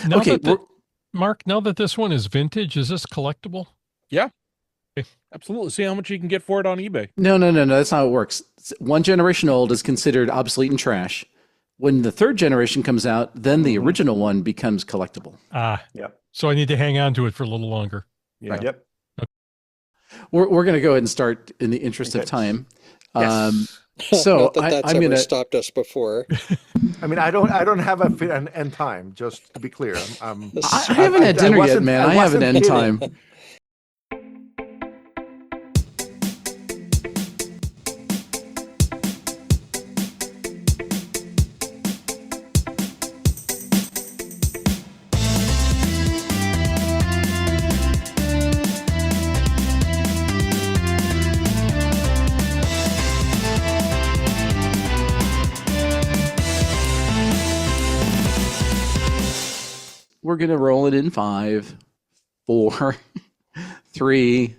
Okay, Mark, now that this one is vintage, is this collectible? Yeah, Okay. absolutely. See how much you can get for it on eBay. no. That's not how it works. One generation old is considered obsolete and trash. When the third generation comes out, then the original one becomes collectible. Yep. So I need to hang on to it for a little longer. Yeah. Right. Yep. We're going to go ahead and start in the interest of Okay. time. Yes. So Not that that's I'm ever going to. stopped us before. I mean, I don't have an end time. Just to be clear, I haven't had dinner yet, man. I have an end kidding. time. We're going to roll it in 5, 4, 3.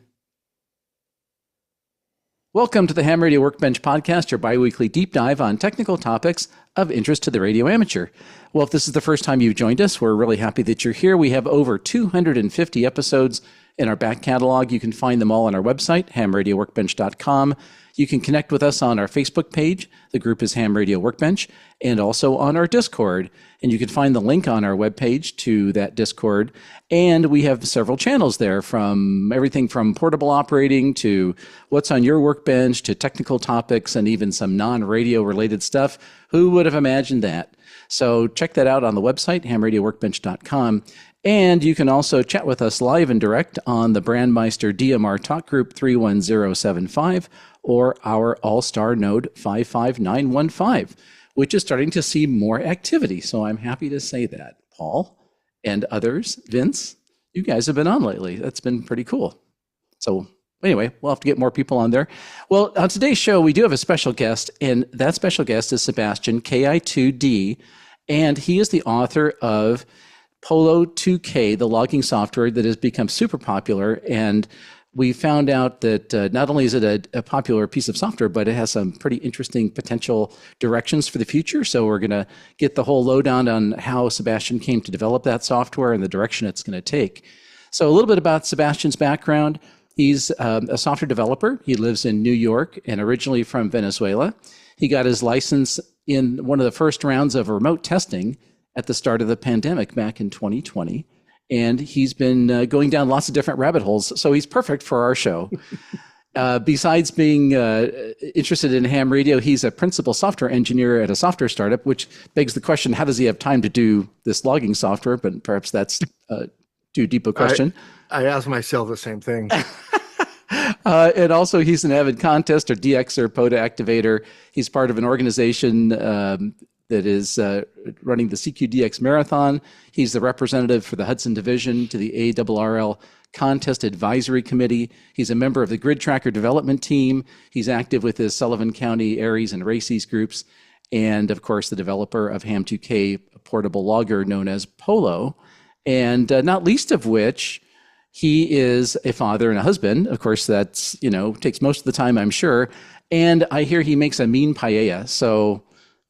Welcome to the Ham Radio Workbench podcast, your biweekly deep dive on technical topics of interest to the radio amateur. Well, if this is the first time you've joined us, we're really happy that you're here. We have over 250 episodes in our back catalog. You can find them all on our website, hamradioworkbench.com. You can connect with us on our Facebook page. The group is Ham Radio Workbench, and also on our Discord. And you can find the link on our webpage to that Discord. And we have several channels there, from everything from portable operating to what's on your workbench to technical topics and even some non-radio related stuff. Who would have imagined that? So check that out on the website, hamradioworkbench.com. And you can also chat with us live and direct on the Brandmeister DMR Talk Group 31075 or our All-Star Node 55915, which is starting to see more activity. So I'm happy to say that. Paul and others, Vince, you guys have been on lately. That's been pretty cool. So anyway, we'll have to get more people on there. Well, on today's show, we do have a special guest, and that special guest is Sebastian KI2D, and he is the author of PoLo2K, the logging software that has become super popular. And we found out that not only is it a popular piece of software, but it has some pretty interesting potential directions for the future. So we're going to get the whole lowdown on how Sebastian came to develop that software and the direction it's going to take. So a little bit about Sebastian's background. He's a software developer. He lives in New York and originally from Venezuela. He got his license in one of the first rounds of remote testing at the start of the pandemic back in 2020. And he's been going down lots of different rabbit holes. So he's perfect for our show. Besides being interested in ham radio, he's a principal software engineer at a software startup, which begs the question, how does he have time to do this logging software? But perhaps that's too deep a question. I ask myself the same thing. And also, he's an avid contest or DX or POTA activator. He's part of an organization that is running the CQDX Marathon. He's the representative for the Hudson Division to the ARRL Contest Advisory Committee. He's a member of the Grid Tracker Development Team. He's active with his Sullivan County Aries and Races groups. And of course, the developer of Ham2K, a portable logger known as Polo. And not least of which, he is a father and a husband. Of course, that's, takes most of the time, I'm sure. And I hear he makes a mean paella. So,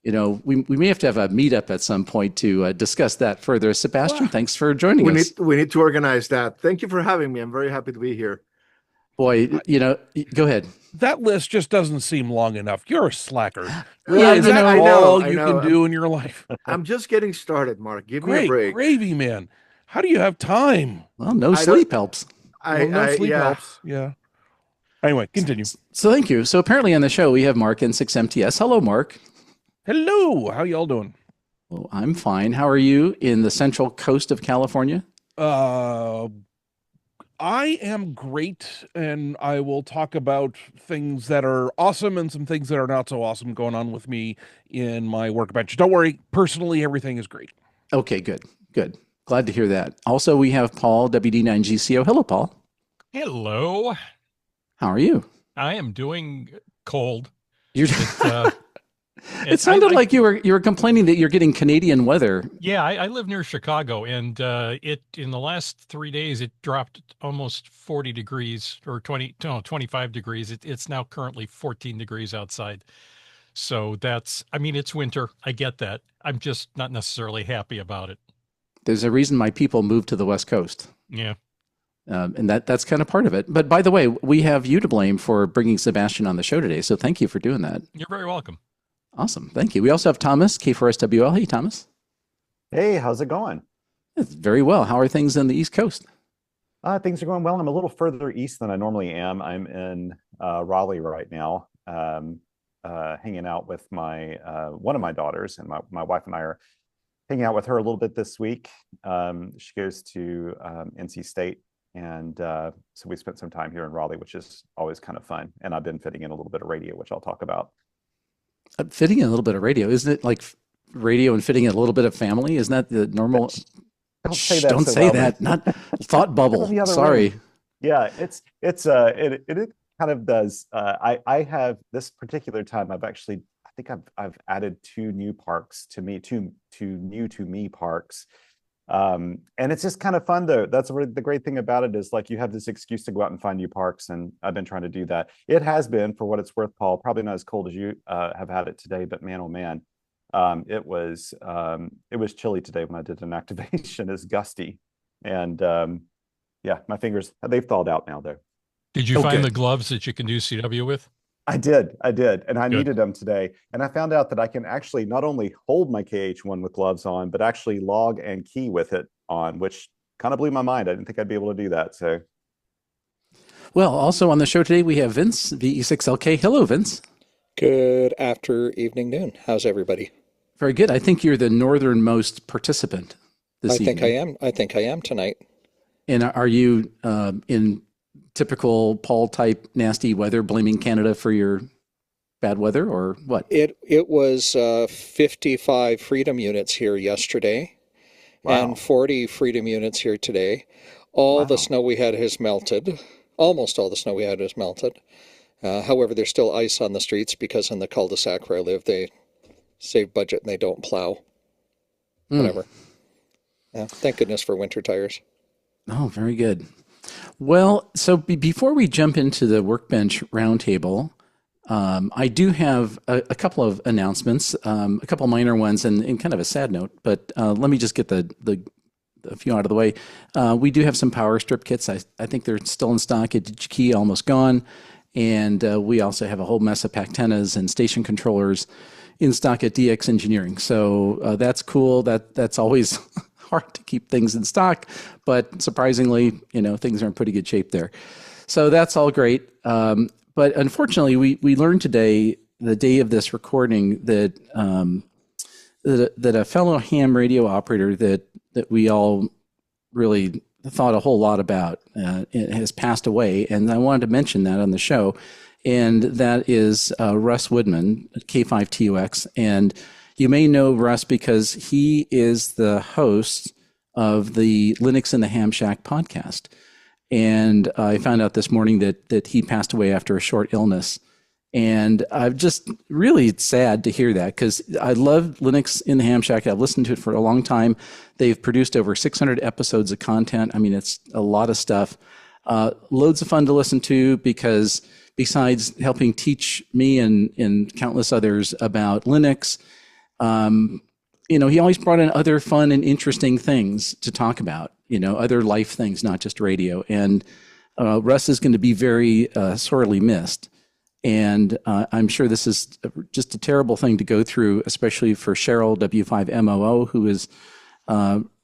we may have to have a meetup at some point to discuss that further. Sebastian, thanks for joining us. We need to organize that. Thank you for having me. I'm very happy to be here. Boy, go ahead. That list just doesn't seem long enough. You're a slacker. Yeah, Is that I know, all I you know. can do in your life? I'm just getting started, Mark. Give me a Great break. gravy, man. How do you have time? Well, no sleep helps. Well, no sleep yeah. helps. Yeah. Anyway, continue. So thank you. So apparently on the show, we have Mark N6MTS. Hello, Mark. Hello. How y'all doing? Well, I'm fine. How are you in the central coast of California? I am great, and I will talk about things that are awesome and some things that are not so awesome going on with me in my workbench. Don't worry. Personally, everything is great. Okay, good. Glad to hear that. Also, we have Paul, WD9GCO. Hello, Paul. Hello. How are you? I am doing cold. You're It, it sounded like you were complaining that you're getting Canadian weather. Yeah, I live near Chicago, and it in the last 3 days it dropped almost 40 degrees or 25 degrees. It's now currently 14 degrees outside. So it's winter. I get that. I'm just not necessarily happy about it. There's a reason my people moved to the West Coast. Yeah. And that's kind of part of it. But by the way, we have you to blame for bringing Sebastian on the show today. So thank you for doing that. You're very welcome. Awesome. Thank you. We also have Thomas, K4SWL. Hey, Thomas. Hey, how's it going? It's very well. How are things on the East Coast? Things are going well. I'm a little further east than I normally am. I'm in Raleigh right now, hanging out with my one of my daughters, and my wife and I are hanging out with her a little bit this week. She goes to NC State, and so we spent some time here in Raleigh, which is always kind of fun. And I've been fitting in a little bit of radio, which I'll talk about. Fitting in a little bit of radio, isn't it like radio and fitting in a little bit of family? Isn't that the normal? Don't say that. Don't say that. Not thought bubble. Sorry. Way. Yeah, it kind of does. I have this particular time. I think I've added two new parks to me, two new to me parks. And it's just kind of fun though. That's the great thing about it is like you have this excuse to go out and find new parks, and I've been trying to do that. It has been, for what it's worth, Paul, probably not as cold as you have had it today, but man, oh man, it was chilly today when I did an activation. It's gusty, and yeah, my fingers, they've thawed out now though. Did you find the gloves that you can do CW with? I did, and I needed them today. And I found out that I can actually not only hold my KH1 with gloves on, but actually log and key with it on, which kind of blew my mind. I didn't think I'd be able to do that. So, well, also on the show today we have Vince, VE6LK. Hello, Vince. Good evening, noon. How's everybody? Very good. I think you're the northernmost participant this evening. I think I am tonight. And are you in typical Paul type nasty weather, blaming Canada for your bad weather, or what? It was 55 freedom units here yesterday, and 40 freedom units here today. All the snow we had has melted. Almost all the snow we had has melted. However, there's still ice on the streets because in the cul-de-sac where I live, they save budget and they don't plow. Whatever. Yeah, thank goodness for winter tires. Oh, very good. Well, so before we jump into the Workbench Roundtable, I do have a couple of announcements, a couple minor ones, and kind of a sad note. But let me just get a few out of the way. We do have some power strip kits. I think they're still in stock at DigiKey, almost gone. And we also have a whole mess of Pactenas and station controllers in stock at DX Engineering. So that's cool. That's always hard to keep things in stock, but surprisingly, things are in pretty good shape there. So that's all great. But unfortunately, we learned today, the day of this recording, that a fellow ham radio operator that we all really thought a whole lot about has passed away, and I wanted to mention that on the show. And that is Russ Woodman, K5TUX, and you may know Russ because he is the host of the Linux in the Ham Shack podcast. And I found out this morning that he passed away after a short illness. And I'm just really sad to hear that because I love Linux in the Ham Shack. I've listened to it for a long time. They've produced over 600 episodes of content. I mean, it's a lot of stuff. Loads of fun to listen to because besides helping teach me and countless others about Linux, he always brought in other fun and interesting things to talk about, other life things, not just radio. And Russ is going to be very sorely missed. And I'm sure this is just a terrible thing to go through, especially for Cheryl W5MOO, who is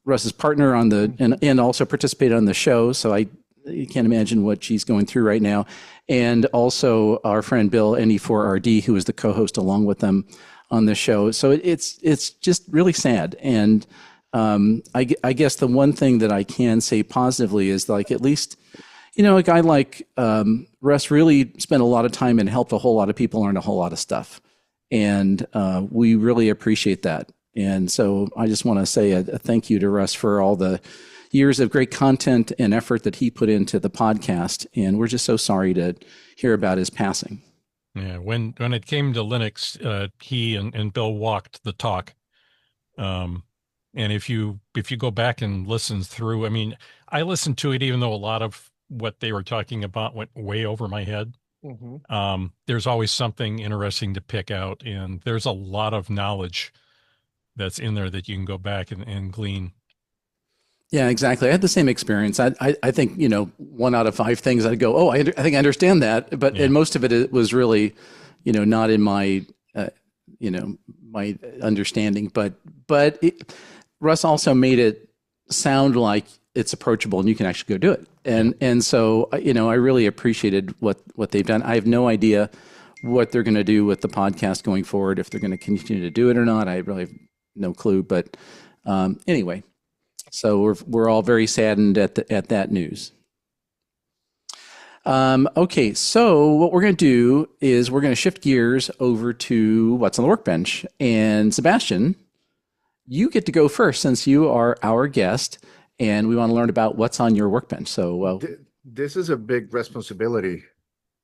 Russ's partner on and also participated on the show. So you can't imagine what she's going through right now. And also our friend Bill NE4RD, who is the co-host along with them on the show. So it's just really sad. And I guess the one thing that I can say positively is like, at least, a guy like Russ really spent a lot of time and helped a whole lot of people learn a whole lot of stuff. And we really appreciate that. And so I just want to say a thank you to Russ for all the years of great content and effort that he put into the podcast. And we're just so sorry to hear about his passing. Yeah, when it came to Linux, he and Bill walked the talk. And if you go back and listen through, I mean, I listened to it even though a lot of what they were talking about went way over my head. Mm-hmm. There's always something interesting to pick out, and there's a lot of knowledge that's in there that you can go back and glean. Yeah, exactly. I had the same experience. I think, 1 out of 5 things I'd go, oh, I think I understand that. But, and most of it was really, not in my, my understanding. But Russ also made it sound like it's approachable and you can actually go do it. And so, I really appreciated what they've done. I have no idea what they're going to do with the podcast going forward, if they're going to continue to do it or not. I really have no clue. But anyway, so we're all very saddened at that news. Okay, so what we're going to do is we're going to shift gears over to what's on the workbench. And Sebastian, you get to go first since you are our guest, and we want to learn about what's on your workbench. So this is a big responsibility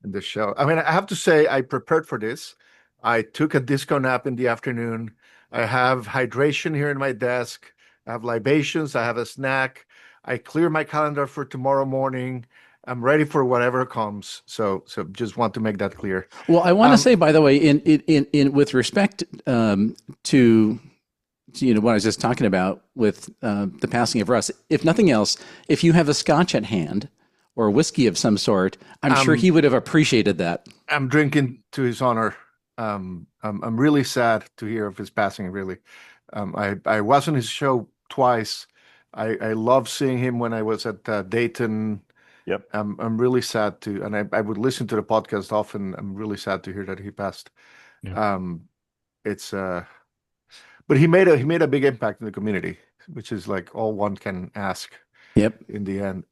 in the show. I mean, I have to say, I prepared for this. I took a disco nap in the afternoon. I have hydration here in my desk. I have libations. I have a snack. I clear my calendar for tomorrow morning. I'm ready for whatever comes. So just want to make that clear. Well, I want to say, by the way, in with respect to what I was just talking about with the passing of Russ, if nothing else, if you have a scotch at hand or a whiskey of some sort, I'm sure he would have appreciated that. I'm drinking to his honor. I'm really sad to hear of his passing. Really, I was on his show twice. I love seeing him when I was at Dayton. Yep. I'm really sad and I would listen to the podcast often. I'm really sad to hear that he passed. Yeah. But he made a big impact in the community, which is like all one can ask. Yep. In the end.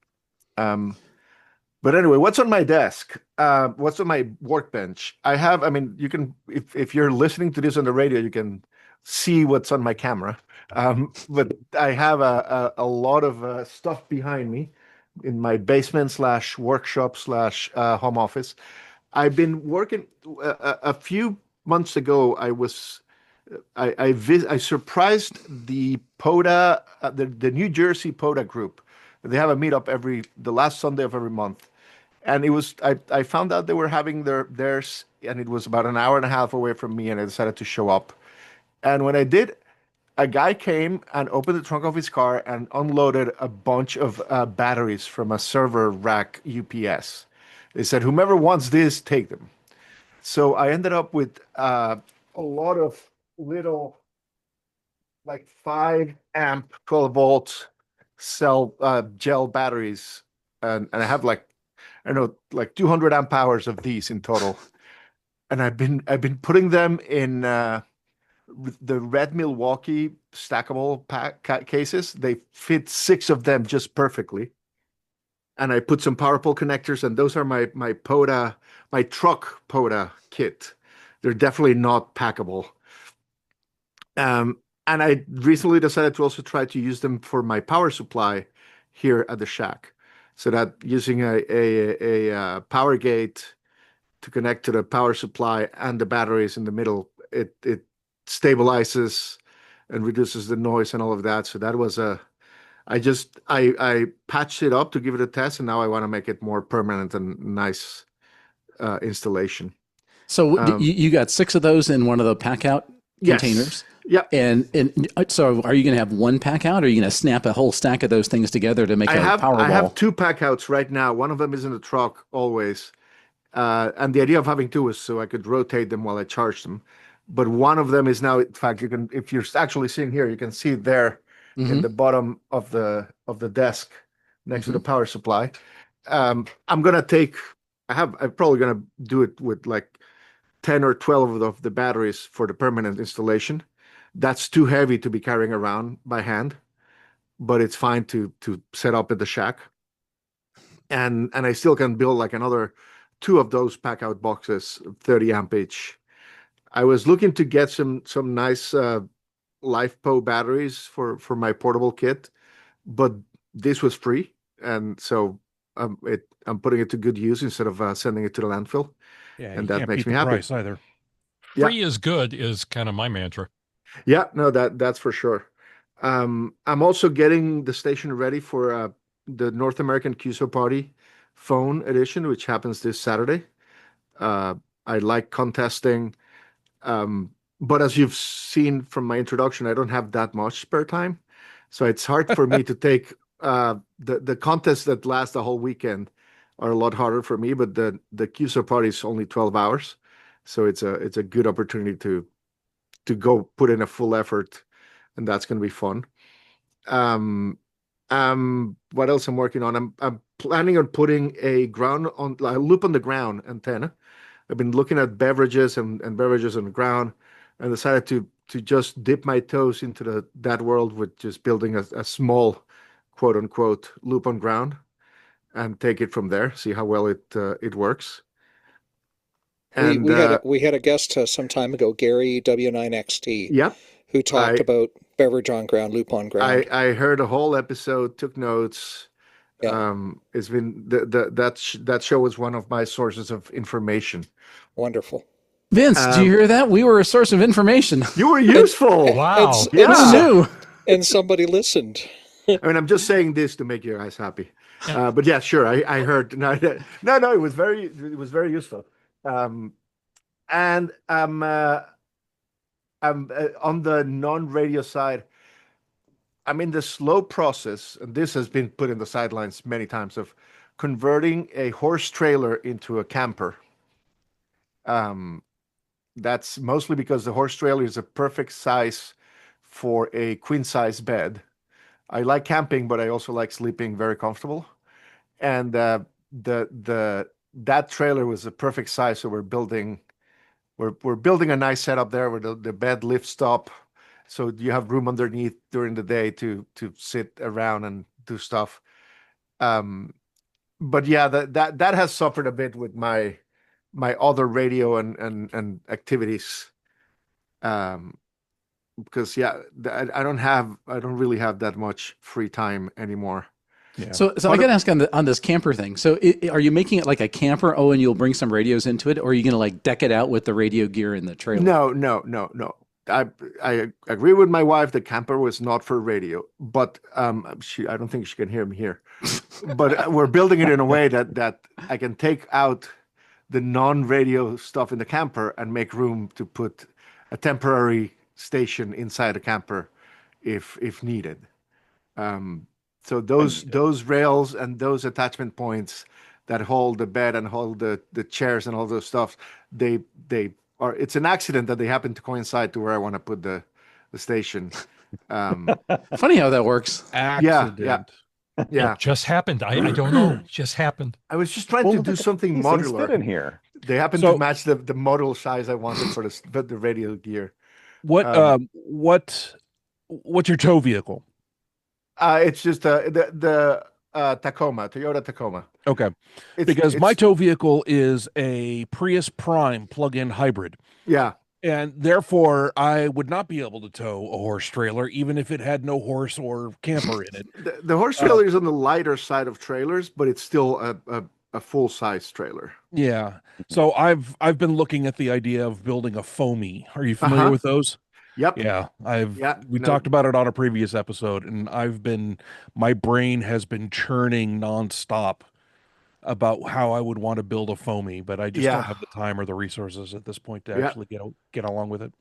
But anyway, what's on my desk? What's on my workbench? You can, if you're listening to this on the radio, you can see what's on my camera. But I have a lot of stuff behind me in my basement / workshop / home office. I've been working a few months ago. I surprised the POTA, the New Jersey POTA group. They have a meetup the last Sunday of every month. And I found out they were having theirs, and it was about an hour and a half away from me, and I decided to show up. And when I did, a guy came and opened the trunk of his car and unloaded a bunch of batteries from a server rack UPS. They said, whomever wants this, take them. So I ended up with a lot of little, like 5 amp, 12 volt cell gel batteries. And I have like 200 amp hours of these in total. And I've been putting them in the red Milwaukee stackable cases. They fit 6 of them just perfectly. And I put some power pole connectors, and those are my POTA, my truck POTA kit. They're definitely not packable. And I recently decided to also try to use them for my power supply here at the shack. So that using a power gate to connect to the power supply and the batteries in the middle, it stabilizes and reduces the noise and all of that. So that was I patched it up to give it a test, and now I want to make it more permanent and nice installation. So you got 6 of those in one of the pack out containers? Yeah. And so are you going to have one pack out, or are you going to snap a whole stack of those things together to make a Powerball? I have 2 pack outs right now. One of them is in the truck always. And the idea of having 2 is so I could rotate them while I charge them. But one of them is now, in fact, if you're actually seeing here, you can see it there in the bottom of the desk next to the power supply. I'm probably going to do it with like 10 or 12 of the batteries for the permanent installation. That's too heavy to be carrying around by hand, but it's fine to set up at the shack. And I still can build like another 2 of those pack out boxes, 30 amp each. I was looking to get some nice LiFePO batteries for my portable kit, but this was free, and so I'm putting it to good use instead of sending it to the landfill. Yeah, and that that makes me me happy. Price either. Free is good is kind of my mantra. Yeah, no, that's for sure. I'm also getting the station ready for the North American QSO Party phone edition, which happens this Saturday. I like contesting, but as you've seen from my introduction, I don't have that much spare time. So it's hard for me to take the contests that last the whole weekend are a lot harder for me, but the QSO party is only 12 hours, so it's a good opportunity to go put in a full effort, and that's going to be fun. What else I'm working on? I'm planning on putting a loop on the ground antenna. I've been looking at beverages and beverages on the ground, and decided to just dip my toes into that world with just building a small, quote unquote, loop on ground, and take it from there. See how well it works. And we had a guest some time ago, Gary W9XT, yep, who talked about beverage on ground, loop on ground. I heard a whole episode, took notes. Yeah. It's been that show was one of my sources of information. Wonderful. Vince, do you hear that? We were a source of information. You were useful. Wow. And somebody listened. I mean, I'm just saying this to make your guys happy. But yeah, sure. I heard. No, it was very useful. And I'm on the non-radio side. I'm in the slow process, and this has been put in the sidelines many times, of converting a horse trailer into a camper. That's mostly because the horse trailer is a perfect size for a queen size bed. I like camping, but I also like sleeping very comfortable. And that trailer was a perfect size, so we're building a nice setup there where the bed lifts up, so you have room underneath during the day to sit around and do stuff. But yeah, that has suffered a bit with my other radio and activities. Because I don't really have that much free time anymore. Yeah. So I got to ask on this camper thing. So are you making it like a camper? Oh, and you'll bring some radios into it, or are you going to like deck it out with the radio gear in the trailer? No. I agree with my wife. The camper was not for radio, but I don't think she can hear me here. But we're building it in a way that I can take out the non-radio stuff in the camper and make room to put a temporary station inside the camper if needed. So those rails and those attachment points that hold the bed and hold the chairs and all those stuff, it's an accident that they happen to coincide to where I want to put the station. Funny how that works. Accident. Yeah. It just happened. I don't know. It just happened. I was just trying to do something modular in here. They happen to match the model size I wanted for the radio gear. What's your tow vehicle? It's just the Tacoma, Toyota Tacoma. Okay, because my tow vehicle is a Prius Prime plug-in hybrid. Yeah. And therefore, I would not be able to tow a horse trailer, even if it had no horse or camper in it. The horse trailer is on the lighter side of trailers, but it's still a full-size trailer. Yeah. So I've been looking at the idea of building a foamy. Are you familiar with those? Yep. Yeah. We talked about it on a previous episode, and my brain has been churning nonstop about how I would want to build a foamy, but I just don't have the time or the resources at this point to actually get along with it.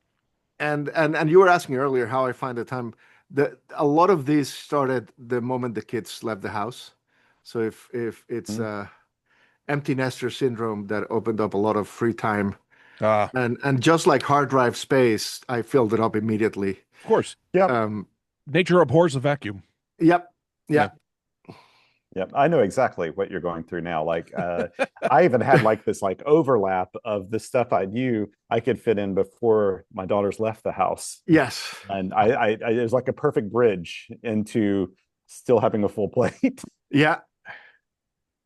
And you were asking earlier how I find the time. A lot of these started the moment the kids left the house. So if it's empty nester syndrome that opened up a lot of free time. And just like hard drive space, I filled it up immediately. Of course. Yeah. Nature abhors a vacuum. Yep. Yep, I know exactly what you're going through now. Like, I even had like this like overlap of the stuff I knew I could fit in before my daughters left the house. Yes, and I it was like a perfect bridge into still having a full plate. Yeah.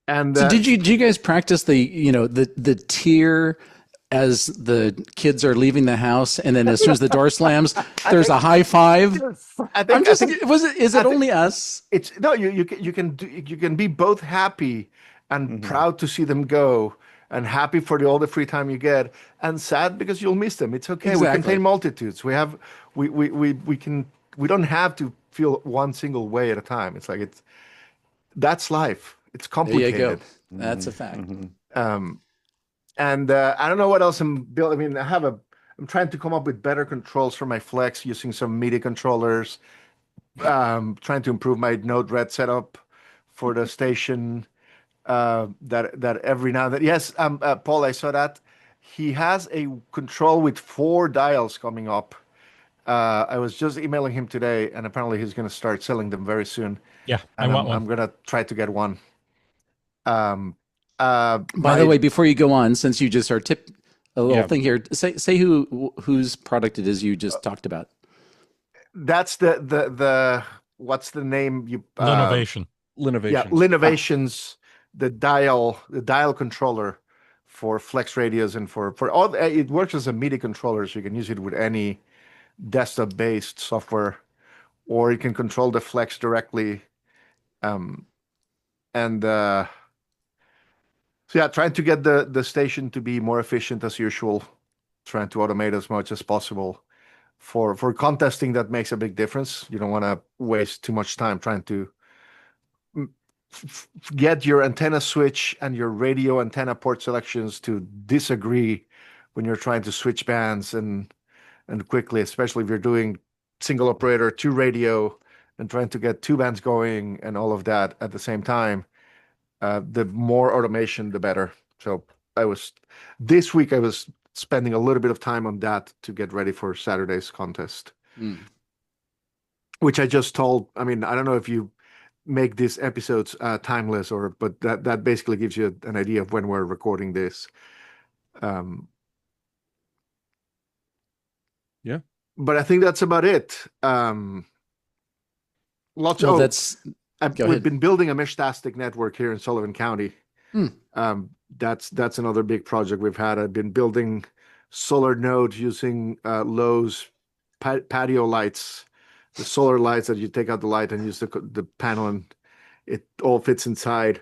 And so did you guys practice the tier as the kids are leaving the house, and then as soon as the door slams, there's a high five? Is it only us? It's no, you can be both happy and proud to see them go, and happy for all the free time you get, and sad because you'll miss them. It's okay. Exactly. We contain multitudes. We don't have to feel one single way at a time. It's like that's life. It's complicated. There you go. That's a fact. And I don't know what else I'm building. I mean, I'm trying to come up with better controls for my Flex using some MIDI controllers. trying to improve my Node Red setup for the station. That every now and then, yes, Paul, I saw that he has a control with 4 dials coming up. I was just emailing him today, and apparently he's going to start selling them very soon. Yeah, And I want one. I'm going to try to get one. By the way, before you go on, since you just are a little Yeah. thing here, say whose product it is you just talked about. That's the what's the name you Linovation. Linovation. Yeah, Linovation's the dial controller for flex radios and for all. It works as a MIDI controller, so you can use it with any desktop-based software, or you can control the flex directly. And so yeah, trying to get the station to be more efficient as usual, trying to automate as much as possible. For contesting, that makes a big difference. You don't want to waste too much time trying to get your antenna switch and your radio antenna port selections to disagree when you're trying to switch bands and quickly, especially if you're doing single operator 2 radio and trying to get 2 bands going and all of that at the same time. The more automation, the better. So this week I was spending a little bit of time on that to get ready for Saturday's contest, which I just told. I mean, I don't know if you make these episodes timeless, but that basically gives you an idea of when we're recording this. Yeah, but I think that's about it. We've been building a Meshtastic network here in Sullivan County. That's another big project we've had. I've been building solar nodes using Lowe's patio lights, the solar lights that you take out the light and use the panel, and it all fits inside.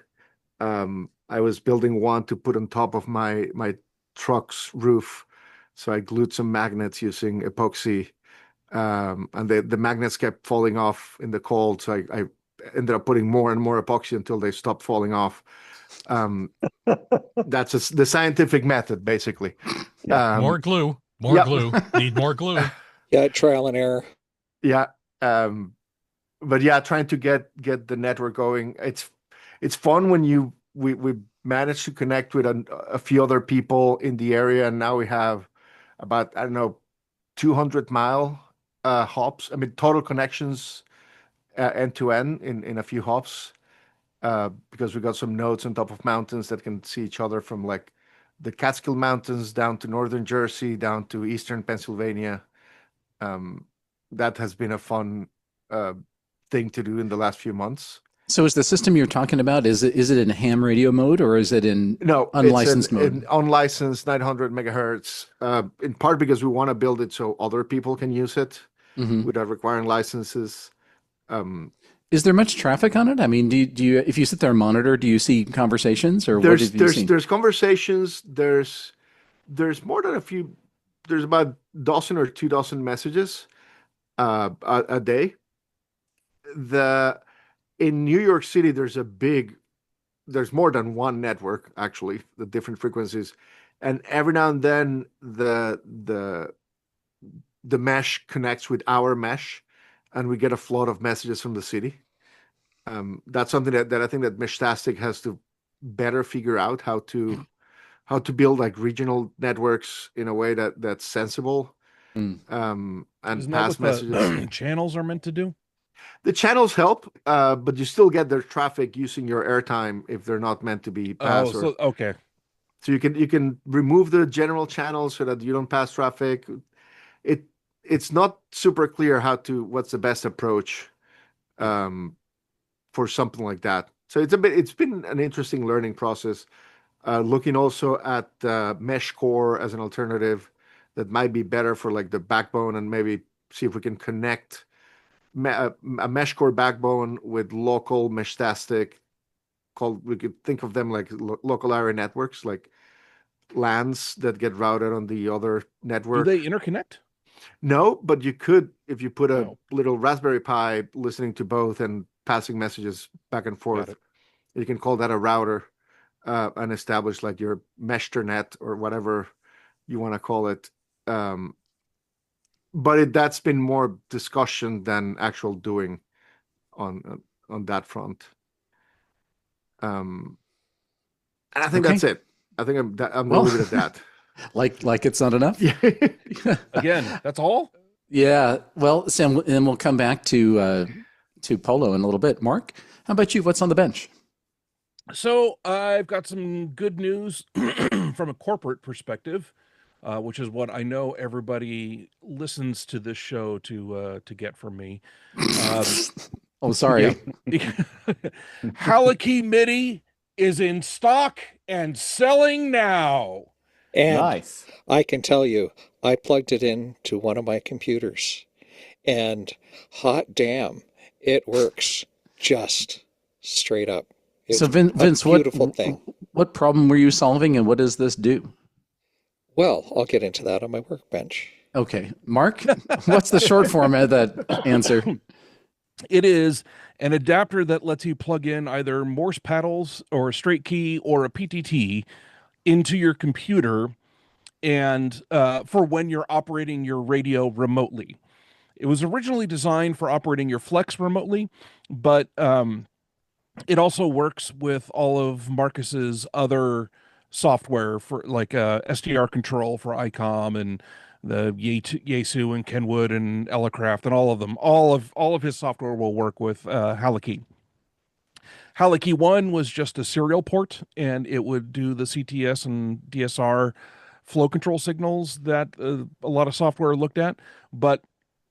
I was building one to put on top of my truck's roof, so I glued some magnets using epoxy, and the magnets kept falling off in the cold, so I ended up putting more and more epoxy until they stopped falling off. That's the scientific method, basically. More glue. Need more glue. Yeah, trial and error. Yeah. But yeah, trying to get the network going. It's fun when we managed to connect with a few other people in the area, and now we have about, I don't know, 200-mile hops. I mean, total connections end to end in a few hops, because we got some nodes on top of mountains that can see each other from like the Catskill Mountains down to northern Jersey, down to eastern Pennsylvania. That has been a fun thing to do in the last few months. So is the system you're talking about, is it in ham radio mode, or is it in unlicensed mode? In unlicensed 900 megahertz, in part because we want to build it so other people can use it without requiring licenses. Is there much traffic on it? I mean, do you if you sit there and monitor, do you see conversations, or what have you seen? There's conversations. There's more than a few. There's about a dozen or 2 dozen messages a day. In New York City, there's more than one network, actually, the different frequencies, and every now and then the mesh connects with our mesh, and we get a flood of messages from the city. That's something that I think that Meshtastic has to better figure out, how to build like regional networks in a way that's sensible, and pass messages. The channels are meant to do. The channels help, but you still get their traffic using your airtime if they're not meant to be passed. Okay. So you can remove the general channels so that you don't pass traffic. It's not super clear what's the best approach for something like that. So it's been an interesting learning process. Looking also at mesh core as an alternative that might be better for like the backbone, and maybe see if we can connect a mesh core backbone with local Meshtastic. We could think of them like local area networks, like LANs that get routed on the other network. Do they interconnect? No, but you could, if you put a little Raspberry Pi listening to both and passing messages back and forth. You can call that a router, and establish like your Meshternet or whatever you want to call it. but that's been more discussion than actual doing on that front. And I think that's it. I think I'm going to leave it at that. Like it's not enough. Yeah. Again, that's all. Yeah. Well, Sam, and we'll come back to Polo in a little bit. Mark, how about you? What's on the bench? So I've got some good news from a corporate perspective, which is what I know everybody listens to this show to get from me. Oh, sorry. HWRB MIDI is in stock and selling now. And Nice. I can tell you, I plugged it into one of my computers, and hot damn, it works just straight up. It's So Vince, beautiful thing. What problem were you solving, and what does this do? Well, I'll get into that on my workbench. Okay, Mark, what's the short form of that answer? It is an adapter that lets you plug in either Morse paddles or a straight key or a PTT into your computer, and for when you're operating your radio remotely. It was originally designed for operating your Flex remotely, but it also works with all of Marcus's other software for like SDR control for ICOM and the Yaesu and Kenwood and Elecraft and all of them. All of his software will work with HWRB. HWRB 1 was just a serial port, and it would do the CTS and DSR flow control signals that a lot of software looked at, but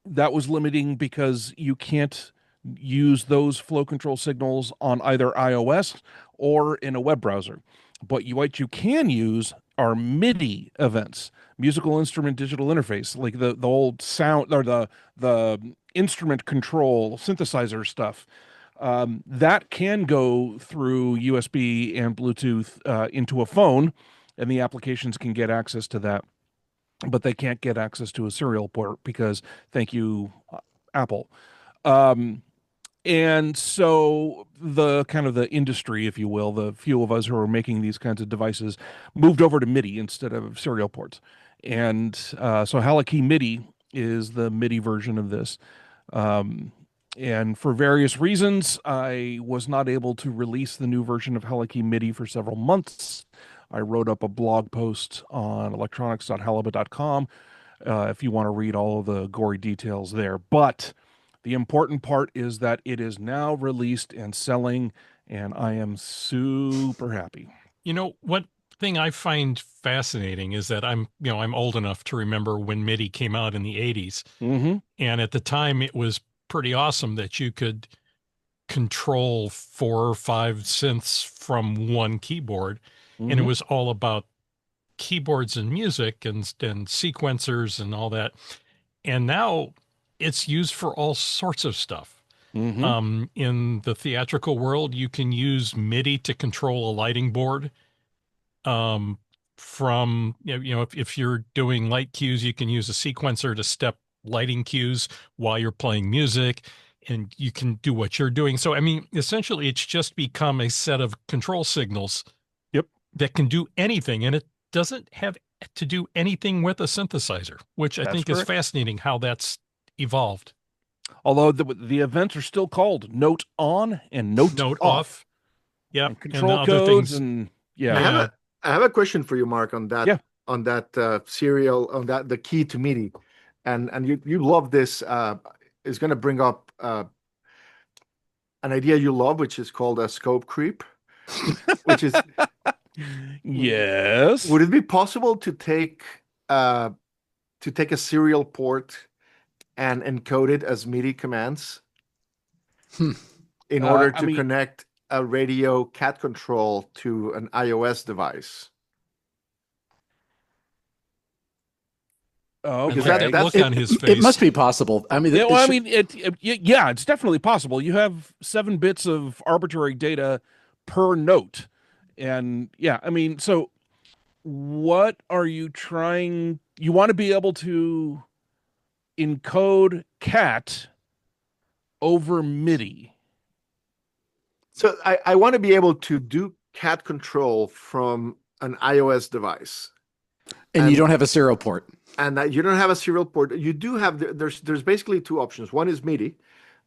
that was limiting because you can't use those flow control signals on either iOS or in a web browser. But what you can use are MIDI events, musical instrument digital interface, like the old sound or the instrument control synthesizer stuff. That can go through USB and Bluetooth into a phone, and the applications can get access to that, but they can't get access to a serial port because, thank you, Apple. And so the kind of the industry, if you will, the few of us who are making these kinds of devices moved over to MIDI instead of serial ports. And so HWRB MIDI is the MIDI version of this. And for various reasons, I was not able to release the new version of HWRB MIDI for several months. I wrote up a blog post on electronics.halibut.com if you want to read all of the gory details there. But the important part is that it is now released and selling, and I am super happy. You know, what thing I find fascinating is that I'm old enough to remember when MIDI came out in the 80s. Mm-hmm. And at the time, it was pretty awesome that you could control 4 or 5 synths from one keyboard. Mm-hmm. And it was all about keyboards and music and sequencers and all that. And now it's used for all sorts of stuff. Mm-hmm. In the theatrical world, you can use MIDI to control a lighting board. From, if you're doing light cues, you can use a sequencer to step lighting cues while you're playing music, and you can do what you're doing. So, I mean, essentially, it's just become a set of control signals. Yep. That can do anything, and it doesn't have to do anything with a synthesizer, which I think is fascinating how that's evolved. Although the events are still called Note On and Note Off. Yeah, and control codes things. And I have a question for you, Mark, on that. Yeah. On that serial, on that the key to MIDI, and you love this. Is going to bring up an idea you love, which is called a scope creep, which is yes. Would it be possible to take a serial port and encode it as MIDI commands in order to connect a radio cat control to an iOS device? Oh, because that look on his face. It must be possible. I mean, it's definitely possible. You have 7 bits of arbitrary data per note, and so what are you trying? You want to be able to encode cat over MIDI. So I want to be able to do cat control from an iOS device. And you don't have a serial port. And you don't have a serial port. You do have, there's basically two options. One is MIDI.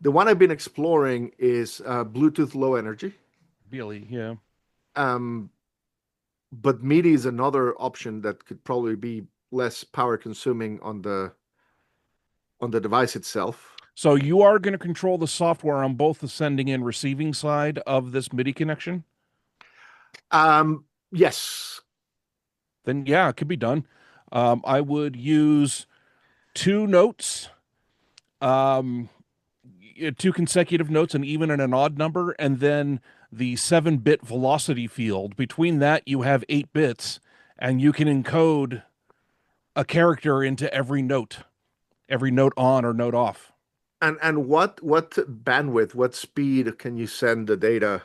The one I've been exploring is Bluetooth Low Energy. Really, yeah. But MIDI is another option that could probably be less power consuming on the device itself. So you are going to control the software on both the sending and receiving side of this MIDI connection? Yes. Then yeah, it could be done. I would use 2 notes, 2 consecutive notes, and even in an odd number, and then the 7-bit velocity field. Between that, you have 8 bits, and you can encode a character into every note on or note off. And what bandwidth, what speed can you send the data?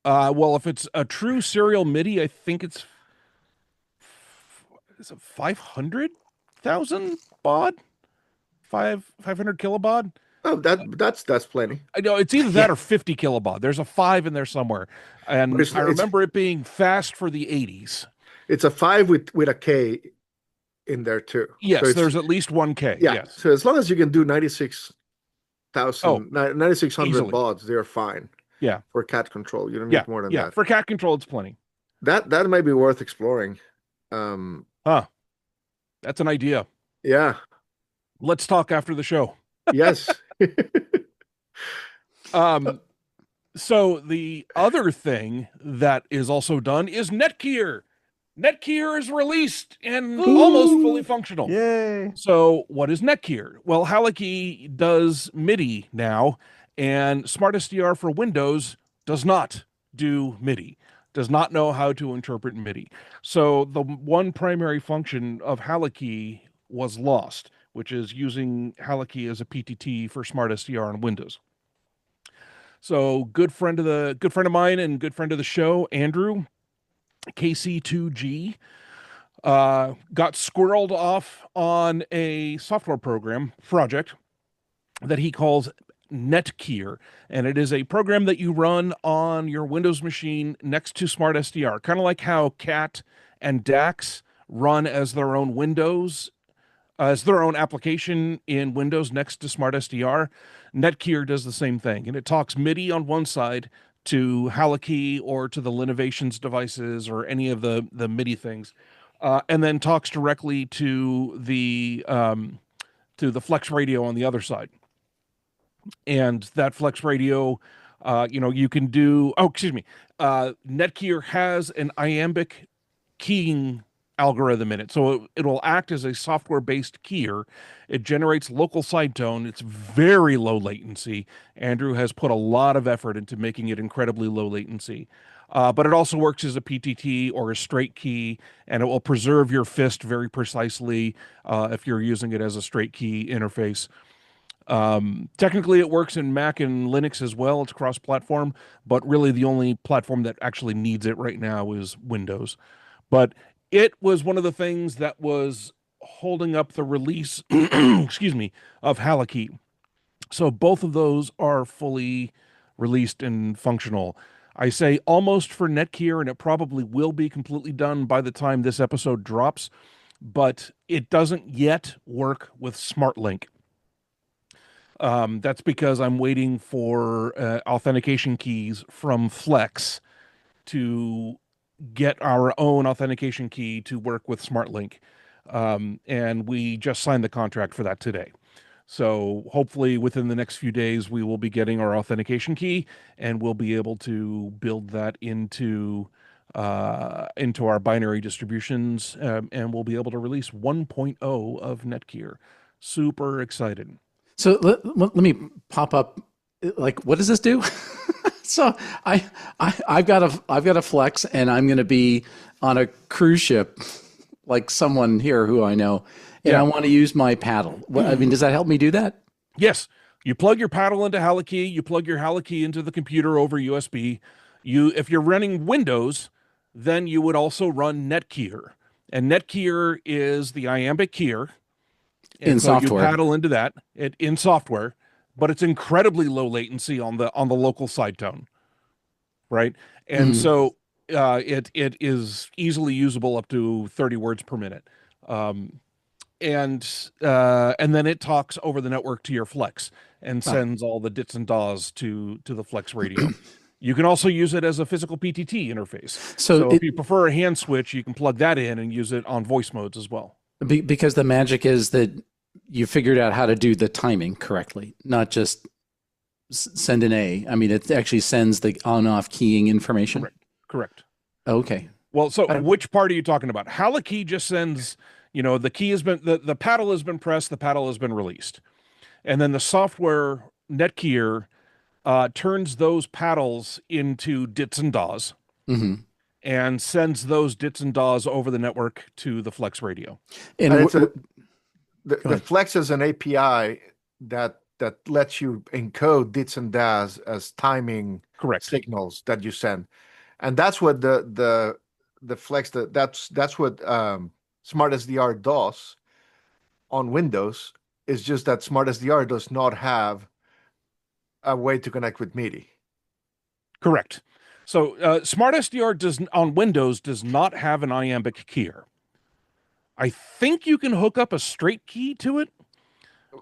Well, if it's a true serial MIDI, I think it's 500,000 baud, 500 kilobaud. Oh, that's plenty. I know it's either that or 50 kilobaud. There's a 5 in there somewhere, and I remember it being fast for the 80s. It's a 5 with a K in there too. Yes, so there's at least 1 K. Yeah. Yes. So as long as you can do 96,000, 9,600 easily. bauds, they're fine. Yeah. For cat control, you don't need more than that. For cat control, it's plenty. That might be worth exploring. That's an idea. Yeah. Let's talk after the show. Yes. So the other thing that is also done is Netgear. Netgear is released and almost fully functional. Yay. So what is Netgear? Well, HWRB does MIDI now, and SmartSDR for Windows does not do MIDI, does not know how to interpret MIDI. So the one primary function of HWRB was lost, which is using HWRB as a PTT for SmartSDR on Windows. So good friend of mine and good friend of the show, Andrew, KC2G, got squirreled off on a software project that he calls Netgear, and it is a program that you run on your Windows machine next to SmartSDR, kind of like how CAT and DAX run as their own application in Windows next to SmartSDR. Netgear does the same thing, and it talks MIDI on one side to HWRB or to the Linovations devices or any of the MIDI things, and then talks directly to the Flex radio on the other side. And that Flex radio, you can do. Netgear has an iambic keying algorithm in it, so it will act as a software-based keyer. It generates local side tone. It's very low latency. Andrew has put a lot of effort into making it incredibly low latency, but it also works as a PTT or a straight key, and it will preserve your fist very precisely if you're using it as a straight key interface. Technically it works in Mac and Linux as well. It's cross-platform, but really the only platform that actually needs it right now is Windows. But it was one of the things that was holding up the release, of HWRB. So both of those are fully released and functional. I say almost for Netgear, and it probably will be completely done by the time this episode drops, but it doesn't yet work with SmartLink. That's because I'm waiting for authentication keys from Flex to get our own authentication key to work with SmartLink. And we just signed the contract for that today. So hopefully within the next few days, we will be getting our authentication key, and we'll be able to build that into our binary distributions, and we'll be able to release 1.0 of Netgear. Super excited. So let me pop up. Like, what does this do? So I've got a Flex, and I'm going to be on a cruise ship, like someone here who I know, and I want to use my paddle. I mean, does that help me do that? Yes. You plug your paddle into HWRB. You plug your HWRB into the computer over USB. If you're running Windows, then you would also run Netgear, and Netgear is the iambic keyer. And in software, you paddle into that in software, but it's incredibly low latency on the local side tone, right? And so it is easily usable up to 30 words per minute. And then it talks over the network to your Flex and sends all the dits and DAWs to the Flex radio. You can also use it as a physical PTT interface. So if you prefer a hand switch, you can plug that in and use it on voice modes as well. Because the magic is that you figured out how to do the timing correctly, not just send an A. I mean, it actually sends the on-off keying information. Correct. Okay. Well, so which part are you talking about? HWRB just sends, the key has been, the paddle has been pressed, the paddle has been released. And then the software Netgear turns those paddles into dits and DAWs and sends those dits and DAWs over the network to the Flex radio. And the Flex is an API that lets you encode dits and DAWs as timing signals that you send. And that's what the Flex, that's what SmartSDR does on Windows. Is just that SmartSDR does not have a way to connect with MIDI. Correct. So SmartSDR on Windows does not have an iambic keyer. I think you can hook up a straight key to it,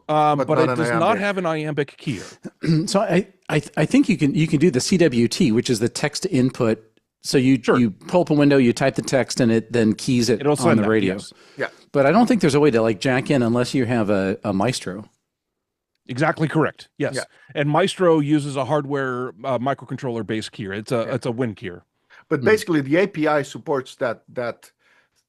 but it does not have an iambic keyer. So I think you can do the CWT, which is the text input. So you pull up a window, you type the text, and it then keys it on the radio. Yes. Yeah. But I don't think there's a way to jack in unless you have a Maestro. Exactly correct. Yes. Yeah. And Maestro uses a hardware microcontroller based keyer. It's a Win keyer. But basically the API supports that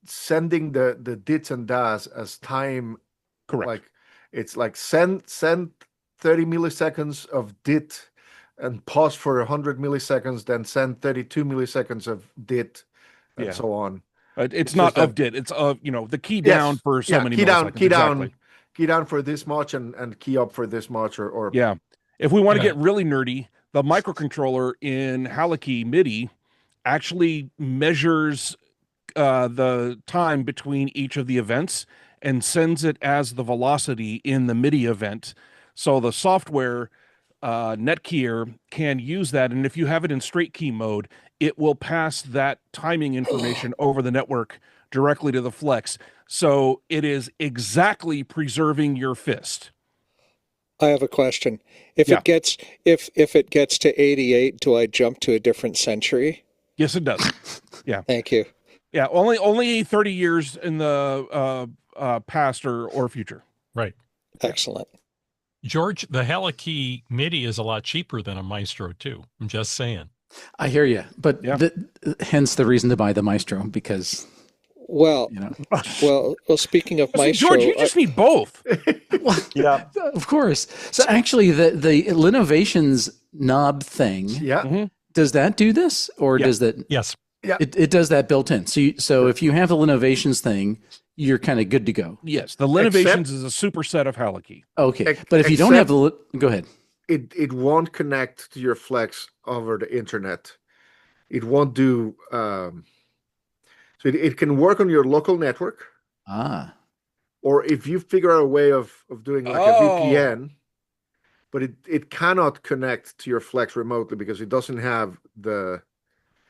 sending the dits and DAWs as time. Correct. It's send 30 milliseconds of dit and pause for 100 milliseconds, then send 32 milliseconds of dit and so on. It's not of dit. It's of, the key down for so many milliseconds. Key down for this much and key up for this much or yeah. If we want to get really nerdy, the microcontroller in HWRB MIDI actually measures the time between each of the events and sends it as the velocity in the MIDI event. So the software Netgear can use that, and if you have it in straight key mode, it will pass that timing information over the network directly to the Flex. So it is exactly preserving your fist. I have a question. If it gets to 88, do I jump to a different century? Yes, it does. Yeah. Thank you. Yeah, only 30 years in the past or future. Right. Excellent. George, the HWRB MIDI is a lot cheaper than a Maestro too. I'm just saying. I hear you, but hence the reason to buy the Maestro, because well, speaking of Maestro, George, you just need both. Yeah, of course. So actually, the Linovations knob thing, does that do this, or does that? Yes. Yeah, it does that built in. So if you have the Linovations thing, you're kind of good to go. Yes, the Linovations is a superset of HWRB. Okay, but if you don't have the, go ahead. It won't connect to your Flex over the internet. It won't do. So it can work on your local network. Or if you figure out a way of doing a VPN, but it cannot connect to your Flex remotely because it doesn't have the.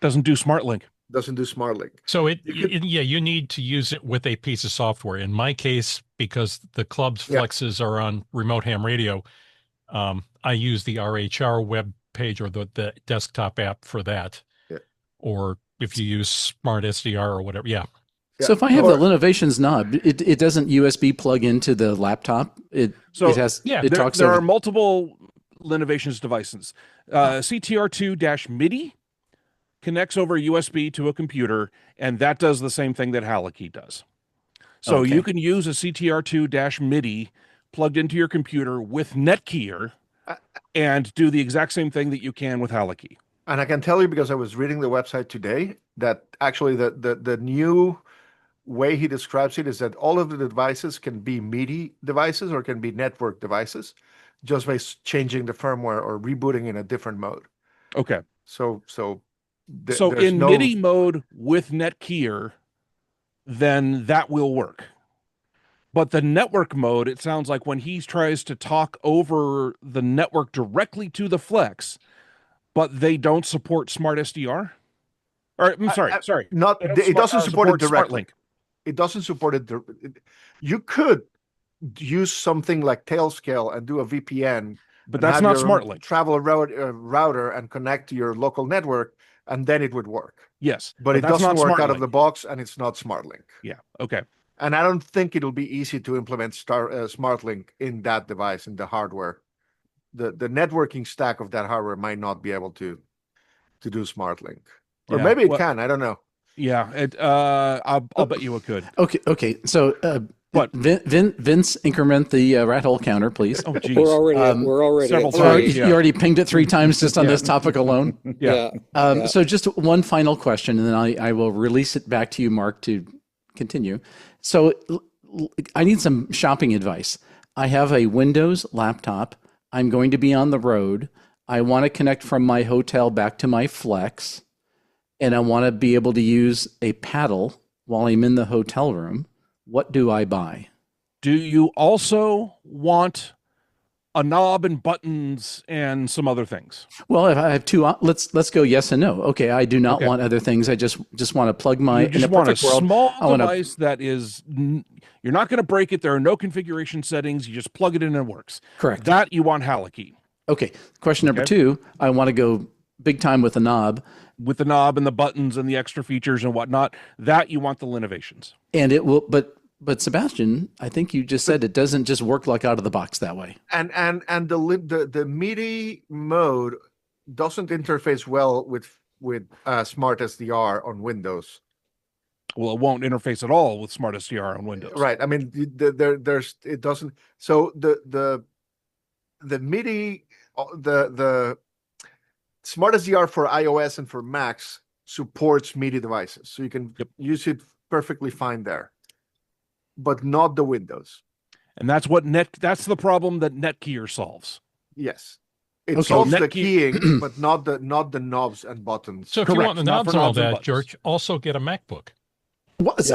Doesn't do SmartLink. Doesn't do SmartLink. So you need to use it with a piece of software. In my case, because the club's Flexes are on remote ham radio, I use the RHR web page or the desktop app for that. Yeah. Or if you use Smart SDR or whatever. Yeah. So if I have the Linovations knob, it doesn't USB plug into the laptop. It talks. There are multiple Linovations devices. CTR2-MIDI connects over USB to a computer, and that does the same thing that HWRB does. So you can use a CTR2-MIDI plugged into your computer with Netgear and do the exact same thing that you can with HWRB. And I can tell you, because I was reading the website today, that actually the new way he describes it is that all of the devices can be MIDI devices or can be network devices just by changing the firmware or rebooting in a different mode. Okay. So in MIDI mode with Netgear, then that will work. But the network mode, it sounds like when he tries to talk over the network directly to the Flex, but they don't support Smart SDR. Or I'm sorry. Not They don't it doesn't support it directly. SmartLink. It doesn't support it. You could use something like Tailscale and do a VPN, But and that's have not your SmartLink. travel router and connect to your local network, and then it would work. Yes, But it that's doesn't not work out of SmartLink. the box, and it's not SmartLink. Yeah. Okay. And I don't think it'll be easy to implement SmartLink in that device, in the hardware. The networking stack of that hardware might not be able to do SmartLink, or Yeah, maybe it well- can. I don't know. Yeah. I'll bet you it could. Okay. So, What? Vince, increment the rat hole counter, please. Oh, geez. We're already several at Sorry, times. three. Yeah. you already pinged it 3 times just on Yeah. this topic alone. Yeah. Yeah. So just one final question, and then I will release it back to you, Mark, to continue. So I need some shopping advice. I have a Windows laptop. I'm going to be on the road. I want to connect from my hotel back to my Flex, and I want to be able to use a paddle while I'm in the hotel room. What do I buy? Do you also want a knob and buttons and some other things? Well, if I have 2, let's go yes and no. Okay, I do not Okay. want other things. I just want to plug my. You just in a want a perfect world, small I want to. device that is, you're not going to break it. There are no configuration settings. You just plug it in and it works. Correct. That you want HoloKey Okay. Question number Okay. 2. I want to go big time with a knob, with the knob and the buttons and the extra features and whatnot. That you want the Linovations. and it will. But Sebastian, I think you just said it doesn't just work like out of the box that way. And the MIDI mode doesn't interface well with Smart SDR on Windows. Well, it won't interface at all with Smart SDR on Windows. Right. I mean, there's it doesn't. So the MIDI, the Smart SDR for iOS and for Macs supports MIDI devices, so you can use it perfectly fine there, but not the Windows. And that's the problem that Netgear solves. Yes, it Okay. solves the Netgear- keying, but not the knobs and buttons. So if you Correct, want the not knobs for and all knobs and that, buttons. George, also get a MacBook. What? Yes.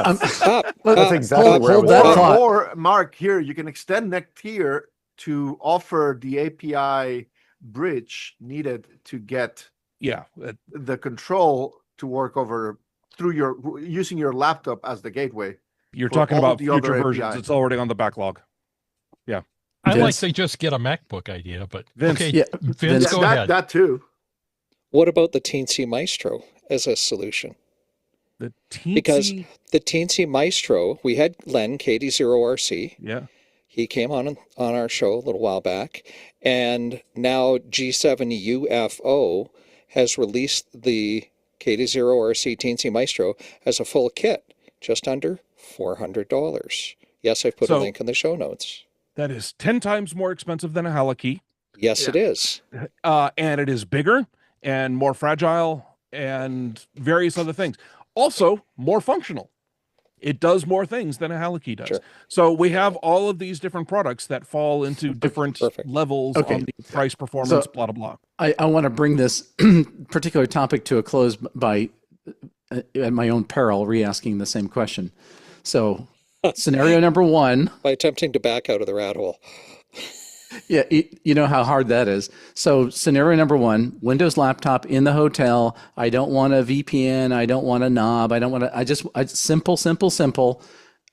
That's exactly where I hold was that going. thought. Or Mark, here you can extend Netgear to offer the API bridge needed to get Yeah. the control to work over through using your laptop as the gateway. You're For talking all about the future other versions. APIs. It's already on the backlog. I like Vince. they just get a MacBook idea, but Vince. okay, Yeah, Vince, go ahead. That too. What about the Teensy Maestro as a solution? The teensy, Because the Teensy Maestro, we had Len, KD0RC. yeah. He came on our show a little while back. And now G7 UFO has released the KD0RC Teensy Maestro as a full kit, just under $400. Yes, I've put a So- link in the show notes. That is 10 times more expensive than a HoloKey. Yes, it is. And it is bigger and more fragile and various other things. Also, more functional. It does more things than a HoloKey does. Sure. So we have all of these different products that fall into different Perfect. levels Okay. on the price, performance, blah, blah, blah. I want to bring this particular topic to a close by, at my own peril, re-asking the same question. So, scenario number 1. By attempting to back out of the rat hole. Yeah, you know how hard that is. So, scenario number 1: Windows laptop in the hotel. I don't want a VPN. I don't want a knob. I don't want to. I simple.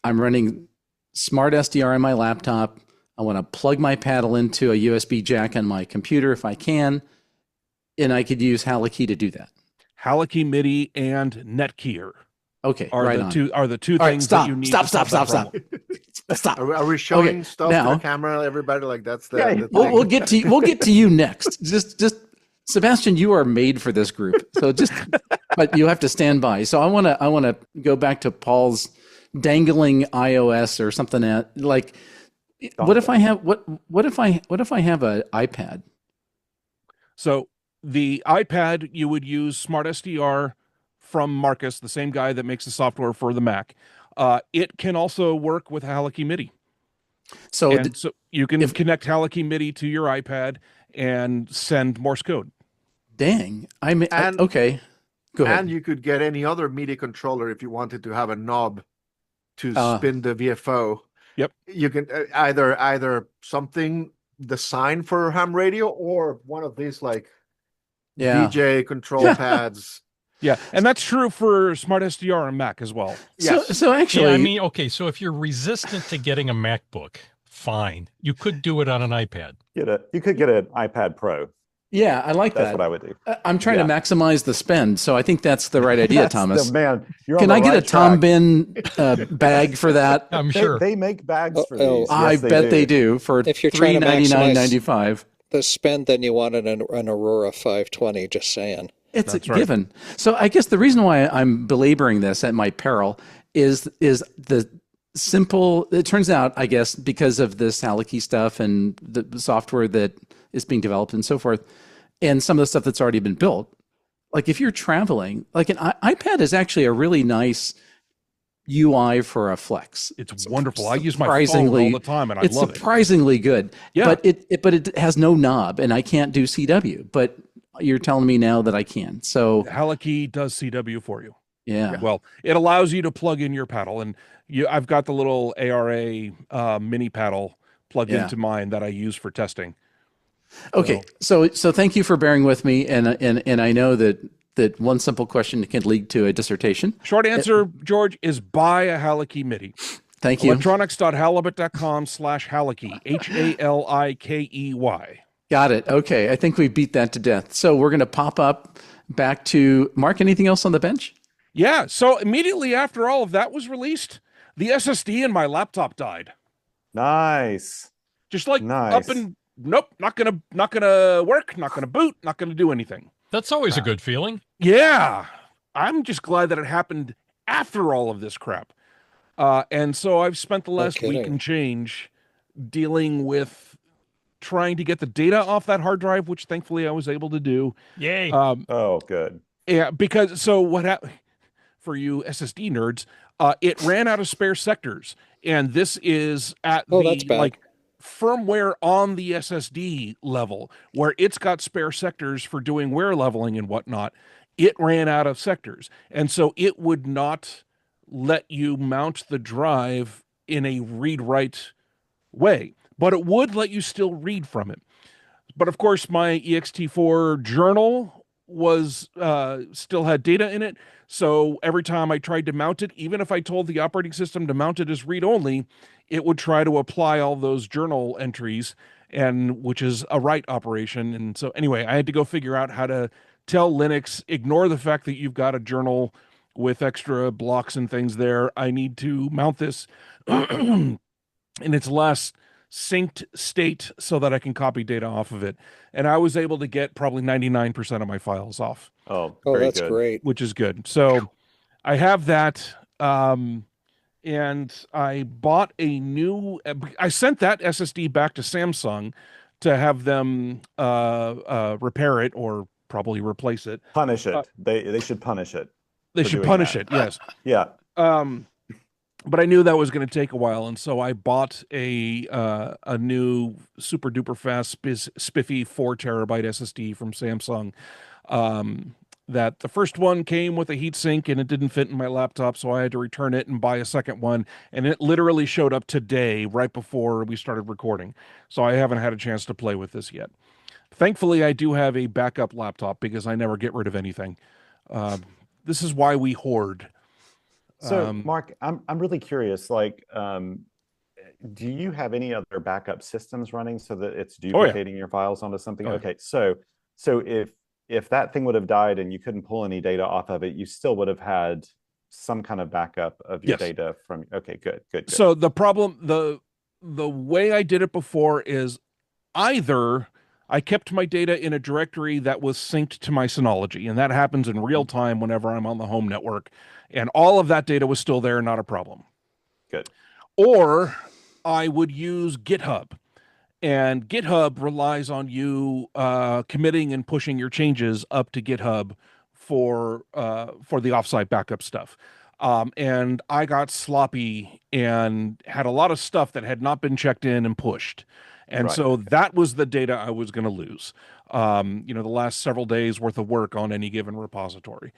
I'm running Smart SDR on my laptop. I want to plug my paddle into a USB jack on my computer if I can, and I could use HoloKey to do that. HoloKey MIDI and Netgear Okay, are right the on. two All things right, that you need. stop. to solve that problem. Stop. Are we showing Okay, stuff now- to the camera? Everybody, like that's the. Yeah, the We'll, thing. we'll get to you next. Just Sebastian, you are made for this group. So but you have to stand by. So I want to go back to Paul's dangling iOS or something like. What if I have what if I have an iPad? So the iPad, you would use Smart SDR from Marcus, the same guy that makes the software for the Mac. It can also work with HoloKey MIDI. So And so you can connect HoloKey MIDI to your iPad and send Morse code. dang, And- okay. Go ahead. And you could get any other MIDI controller if you wanted to have a knob to spin the VFO. Yep. You can either something designed for ham radio or one of these like Yeah. DJ control pads. Yeah, and that's true for Smart SDR and Mac as well. So actually, yeah, I mean, okay, so if you're resistant to getting a MacBook, fine. You could do it on an iPad. You could get an iPad Pro. yeah, I like That's that. what I would do. I'm trying to maximize the spend, so I think that's the right idea, Thomas. Man, can I get a Tom Bin bag for that? I'm sure they make bags for these. Yes, I bet they do for if you're trying to $399.95. The spend, then you want an Aurora 520. Just saying. It's a given. So I guess the reason why I'm belaboring this at my peril is the simple. It turns out, I guess, because of this Haliki stuff and the software that is being developed and so forth, and some of the stuff that's already been built. Like if you're traveling, like an iPad is actually a really nice UI for a Flex. It's wonderful. I use my phone all the time, and I love it. It's surprisingly good. Yeah. But it has no knob, and I can't do CW. But you're telling me now that I can. So Haliki does CW for you. Yeah. Well, it allows you to plug in your paddle, and I've got the little ARA mini paddle plugged into mine that I use for testing. Okay, so thank you for bearing with me, and I know that one simple question can lead to a dissertation. Short answer, George, is buy a Haliki MIDI. Thank you. Electronics.halibut.com/Haliki, HALIKEY. Got it. Okay, I think we beat that to death. So we're going to pop up back to Mark. Anything else on the bench? Yeah. So immediately after all of that was released, the SSD in my laptop died. Nice. Just like up and nope, not gonna work, not gonna boot, not gonna do anything. That's always a good feeling. Yeah. I'm just glad that it happened after all of this crap. And so I've spent the last week and change dealing with trying to get the data off that hard drive, which thankfully I was able to do. Yay. Oh, good. Yeah, because so what happened for you SSD nerds, it ran out of spare sectors. And this is at the firmware on the SSD level where it's got spare sectors for doing wear leveling and whatnot. It ran out of sectors. And so it would not let you mount the drive in a read-write way, but it would let you still read from it. But of course, my ext4 journal was still had data in it. So every time I tried to mount it, even if I told the operating system to mount it as read-only, it would try to apply all those journal entries, and which is a write operation. And so anyway, I had to go figure out how to tell Linux, ignore the fact that you've got a journal with extra blocks and things there. I need to mount this in its last synced state so that I can copy data off of it. And I was able to get probably 99% of my files off. Oh, that's good. great. Which is good. So I have that. And I bought a new, I sent that SSD back to Samsung to have them repair it or probably replace it. Punish it. They should punish it. They should punish it, yes. Yeah. But I knew that was going to take a while, and so I bought a new super duper fast spiffy 4 terabyte SSD from Samsung. That the first one came with a heatsink and it didn't fit in my laptop, so I had to return it and buy a second one. And it literally showed up today, right before we started recording. So I haven't had a chance to play with this yet. Thankfully, I do have a backup laptop because I never get rid of anything. This is why we hoard. So, Mark, I'm really curious. Like, do you have any other backup systems running so that it's duplicating your files onto something? Okay, so if that thing would have died and you couldn't pull any data off of it, you still would have had some kind of backup of your data from. Okay, good. So the problem, the way I did it before is either I kept my data in a directory that was synced to my Synology, and that happens in real time whenever I'm on the home network, and all of that data was still there, not a problem. Good. Or I would use GitHub. And GitHub relies on you committing and pushing your changes up to GitHub for the offsite backup stuff. And I got sloppy and had a lot of stuff that had not been checked in and pushed. And so that was the data I was going to lose. The last several days worth of work on any given repository.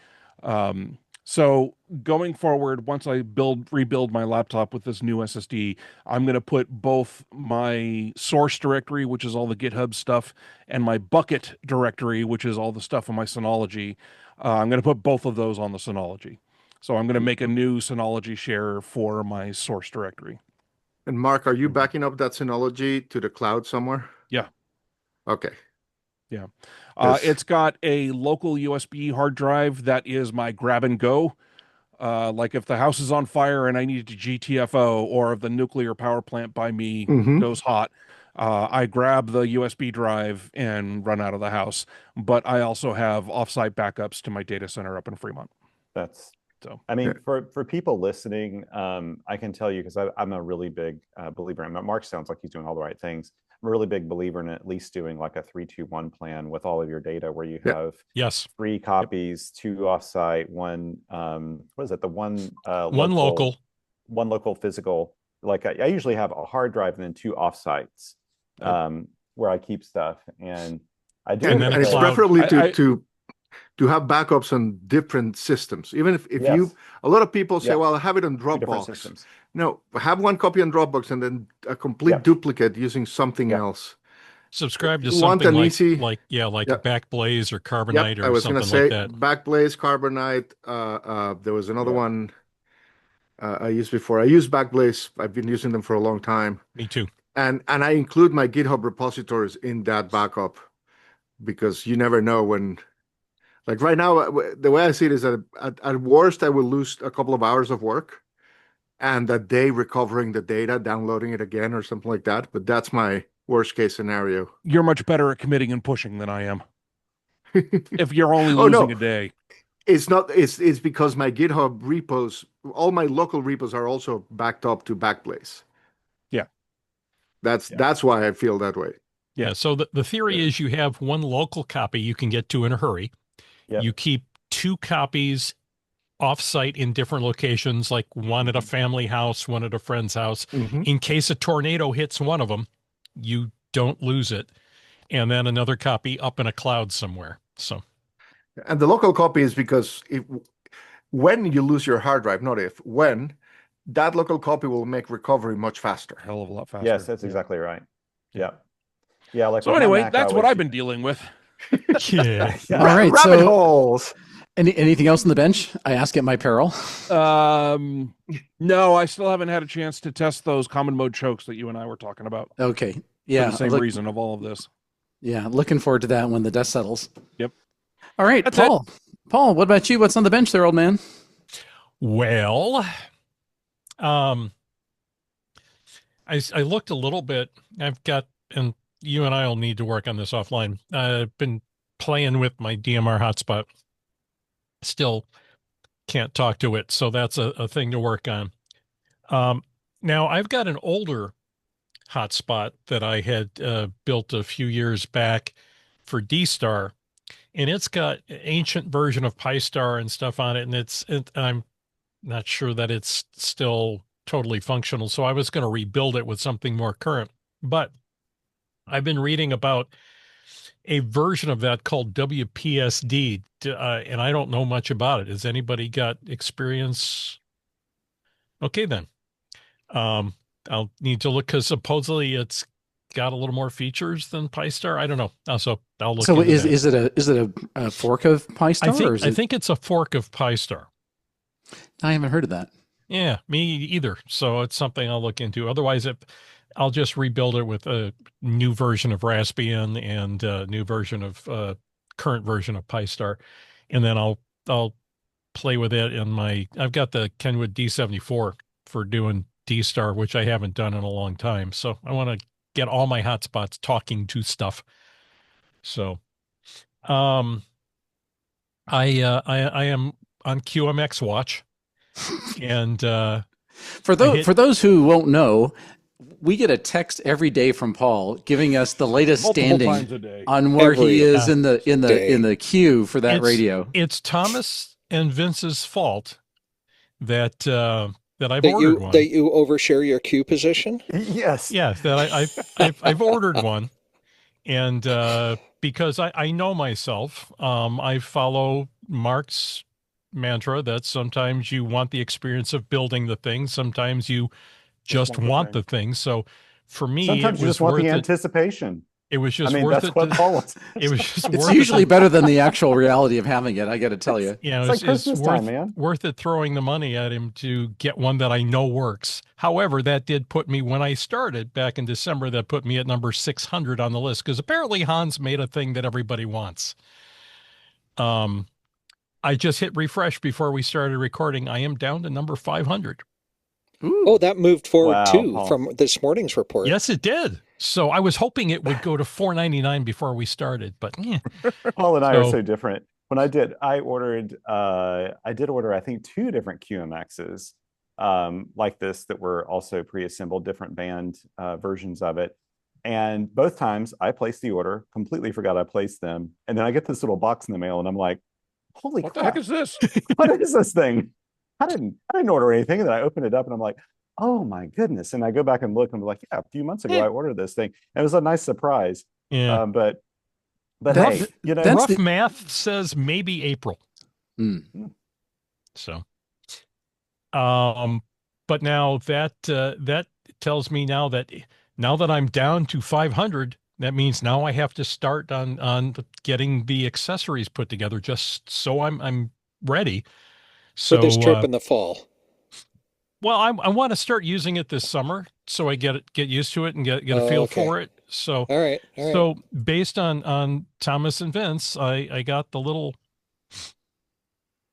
So going forward, once I rebuild my laptop with this new SSD, I'm going to put both my source directory, which is all the GitHub stuff, and my bucket directory, which is all the stuff on my Synology. I'm going to put both of those on the Synology. So I'm going to make a new Synology share for my source directory. And Mark, are you backing up that Synology to the cloud somewhere? Yeah. Okay. Yeah. Yes. It's got a local USB hard drive that is my grab and go. Like if the house is on fire and I need to GTFO, or if the nuclear power plant by me goes hot, I grab the USB drive and run out of the house. But I also have offsite backups to my data center up in Fremont. That's So, I mean, Yeah. for people listening, I can tell you, because I'm a really big believer in Mark. Sounds like he's doing all the right things. I'm a really big believer in at least doing like a 3-2-1 plan with all of your data, where you Yeah. have Yes. 3 copies, 2 offsite, one what is it? The one One local. one local physical. Like I usually have a hard drive and then 2 offsites where I keep stuff, and I do. And then And a it's cloud. preferably to have backups on different systems. Even if Yes. you, a lot of people say, Yep. well, I have it on 2 different Dropbox. systems. No, have one copy on Dropbox and then a complete Yep. duplicate using something Yep. else. Subscribe to You want something an like easy- like Yep. Backblaze or Yep, Carbonite I or was going something to say like that. Backblaze, Carbonite. There was another Yep. one I used before. I used Backblaze. I've been using them for a long time. Me too. And I include my GitHub repositories in that backup, because you never know when. Like right now, the way I see it is that at worst, I will lose a couple of hours of work and a day recovering the data, downloading it again or something like that. But that's my worst case scenario. you're much better at committing and pushing than I am. If you're only Oh, losing no. a day. It's not, it's because my GitHub repos, all my local repos are also backed up to Backblaze. Yeah. That's why I feel that way. Yeah. So the theory is you have one local copy you can get to in a hurry. Yep. You keep 2 copies offsite in different locations, like one at a family house, one at a friend's house. In case a tornado hits one of them, you don't lose it. And then another copy up in a cloud somewhere. So, And the local copy is because when you lose your hard drive, not if, when, that local copy will make recovery much faster. Hell of a lot faster. Yes, that's exactly right. Yeah. Yeah. Like So with my anyway, Mac, that's I what always I've been dealing with. yeah. All right, Rabbit so- holes. Anything else on the bench? I ask at my peril. No, I still haven't had a chance to test those common mode chokes that you and I were talking about. Okay. For Yeah. the same reason of all of this. Yeah. Looking forward to that when the dust settles. Yep. All right, That's Paul. Paul, what about you? What's on the bench there, old man? Well, I looked a little bit. I've got, and you and I will need to work on this offline. I've been playing with my DMR hotspot. Still can't talk to it, so that's a thing to work on. Now, I've got an older hotspot that I had built a few years back for D-Star, and it's got an ancient version of Pi-Star and stuff on it, and I'm not sure that it's still totally functional, so I was going to rebuild it with something more current. But I've been reading about a version of that called WPSD, and I don't know much about it. Has anybody got experience? Okay, then. I'll need to look, because supposedly it's got a little more features than Pi-Star. I don't know. So I'll look. So into is that. it a fork of Pi-Star? I think it's a fork of Pi-Star. I haven't heard of that. Yeah, me either. So it's something I'll look into. Otherwise, I'll just rebuild it with a new version of Raspbian and a new version of current version of Pi-Star, and then I'll play with it in I've got the Kenwood D74 for doing D-Star, which I haven't done in a long time. So I want to get all my hotspots talking to stuff. So, I am on QMX watch, and for those who won't know, we get a text every day from Paul giving us the latest Multiple times a standing day. on where Every he is in day. the queue for that radio. It's Thomas and Vince's fault that I've That ordered one. that you overshare your queue position. Yes. Yeah, that I've ordered one, and because I know myself, I follow Mark's mantra that sometimes you want the experience of building the thing. Sometimes you just want the thing. So for me, sometimes you just want the anticipation. It was just I mean, worth that's it. what Paul was. It was just It's worth usually it. better than the actual reality of having it, I got to tell you. You know, it's like Christmas time, man. Worth it throwing the money at him to get one that I know works. However, that did put me, when I started back in December, that put me at number 600 on the list, because apparently Hans made a thing that everybody wants. I just hit refresh before we started recording. I am down to number 500. Ooh. Oh, that moved forward too Paul. From this morning's report. Yes, it did. So I was hoping it would go to $4.99 before we started, but Paul and I are so different. When I did order, I think 2 different QMXs like this that were also pre-assembled, different band versions of it. And both times I placed the order, completely forgot I placed them. And then I get this little box in the mail and I'm like, holy crap. What the heck is this? What is this thing? I didn't order anything. And then I open it up and I'm like, oh my goodness. And I go back and look and I'm like, yeah, a few months ago I ordered this thing. And it was a nice surprise. Yeah. But hey, you know, rough math says maybe April. So, but now that tells me now that I'm down to 500, that means now I have to start on getting the accessories put together, just so I'm ready. So this trip in the fall. Well, I want to start using it this summer, so I get used to it and get a feel for it. So all right. So based on Thomas and Vince, I got the little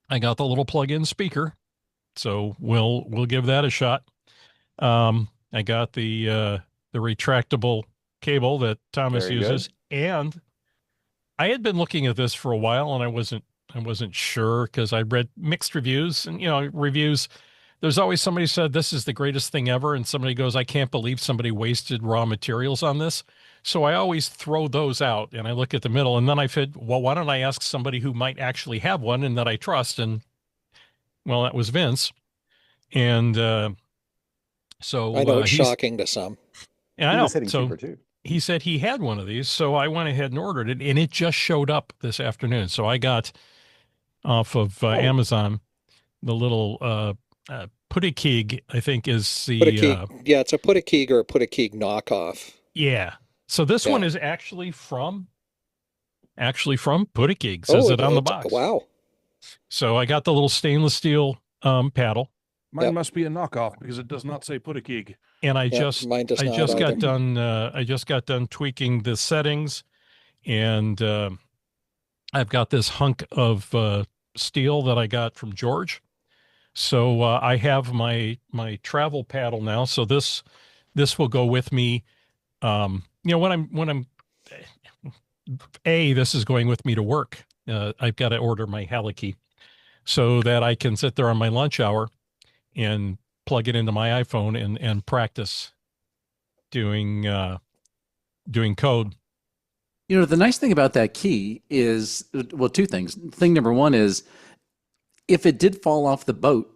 plug-in speaker. So we'll give that a shot. I got the retractable cable that Thomas uses, and I had been looking at this for a while, and I wasn't sure, because I read mixed reviews, and reviews. There's always somebody said this is the greatest thing ever, and somebody goes, I can't believe somebody wasted raw materials on this. So I always throw those out, and I look at the middle, and then I said, well, why don't I ask somebody who might actually have one and that I trust? And well, that was Vince. And so I know it's shocking to some. And I know. So he said he had one of these, so I went ahead and ordered it, and it just showed up this afternoon. So I got off of Amazon the little PoTA, I think is the yeah, it's a PoTA or a PoTA knockoff. Yeah. So this one is actually from PoTA. Says it on the box. Wow. So I got the little stainless steel paddle. Mine must be a knockoff because it does not say PoTA. And I just got done tweaking the settings, and I've got this hunk of steel that I got from George. So I have my travel paddle now. So this will go with me. When I'm this is going with me to work. I've got to order my Haliki so that I can sit there on my lunch hour and plug it into my iPhone and practice doing code. The nice thing about that key is, well, 2 things. Thing number 1 is, if it did fall off the boat,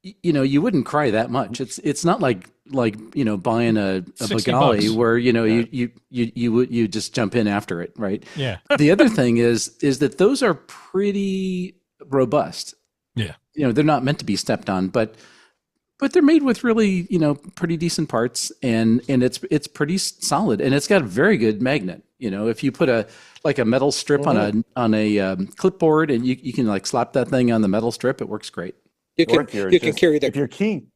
you wouldn't cry that much. It's not like buying a Bengali where you just jump in after it, right? Yeah. The other thing is that those are pretty robust. Yeah. They're not meant to be stepped on, but they're made with really pretty decent parts, and it's pretty solid, and it's got a very good magnet. If you put a metal strip on a clipboard, and you can slap that thing on the metal strip, it works great. You can carry that. If you're keying,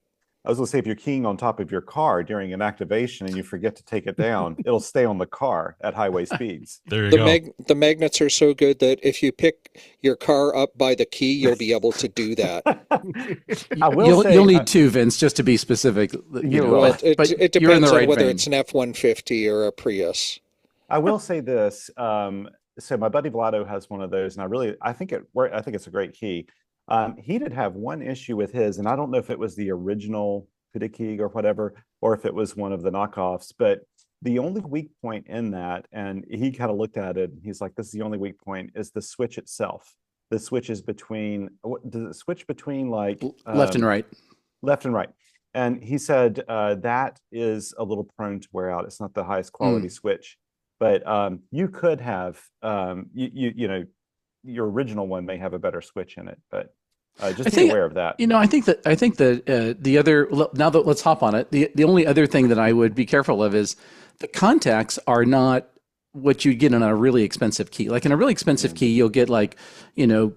I was going to say, if you're keying on top of your car during an activation and you forget to take it down, it'll stay on the car at highway speeds. There you go. The magnets are so good that if you pick your car up by the key, you'll be able to do that. You'll need 2, Vince, just to be specific. It depends on whether it's an F-150 or a Prius. I will say this. So my buddy Vlado has one of those, and I think it's a great key. He did have one issue with his, and I don't know if it was the original PoTA or whatever, or if it was one of the knockoffs, but the only weak point in that, and he kind of looked at it, and he's like, this is the only weak point, is the switch itself. The switch is does it switch between left and right? Left and right. And he said that is a little prone to wear out. It's not the highest quality switch, but you could have, your original one may have a better switch in it, but just be aware of that. I think that the other, now that let's hop on it. The only other thing that I would be careful of is the contacts are not what you get in a really expensive key. Like in a really expensive key, you'll get like,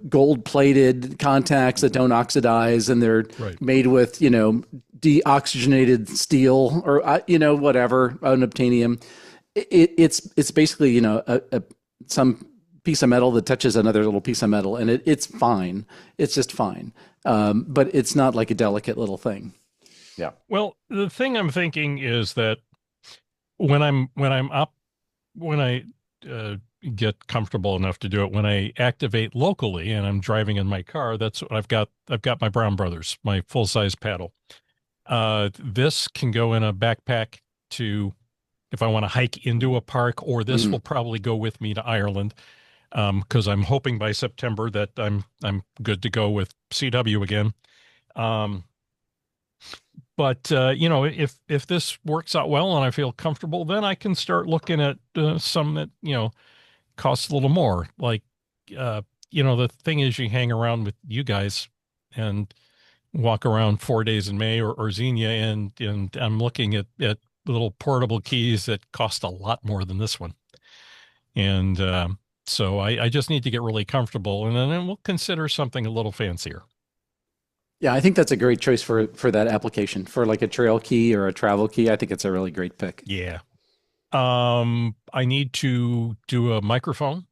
gold plated contacts that don't oxidize, and they're made with, deoxygenated steel or, whatever, unobtainium. It's basically, some piece of metal that touches another little piece of metal, and it's fine. It's just fine. But it's not like a delicate little thing. Yeah. Well, the thing I'm thinking is that when I get comfortable enough to do it, when I activate locally and I'm driving in my car, that's what I've got. I've got my Brown Brothers, my full-size paddle. This can go in a backpack to, if I want to hike into a park, or this will probably go with me to Ireland. Because I'm hoping by September that I'm good to go with CW again. But if this works out well and I feel comfortable, then I can start looking at some that cost a little more. Like the thing is, you hang around with you guys and walk around 4 days in May or Xenia, and I'm looking at little portable keys that cost a lot more than this one, and so I just need to get really comfortable, and then we'll consider something a little fancier. Yeah, I think that's a great choice for that application, for like a trail key or a travel key. I think it's a really great pick. Yeah. I need to do a microphone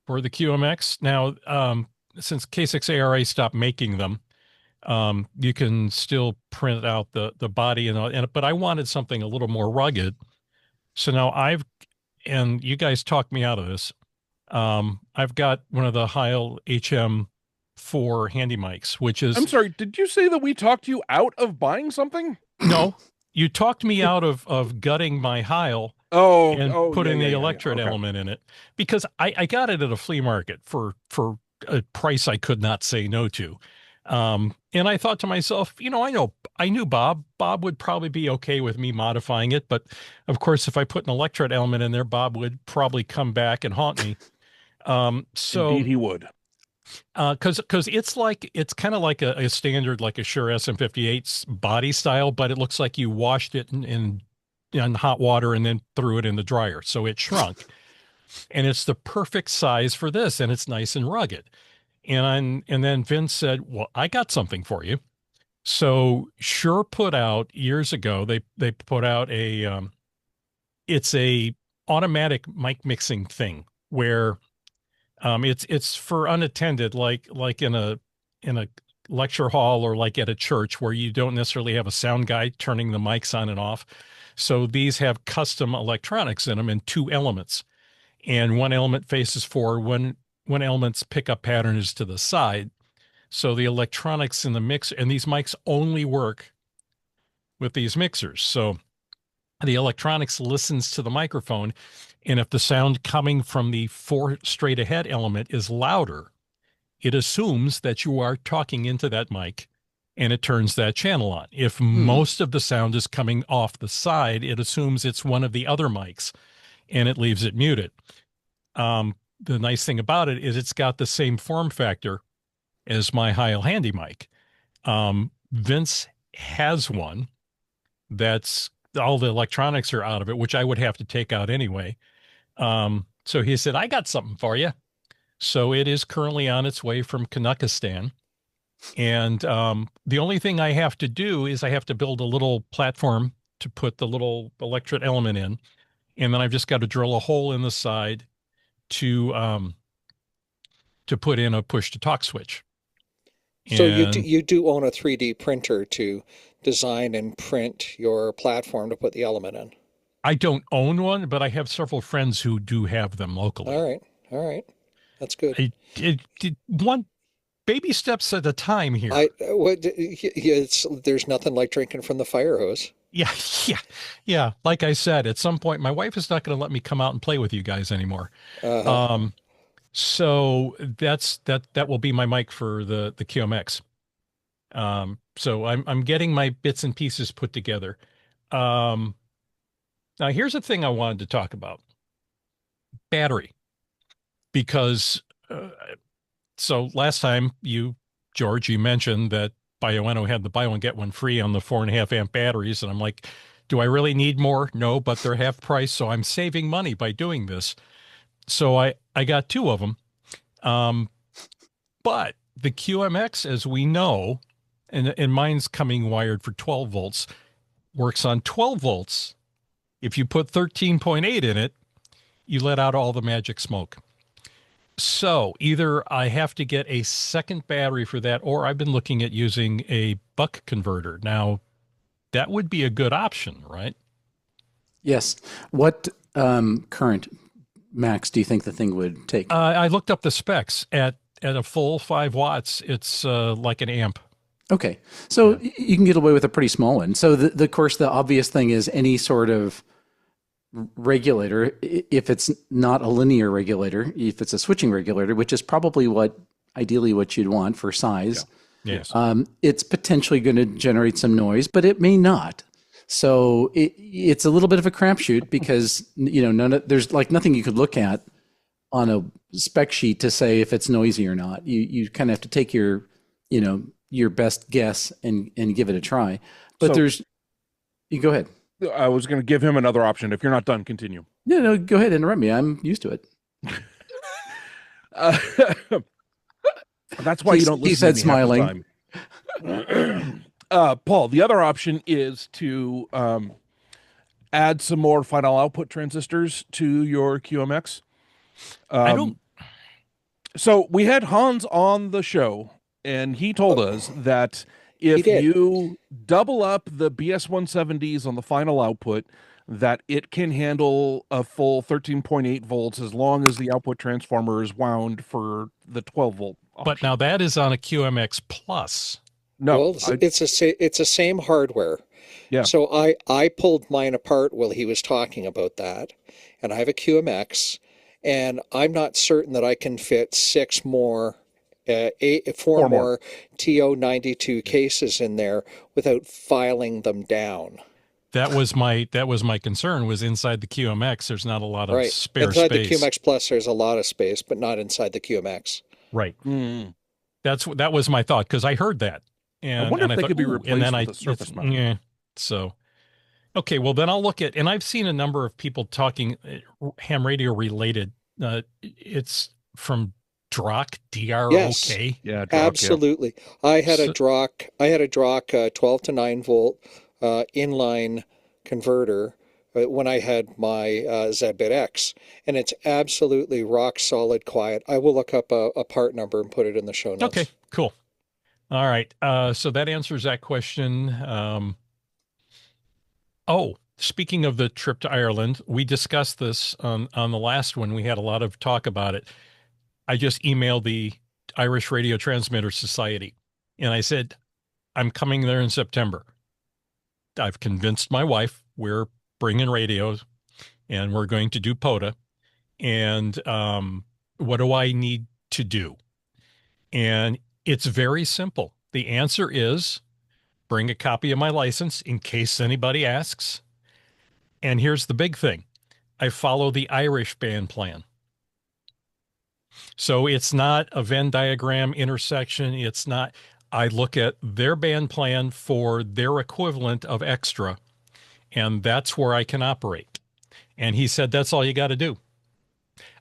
for the QMX. Now, since K6ARA stopped making them, you can still print out the body, but I wanted something a little more rugged. So now and you guys talked me out of this. I've got one of the Heil HM4 handy mics, which is... I'm sorry, did you say that we talked you out of buying something? No, you talked me out of gutting my Heil and putting the electrode element in it, because I got it at a flea market for a price I could not say no to. And I thought to myself, I knew Bob would probably be okay with me modifying it. But of course, if I put an electrode element in there, Bob would probably come back and haunt me. So indeed he would. Because it's kind of like a standard, like a Shure SM58's body style, but it looks like you washed it in hot water and then threw it in the dryer. So it shrunk, and it's the perfect size for this, and it's nice and rugged. And then Vince said, well, I got something for you. So Shure put out years ago, they put out it's a automatic mic mixing thing where it's for unattended, like in a lecture hall or like at a church, where you don't necessarily have a sound guy turning the mics on and off. So these have custom electronics in them and 2 elements, and one element faces forward, one element's pickup pattern is to the side. So the electronics in the mix, and these mics only work with these mixers. So the electronics listens to the microphone, and if the sound coming from the 4 straight ahead element is louder, it assumes that you are talking into that mic, and it turns that channel on. If most of the sound is coming off the side, it assumes it's one of the other mics, and it leaves it muted. The nice thing about it is it's got the same form factor as my Heil Handy mic. Vince has one that's all the electronics are out of it, which I would have to take out anyway. So he said, I got something for you. So it is currently on its way from Kazakhstan. And the only thing I have to do is I have to build a little platform to put the little electrode element in. And then I've just got to drill a hole in the side to put in a push-to-talk switch. So you do own a 3D printer to design and print your platform to put the element in? I don't own one, but I have several friends who do have them locally. All right. That's good. One baby steps at a time here. There's nothing like drinking from the fire hose. Yeah. Like I said, at some point, my wife is not going to let me come out and play with you guys anymore. So that will be my mic for the QMX. So I'm getting my bits and pieces put together. Now here's the thing I wanted to talk about: battery, because So last time George, you mentioned that Bioenno had the buy one, get one free on the 4.5 amp batteries. And I'm like, do I really need more? No, but they're half price. So I'm saving money by doing this. So I got 2 of them. But the QMX, as we know, and mine's coming wired for 12 volts, works on 12 volts. If you put 13.8 in it, you let out all the magic smoke. So either I have to get a second battery for that, or I've been looking at using a buck converter. Now, that would be a good option, right? Yes. What current max do you think the thing would take? I looked up the specs. At a full 5 watts, it's like an amp. Okay. So you can get away with a pretty small one. So of course, the obvious thing is any sort of regulator, if it's not a linear regulator, if it's a switching regulator, which is probably ideally what you'd want for size. Yeah. Yes. It's potentially going to generate some noise, but it may not. So it's a little bit of a crapshoot because, there's like nothing you could look at on a spec sheet to say if it's noisy or not. You kind of have to take your best guess and give it a try. But you go ahead. I was going to give him another option. If you're not done, continue. No, go ahead. Interrupt me. I'm used to it. That's why you don't listen. He said, to me half smiling. the time. Paul, the other option is to add some more final output transistors to your QMX. So we had Hans on the show, and he told us that if you double up the BS170s on the final output, that it can handle a full 13.8 volts as long as the output transformer is wound for the 12 volt option. But now that is on a QMX Plus. No, well, it's the same hardware. Yeah. So I pulled mine apart while he was talking about that, and I have a QMX, and I'm not certain that I can fit 4 more TO92 cases in there without filing them down. That was my concern, was inside the QMX. There's not a lot of spare inside space. The QMX Plus, there's a lot of space, but not inside the QMX. Right. Mm. That was my thought, because I heard that. And I wonder if they thought, could be replaced with a surface mount. Yeah. So, okay, well, then I'll look at, and I've seen a number of people talking ham radio related. It's from Drock, DROK. Yes. Yeah, Drock, absolutely. Yeah. I had a Drock 12 to 9 volt inline converter when I had my ZBit X, and it's absolutely rock solid quiet. I will look up a part number and put it in the show notes. Okay, cool. All right. So that answers that question. Speaking of the trip to Ireland, we discussed this on the last one. We had a lot of talk about it. I just emailed the Irish Radio Transmitter Society, and I said, I'm coming there in September. I've convinced my wife we're bringing radios, and we're going to do POTA. And what do I need to do? And it's very simple. The answer is bring a copy of my license in case anybody asks. And here's the big thing. I follow the Irish band plan. So it's not a Venn diagram intersection. It's not, I look at their band plan for their equivalent of extra, and that's where I can operate. And he said, that's all you got to do.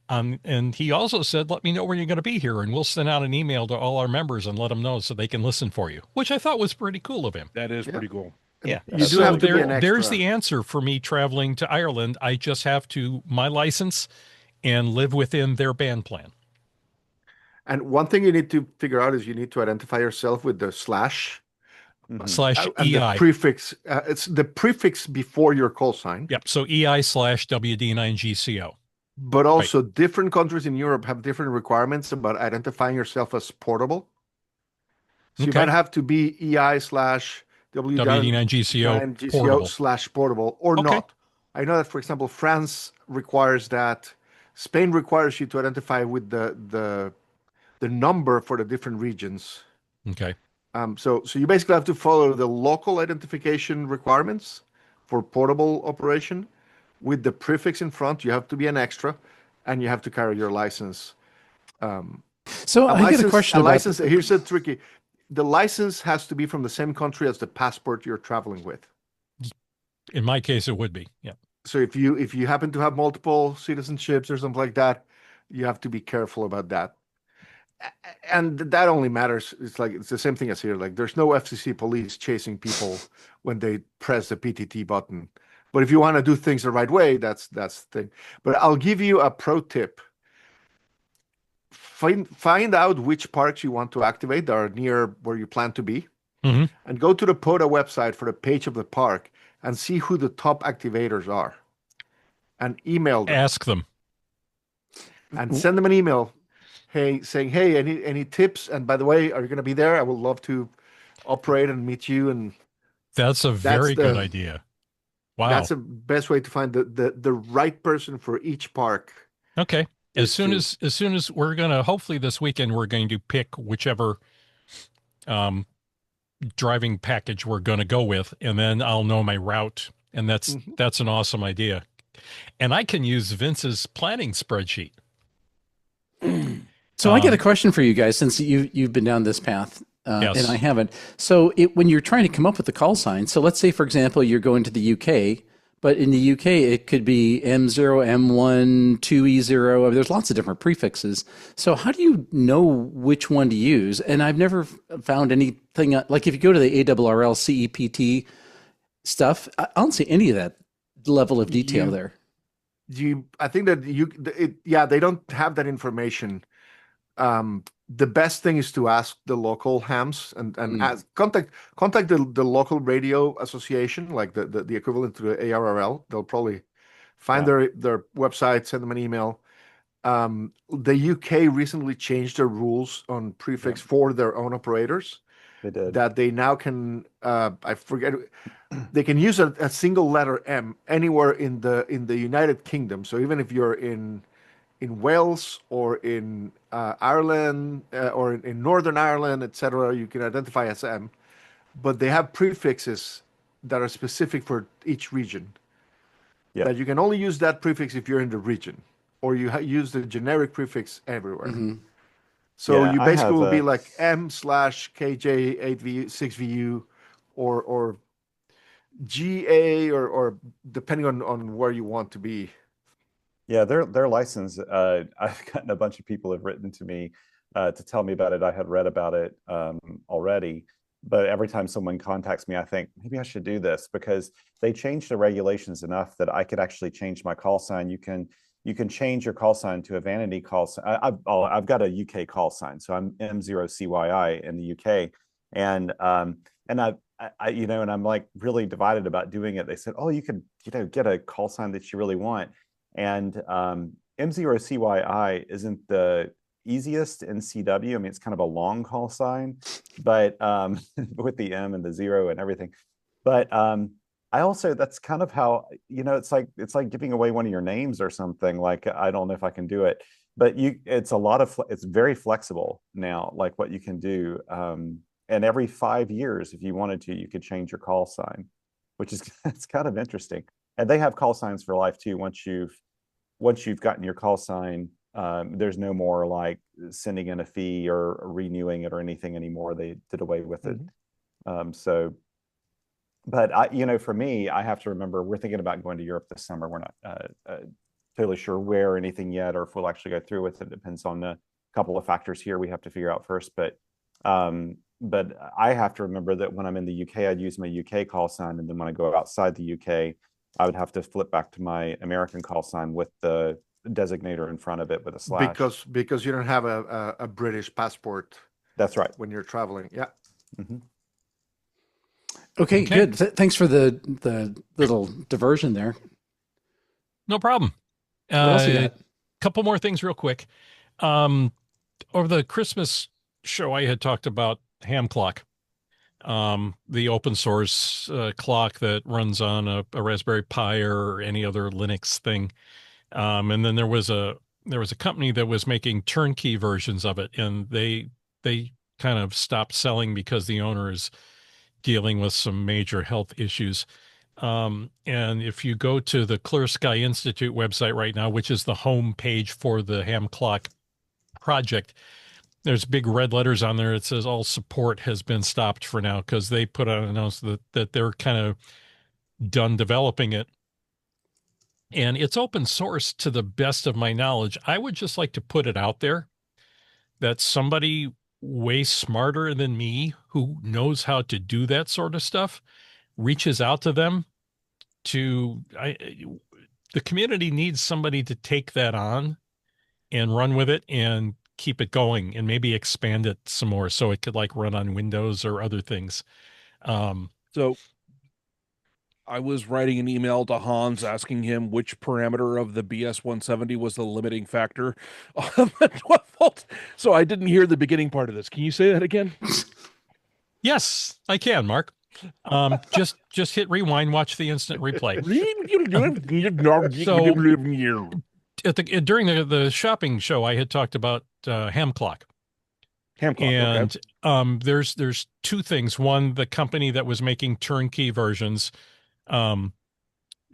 And he also said, let me know when you're going to be here, and we'll send out an email to all our members and let them know so they can listen for you, which I thought was pretty cool of him. That is pretty cool. Yeah. You do have to be an extra. There's the answer for me traveling to Ireland. I just have to, my license, and live within their band plan. And one thing you need to figure out is you need to identify yourself with the slash. Slash and EI. The prefix. It's the prefix before your call sign. Yep. So EI/WD9GCO. But also different countries in Europe have different requirements about identifying yourself as portable. So you might have to be EI/WD9GCO/portable or not. I know that, for example, France requires that. Spain requires you to identify with the number for the different regions. Okay. So you basically have to follow the local identification requirements for portable operation. With the prefix in front, you have to be an extra, and you have to carry your license. So I get a question about license. Here's a tricky. The license has to be from the same country as the passport you're traveling with. In my case, it would be. Yeah. So if you happen to have multiple citizenships or something like that, you have to be careful about that. And that only matters. It's the same thing as here. Like there's no FCC police chasing people when they press the PTT button. But if you want to do things the right way, that's the thing. But I'll give you a pro tip. Find out which parks you want to activate that are near where you plan to be, Mm-hmm. and go to the POTA website for the page of the park and see who the top activators are, and email them. Ask them. And send them an email, saying, hey, any tips? And by the way, are you going to be there? I would love to operate and meet you. And that's a very good idea. Wow. That's the best way to find the right person for each park. Okay. As soon as we're going to, hopefully this weekend, we're going to pick whichever driving package we're going to go with, and then I'll know my route. And that's an awesome idea. And I can use Vince's planning spreadsheet. So I get a question for you guys, since you've been down this path, Yes. and I haven't. So when you're trying to come up with the call sign, so let's say, for example, you're going to the UK, but in the UK, it could be M0, M1, 2E0. There's lots of different prefixes. So how do you know which one to use? And I've never found anything, like if you go to the ARRL CEPT stuff, I don't see any of that level of detail there. I think that they don't have that information. The best thing is to ask the local hams and contact the local radio association, like the equivalent to the ARRL. They'll probably find their website, send them an email. The UK recently changed their rules on prefix for their own operators. They did. That they now can I forget, they can use a single letter M anywhere in the United Kingdom. So even if you're in Wales or in Ireland or in Northern Ireland, etc., you can identify as M. But they have prefixes that are specific for each region. Yeah. That you can only use that prefix if you're in the region, or you use the generic prefix everywhere. Mm-hmm. So Yeah, you I basically have will be like M/KJ8V 6VU or GA or depending on where you want to be. Yeah, their license. I've gotten a bunch of people have written to me to tell me about it. I had read about it already, but every time someone contacts me, I think maybe I should do this, because they changed the regulations enough that I could actually change my call sign. You can change your call sign to a vanity call sign. I've got a UK call sign, so I'm M0CYI in the UK, and I and I'm like really divided about doing it. They said, oh, you could get a call sign that you really want. And M0CYI isn't the easiest in CW. I mean, it's kind of a long call sign, but with the M and the 0 and everything. But I also, that's kind of how, it's like giving away one of your names or something. Like, I don't know if I can do it, but it's very flexible now, like what you can do. And every 5 years, if you wanted to, you could change your call sign, which is, it's kind of interesting. And they have call signs for life too. Once you've gotten your call sign, there's no more like sending in a fee or renewing it or anything anymore. They did away with it. But for me, I have to remember, we're thinking about going to Europe this summer. We're not totally sure where or anything yet, or if we'll actually go through with it. It depends on a couple of factors here we have to figure out first. But I have to remember that when I'm in the UK, I'd use my UK call sign, and then when I go outside the UK, I would have to flip back to my American call sign with the designator in front of it with a slash. Because you don't have a British passport. That's right. When you're traveling. Yeah. Mm-hmm. Okay, good. Thanks for the little diversion there. No problem. What else you got? Couple more things real quick. Over the Christmas show, I had talked about Ham Clock. The open source clock that runs on a Raspberry Pi or any other Linux thing. And then there was a company that was making turnkey versions of it, and they kind of stopped selling because the owner is dealing with some major health issues. And if you go to the Clear Sky Institute website right now, which is the home page for the Ham Clock project, there's big red letters on there. It says all support has been stopped for now because they put out an announcement that they're kind of done developing it. And it's open source to the best of my knowledge. I would just like to put it out there that somebody way smarter than me who knows how to do that sort of stuff reaches out to them the community needs somebody to take that on and run with it and keep it going and maybe expand it some more so it could like run on Windows or other things. So I was writing an email to Hans asking him which parameter of the BS-170 was the limiting factor on the 12 volt. So I didn't hear the beginning part of this. Can you say that again? Yes, I can, Mark. Just hit rewind, watch the instant replay. So during the shopping show, I had talked about ham clock. And okay. There's two things. One, the company that was making turnkey versions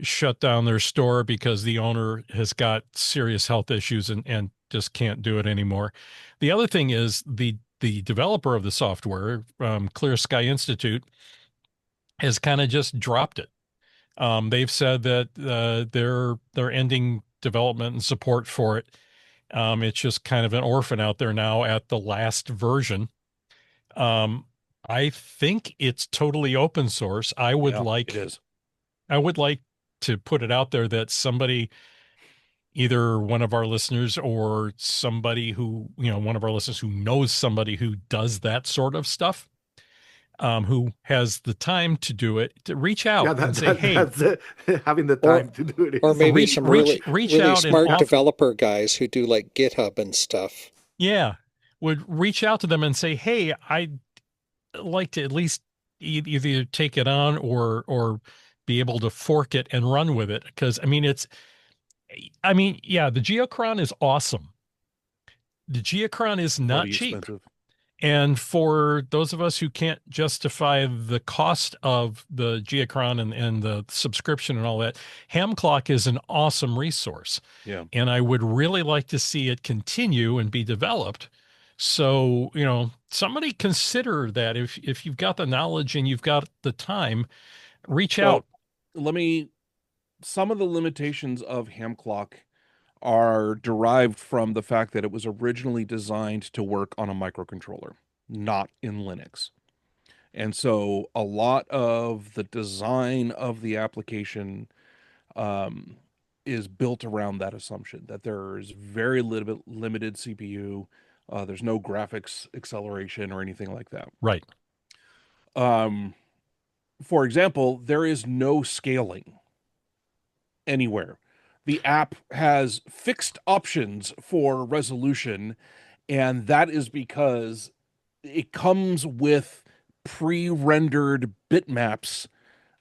shut down their store because the owner has got serious health issues and just can't do it anymore. The other thing is the developer of the software, Clear Sky Institute, has kind of just dropped it. They've said that they're ending development and support for it. It's just kind of an orphan out there now at the last version. I think it's totally open source. I would like to put it out there that somebody, either one of our listeners or somebody who, one of our listeners who knows somebody who does that sort of stuff, who has the time to do it, to reach out and say, hey, that's having the time to do it. Or maybe some really out smart developer guys who do like GitHub and stuff. Yeah. Would reach out to them and say, hey, I'd like to at least either take it on or be able to fork it and run with it. Because the Geochron is awesome. The Geochron is not cheap. Expensive. And for those of us who can't justify the cost of the Geochron and the subscription and all that, Ham Clock is an awesome resource. Yeah. And I would really like to see it continue and be developed. So, somebody consider that if you've got the knowledge and you've got the time, reach out. Some of the limitations of Ham Clock are derived from the fact that it was originally designed to work on a microcontroller, not in Linux. And so a lot of the design of the application is built around that assumption that there is very limited CPU. There's no graphics acceleration or anything like that. Right. For example, there is no scaling anywhere. The app has fixed options for resolution, and that is because it comes with pre-rendered bitmaps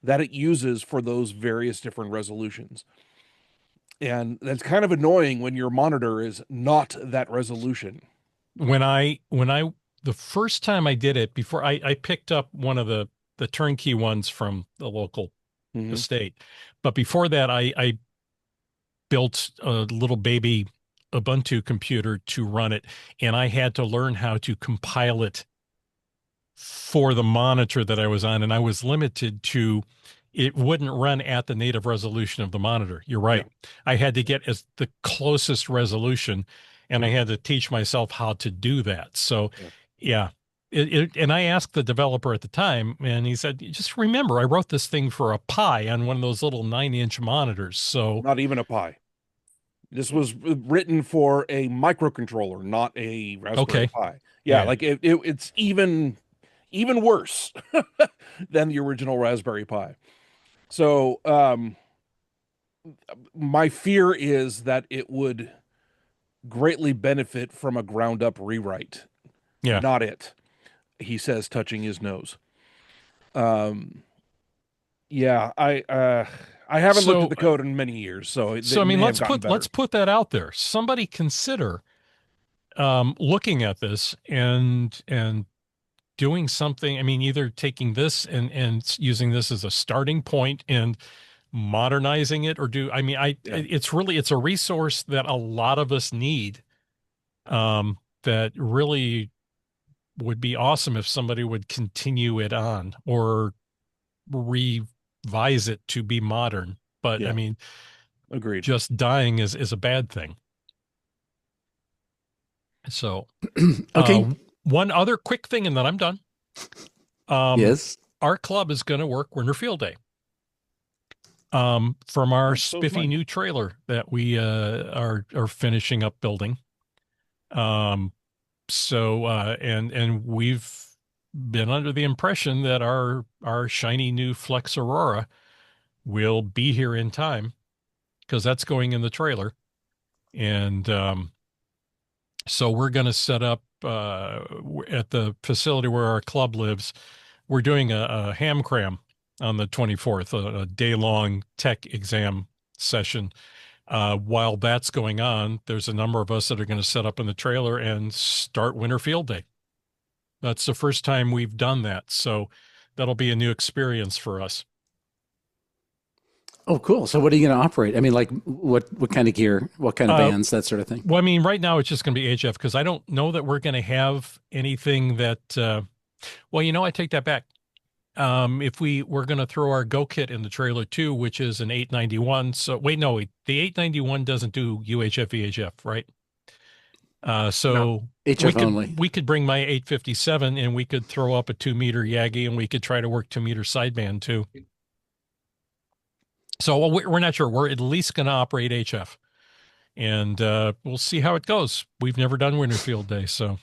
that it uses for those various different resolutions. And that's kind of annoying when your monitor is not that resolution. The first time I did it, before I picked up one of the turnkey ones from the local estate, but before that I built a little baby Ubuntu computer to run it, and I had to learn how to compile it for the monitor that I was on, and I was limited to it wouldn't run at the native resolution of the monitor. You're right. Yeah. I had to get as the closest resolution, and I had to teach myself how to do that. So, yeah. And I asked the developer at the time, and he said, just remember, I wrote this thing for a Pi on one of those little 9-inch monitors. So not even a Pi. This was written for a microcontroller, not a Raspberry Pi. Yeah, like it's even worse than the original Raspberry Pi. So my fear is that it would greatly benefit from a ground-up rewrite. Yeah. Not it. He says, touching his nose. I haven't looked at the code in many years, so let's put that out there. Somebody consider looking at this and doing something. Either taking this and using this as a starting point and modernizing it, or it's a resource that a lot of us need. that really would be awesome if somebody would continue it on or revise it to be modern. But Yeah. I mean, Agreed. just dying is a bad thing. So, Okay. one other quick thing, and then I'm done. Yes. Our club is going to work Winter Field Day. From our So spiffy mine. new trailer that we are finishing up building. So and we've been under the impression that our shiny new Flex Aurora will be here in time, because that's going in the trailer. And so we're going to set up at the facility where our club lives. We're doing a ham cram on the 24th, a day-long tech exam session. While that's going on, there's a number of us that are going to set up in the trailer and start Winter Field Day. That's the first time we've done that, so that'll be a new experience for us. Oh, cool. So what are you going to operate? I mean, like what kind of gear, what kind of bands, that sort of thing? Well, I mean, right now it's just going to be HF, because I don't know that we're going to have anything that, well, I take that back. If we're going to throw our Go kit in the trailer too, which is an 891. So wait, no, the 891 doesn't do UHF, VHF, right? So no, HF only. We could bring my 857 and we could throw up a 2-meter Yagi, and we could try to work 2-meter sideband too. So we're not sure. We're at least going to operate HF, and we'll see how it goes. We've never done Winter Field Day, so,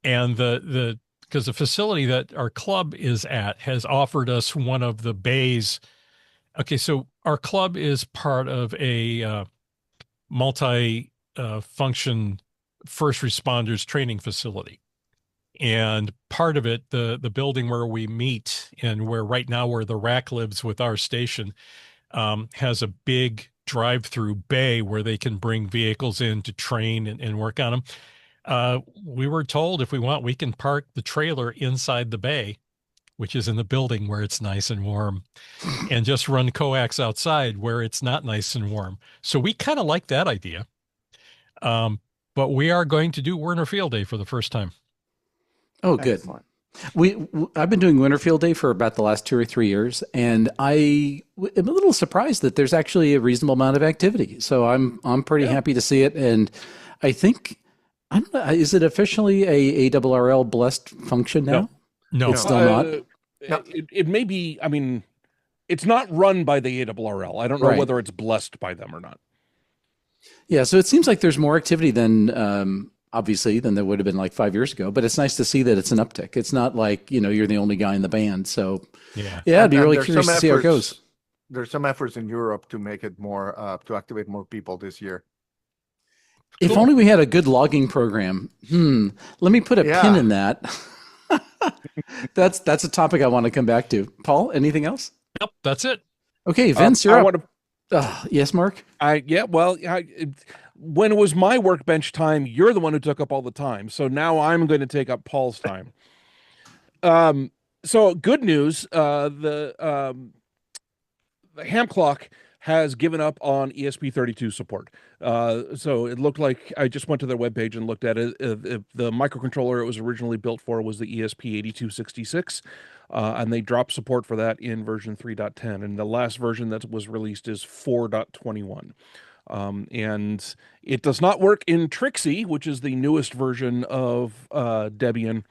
and because the facility that our club is at has offered us one of the bays. Okay, so our club is part of a multi-function first responders training facility. And part of it, the building where we meet and where right now where the rack lives with our station, has a big drive-through bay where they can bring vehicles in to train and work on them. We were told if we want, we can park the trailer inside the bay, which is in the building where it's nice and warm, and just run coax outside where it's not nice and warm. So we kind of like that idea. But we are going to do Winter Field Day for the first time. Oh, good. Excellent. I've been doing Winter Field Day for about the last 2 or 3 years, and I am a little surprised that there's actually a reasonable amount of activity. So I'm pretty happy to see it, and I think, I don't know, is it officially a ARRL blessed function now? No. It's still not? It may be, I mean, it's not run by the ARRL. I don't know whether it's blessed by them or not. Yeah, so it seems like there's more activity than, obviously, than there would have been like 5 years ago, but it's nice to see that it's an uptick. It's not like, you're the only guy in the band. So yeah, I'd be really curious to see how it goes. There's some efforts in Europe to make it more, to activate more people this year. If only we had a good logging program. Let me put a pin in that. That's a topic I want to come back to. Paul, anything else? Yep, that's it. Okay, Vince, you're up. Yes, Mark? When it was my workbench time, you're the one who took up all the time. So now I'm going to take up Paul's time. So good news, the ham clock has given up on ESP32 support. So it looked like, I just went to their webpage and looked at it. The microcontroller it was originally built for was the ESP8266. And they dropped support for that in version 3.10. And the last version that was released is 4.21. And it does not work in Trixie, which is the newest version of Debian.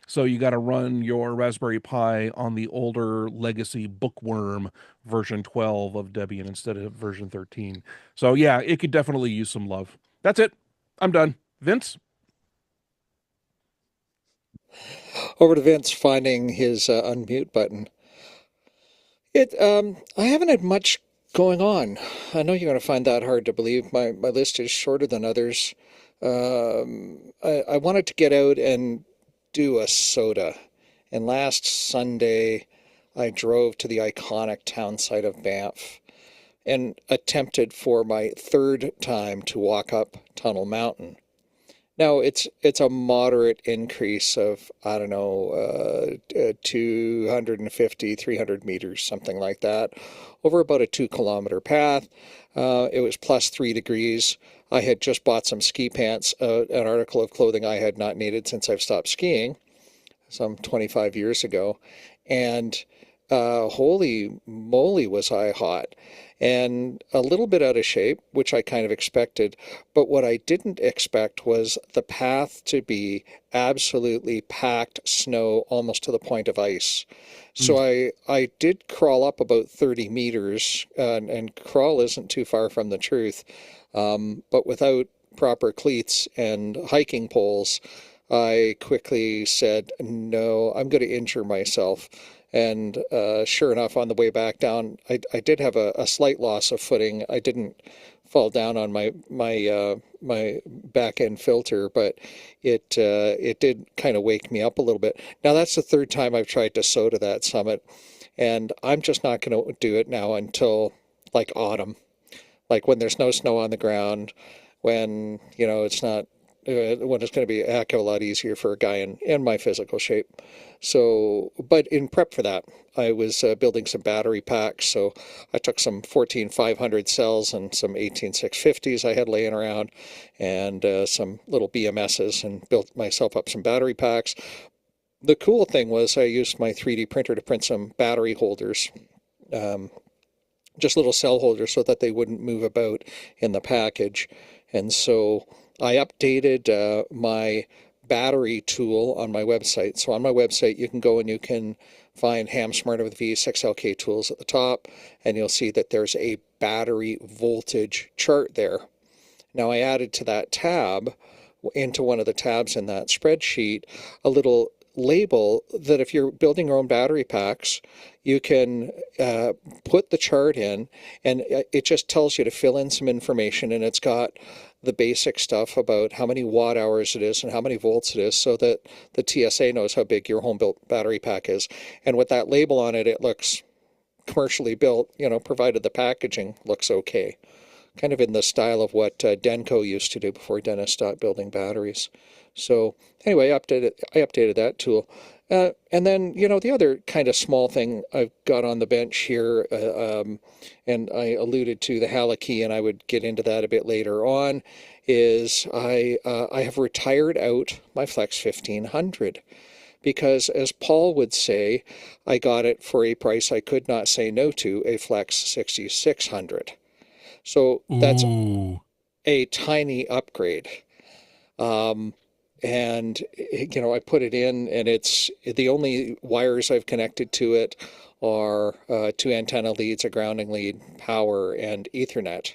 So you got to run your Raspberry Pi on the older legacy Bookworm version 12 of Debian instead of version 13. So yeah, it could definitely use some love. That's it. I'm done. Vince? Over to Vince finding his unmute button. I haven't had much going on. I know you're going to find that hard to believe. My list is shorter than others. I wanted to get out and do a soda. And last Sunday, I drove to the iconic town site of Banff and attempted for my third time to walk up Tunnel Mountain. Now, it's a moderate increase of, 250, 300 meters, something like that, over about a 2-kilometer path. It was plus 3 degrees. I had just bought some ski pants, an article of clothing I had not needed since I've stopped skiing, some 25 years ago. And holy moly was I hot, and a little bit out of shape, which I kind of expected. But what I didn't expect was the path to be absolutely packed snow, almost to the point of ice. So I did crawl up about 30 meters, and crawl isn't too far from the truth. But without proper cleats and hiking poles, I quickly said, no, I'm going to injure myself. And sure enough, on the way back down, I did have a slight loss of footing. I didn't fall down on my back end filter, but it did kind of wake me up a little bit. Now that's the third time I've tried to sew to that summit, and I'm just not going to do it now until like autumn, like when there's no snow on the ground, when it's not. When it's going to be a heck of a lot easier for a guy in my physical shape. So, but in prep for that, I was building some battery packs. So I took some 14500 cells and some 18650s I had laying around, and some little BMSs, and built myself up some battery packs. The cool thing was I used my 3D printer to print some battery holders, just little cell holders, so that they wouldn't move about in the package. And so I updated my battery tool on my website. So on my website, you can go and you can find Ham Smarter with V6LK tools at the top, and you'll see that there's a battery voltage chart there. Now I added to that tab, into one of the tabs in that spreadsheet, a little label that if you're building your own battery packs, you can put the chart in, and it just tells you to fill in some information, and it's got the basic stuff about how many watt hours it is and how many volts it is, so that the TSA knows how big your home built battery pack is. And with that label on it, it looks commercially built, provided the packaging looks okay. Kind of in the style of what Denko used to do before Dennis stopped building batteries. So anyway, I updated that tool. And then, the other kind of small thing I've got on the bench here, and I alluded to the Halakey, and I would get into that a bit later on, is I have retired out my Flex 1500. Because, as Paul would say, I got it for a price I could not say no to, a Flex 6600. So that's a tiny upgrade. And, I put it in, and it's the only wires I've connected to it are 2 antenna leads, a grounding lead, power, and Ethernet.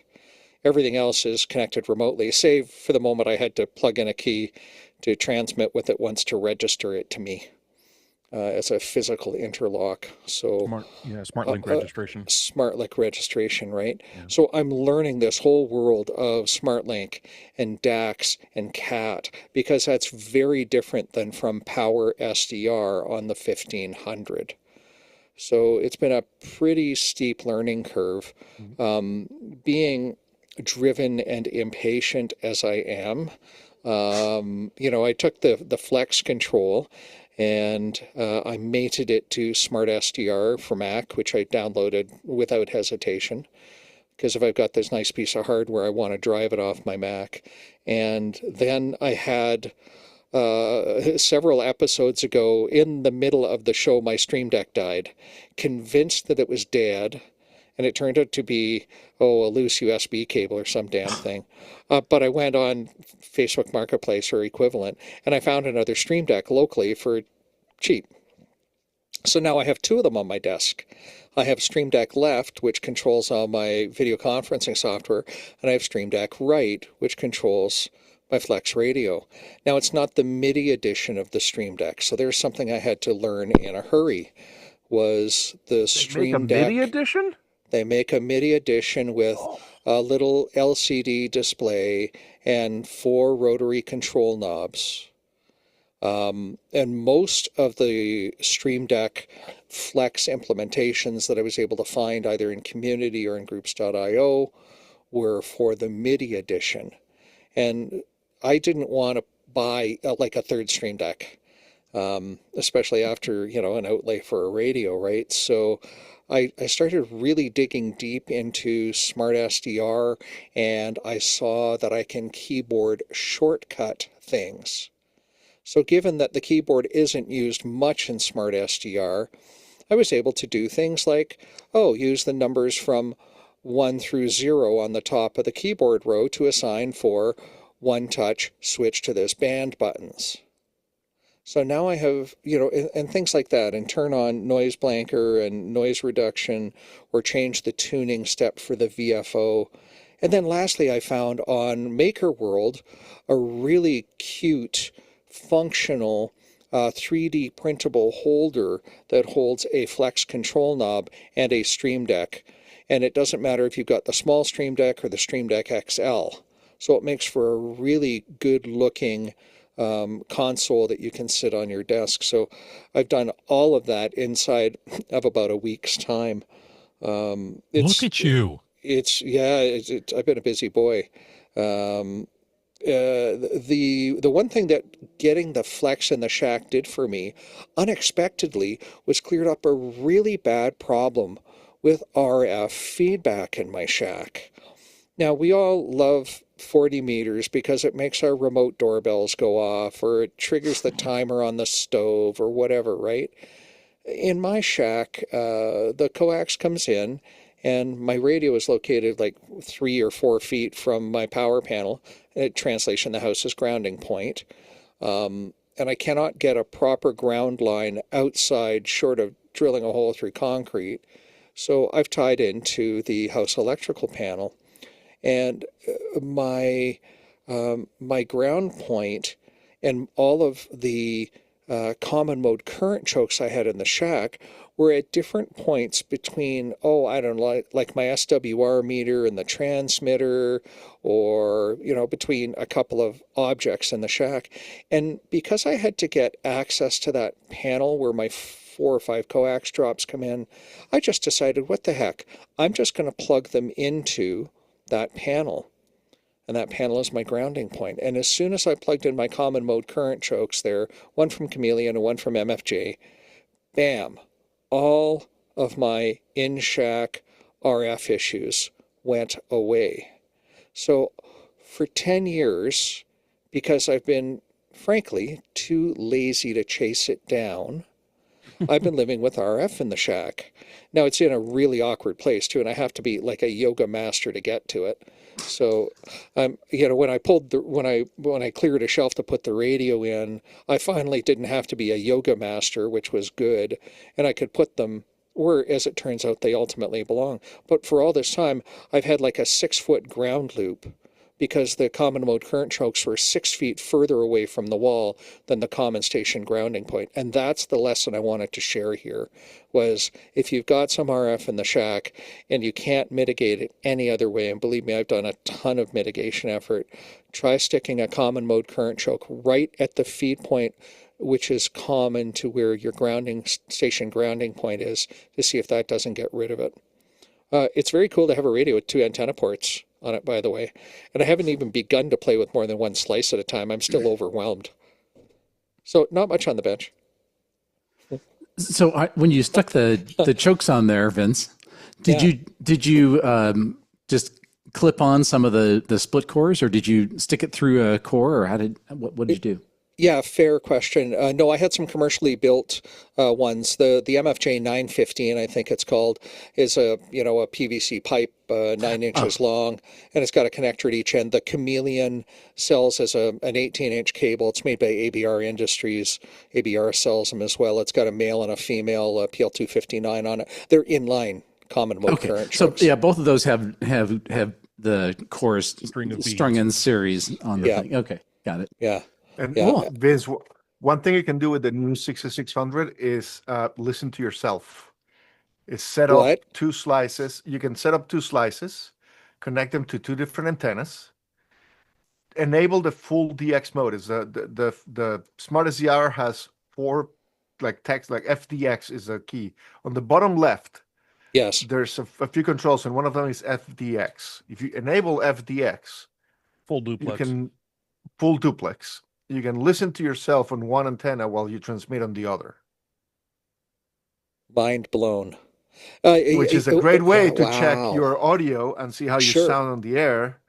Everything else is connected remotely, save for the moment I had to plug in a key to transmit with it once to register it to me as a physical interlock. So smart link registration. Smart link registration, right? Yeah. So I'm learning this whole world of smart link and DAX and CAT, because that's very different than from Power SDR on the 1500. So it's been a pretty steep learning curve. Being driven and impatient as I am, I took the Flex control, and I mated it to Smart SDR for Mac, which I downloaded without hesitation, because if I've got this nice piece of hardware, I want to drive it off my Mac. And then I had several episodes ago, in the middle of the show, my Stream Deck died, convinced that it was dead, and it turned out to be, a loose USB cable or some damn thing. But I went on Facebook Marketplace or equivalent, and I found another Stream Deck locally for cheap. So now I have 2 of them on my desk. I have Stream Deck Left, which controls all my video conferencing software, and I have Stream Deck Right, which controls my Flex radio. Now, it's not the MIDI edition of the Stream Deck, so there's something I had to learn in a hurry, was the Stream Deck. MIDI edition? They make a MIDI edition with a little LCD display and 4 rotary control knobs. And most of the Stream Deck Flex implementations that I was able to find either in community or in groups.io were for the MIDI edition. And I didn't want to buy like a third Stream Deck. especially after, you know, an outlay for a radio, right? So I started really digging deep into Smart SDR, and I saw that I can keyboard shortcut things. So given that the keyboard isn't used much in Smart SDR, I was able to do things like, use the numbers from 1 through 0 on the top of the keyboard row to assign for one touch switch to this band buttons. So now I have, you know, and things like that, and turn on noise blanker and noise reduction, or change the tuning step for the VFO. And then lastly, I found on Maker World a really cute, functional 3D printable holder that holds a flex control knob and a Stream Deck. And it doesn't matter if you've got the small Stream Deck or the Stream Deck XL. So it makes for a really good looking console that you can sit on your desk. So I've done all of that inside of about a week's time. Look at you. I've been a busy boy. The one thing that getting the Flex in the shack did for me unexpectedly was cleared up a really bad problem with RF feedback in my shack. Now, we all love 40 meters because it makes our remote doorbells go off, or it triggers the timer on the stove, or whatever, right? In my shack, the coax comes in, and my radio is located like 3 or 4 feet from my power panel. Translation, the house's grounding point. And I cannot get a proper ground line outside short of drilling a hole through concrete. So I've tied into the house electrical panel. And my ground point and all of the common mode current chokes I had in the shack were at different points between, I don't know, like my SWR meter and the transmitter, or, you know, between a couple of objects in the shack. And because I had to get access to that panel where my 4 or 5 coax drops come in, I just decided, what the heck, I'm just going to plug them into that panel. And that panel is my grounding point. And as soon as I plugged in my common mode current chokes there, one from Chameleon and one from MFJ, bam, all of my in-shack RF issues went away. So for 10 years, because I've been, frankly, too lazy to chase it down, I've been living with RF in the shack. Now, it's in a really awkward place, too, and I have to be like a yoga master to get to it. So, you know, when I cleared a shelf to put the radio in, I finally didn't have to be a yoga master, which was good, and I could put them where, as it turns out, they ultimately belong. But for all this time, I've had like a 6-foot ground loop, because the common mode current chokes were 6 feet further away from the wall than the common station grounding point. And that's the lesson I wanted to share here, was if you've got some RF in the shack and you can't mitigate it any other way, and believe me, I've done a ton of mitigation effort, try sticking a common mode current choke right at the feed point, which is common to where your grounding station grounding point is, to see if that doesn't get rid of it. It's very cool to have a radio with 2 antenna ports on it, by the way. And I haven't even begun to play with more than 1 slice at a time. I'm still overwhelmed. So not much on the bench. So when you stuck the chokes on there, Vince, did you just clip on some of the split cores, or did you stick it through a core, or what did you do? Yeah, fair question. No, I had some commercially built ones. The MFJ 915, I think it's called, is a PVC pipe 9 inches long, and it's got a connector at each end. The Chameleon sells as an 18-inch cable. It's made by ABR Industries. ABR sells them as well. It's got a male and a female PL259 on it. They're inline common mode current chokes. So yeah, both of those have the cores strung in series on the thing. Okay, got it. Yeah. And Vince, one thing you can do with the new 6600 is listen to yourself. Is set up 2 slices. You can set up 2 slices, connect them to 2 different antennas, enable the full DX mode. Is the Smart SDR has 4 text, like FDX is a key. On the bottom left, yes, there's a few controls, and one of them is FDX. If you enable FDX, full duplex. you can full duplex. You can listen to yourself on one antenna while you transmit on the other. Mind blown. Which is a great way to check wow. your audio and see how you Sure. sound on the air.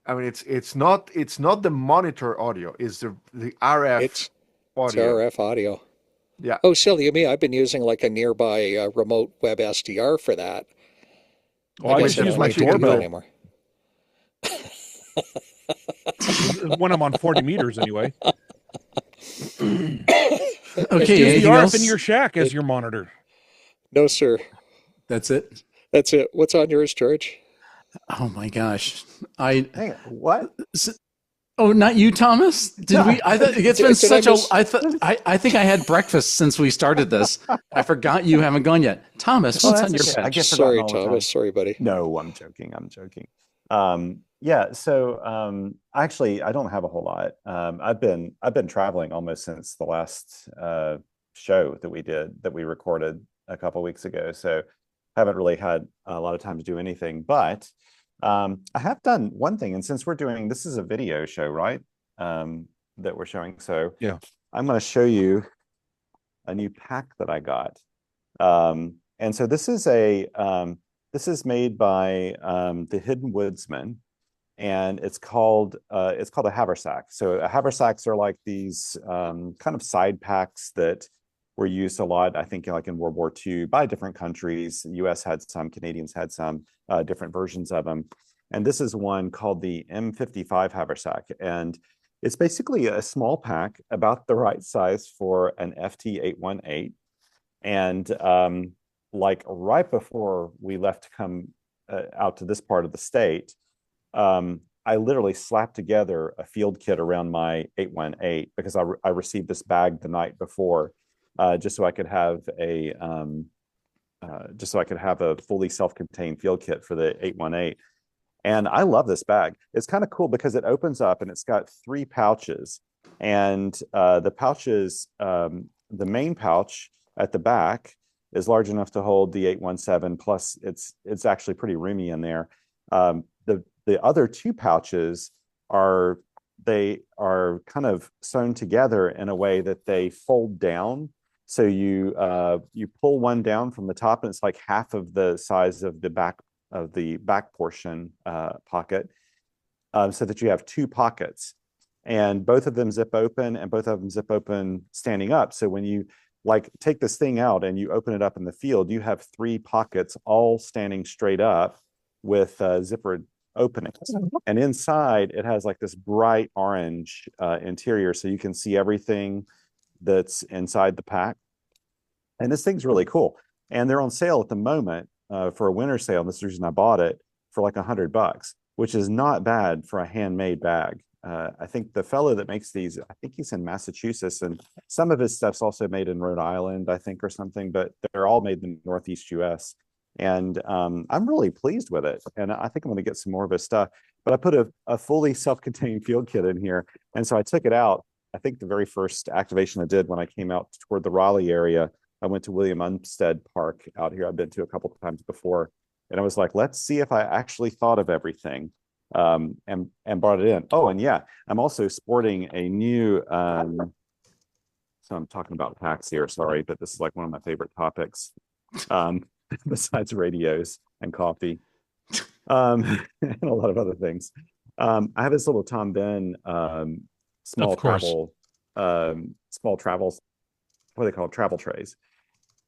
I mean, it's not the monitor audio, it's the RF It's audio. RF audio. Yeah. Oh, silly me. I've been using like a nearby remote web SDR for that. Well, I guess just use don't my need to do that doorbell anymore. when I'm on 40 meters anyway. Okay, Just use the anything RF else? in your shack as your monitor. No, sir. That's it. That's it. What's on yours, George? Oh my gosh. Hang on, what? Oh, not you, Thomas? Did we? I thought it's been such a. I think I had breakfast since we started this. I forgot you haven't gone yet, Thomas. What's on your okay. I bench? get Sorry, forgotten all the time. Thomas. Sorry, buddy. No, I'm joking. I'm joking. Yeah. So actually, I don't have a whole lot. I've been traveling almost since the last show that we recorded a couple weeks ago. So haven't really had a lot of time to do anything. But I have done one thing, and since this is a video show, right? That we're showing. So yeah, I'm going to show you a new pack that I got. And so this is made by the Hidden Woodsman, and it's called a haversack. So haversacks are like these kind of side packs that were used a lot, I think, like in World War II by different countries. The US had some, Canadians had some, different versions of them. And this is one called the M55 haversack. And it's basically a small pack about the right size for an FT818. And like right before we left to come out to this part of the state, I literally slapped together a field kit around my 818 because I received this bag the night before, just so I could have a fully self-contained field kit for the 818. And I love this bag. It's kind of cool because it opens up and it's got 3 pouches. And the pouches, the main pouch at the back is large enough to hold the 817. Plus, it's actually pretty roomy in there. The other 2 pouches are kind of sewn together in a way that they fold down. So you pull one down from the top, and it's like half of the size of the back portion pocket, so that you have 2 pockets, and both of them zip open, and both of them zip open standing up. So when you like take this thing out and you open it up in the field, you have 3 pockets all standing straight up with zippered openings. And inside it has like this bright orange interior, so you can see everything that's inside the pack. And this thing's really cool. And they're on sale at the moment for a winter sale. And this is the reason I bought it, for like $100, which is not bad for a handmade bag. I think the fellow that makes these, I think he's in Massachusetts, and some of his stuff's also made in Rhode Island, I think, or something, but they're all made in the Northeast US. And I'm really pleased with it. And I think I'm going to get some more of his stuff. But I put a fully self-contained field kit in here. And so I took it out. I think the very first activation I did when I came out toward the Raleigh area, I went to William Umstead Park out here. I've been to a couple of times before. And I was like, let's see if I actually thought of everything, and brought it in. Oh, and yeah, I'm also sporting a new, so I'm talking about packs here, sorry, but this is like one of my favorite topics, besides radios and coffee, and a lot of other things. I have this little Tom Ben small travels, what do they call it? Travel trays.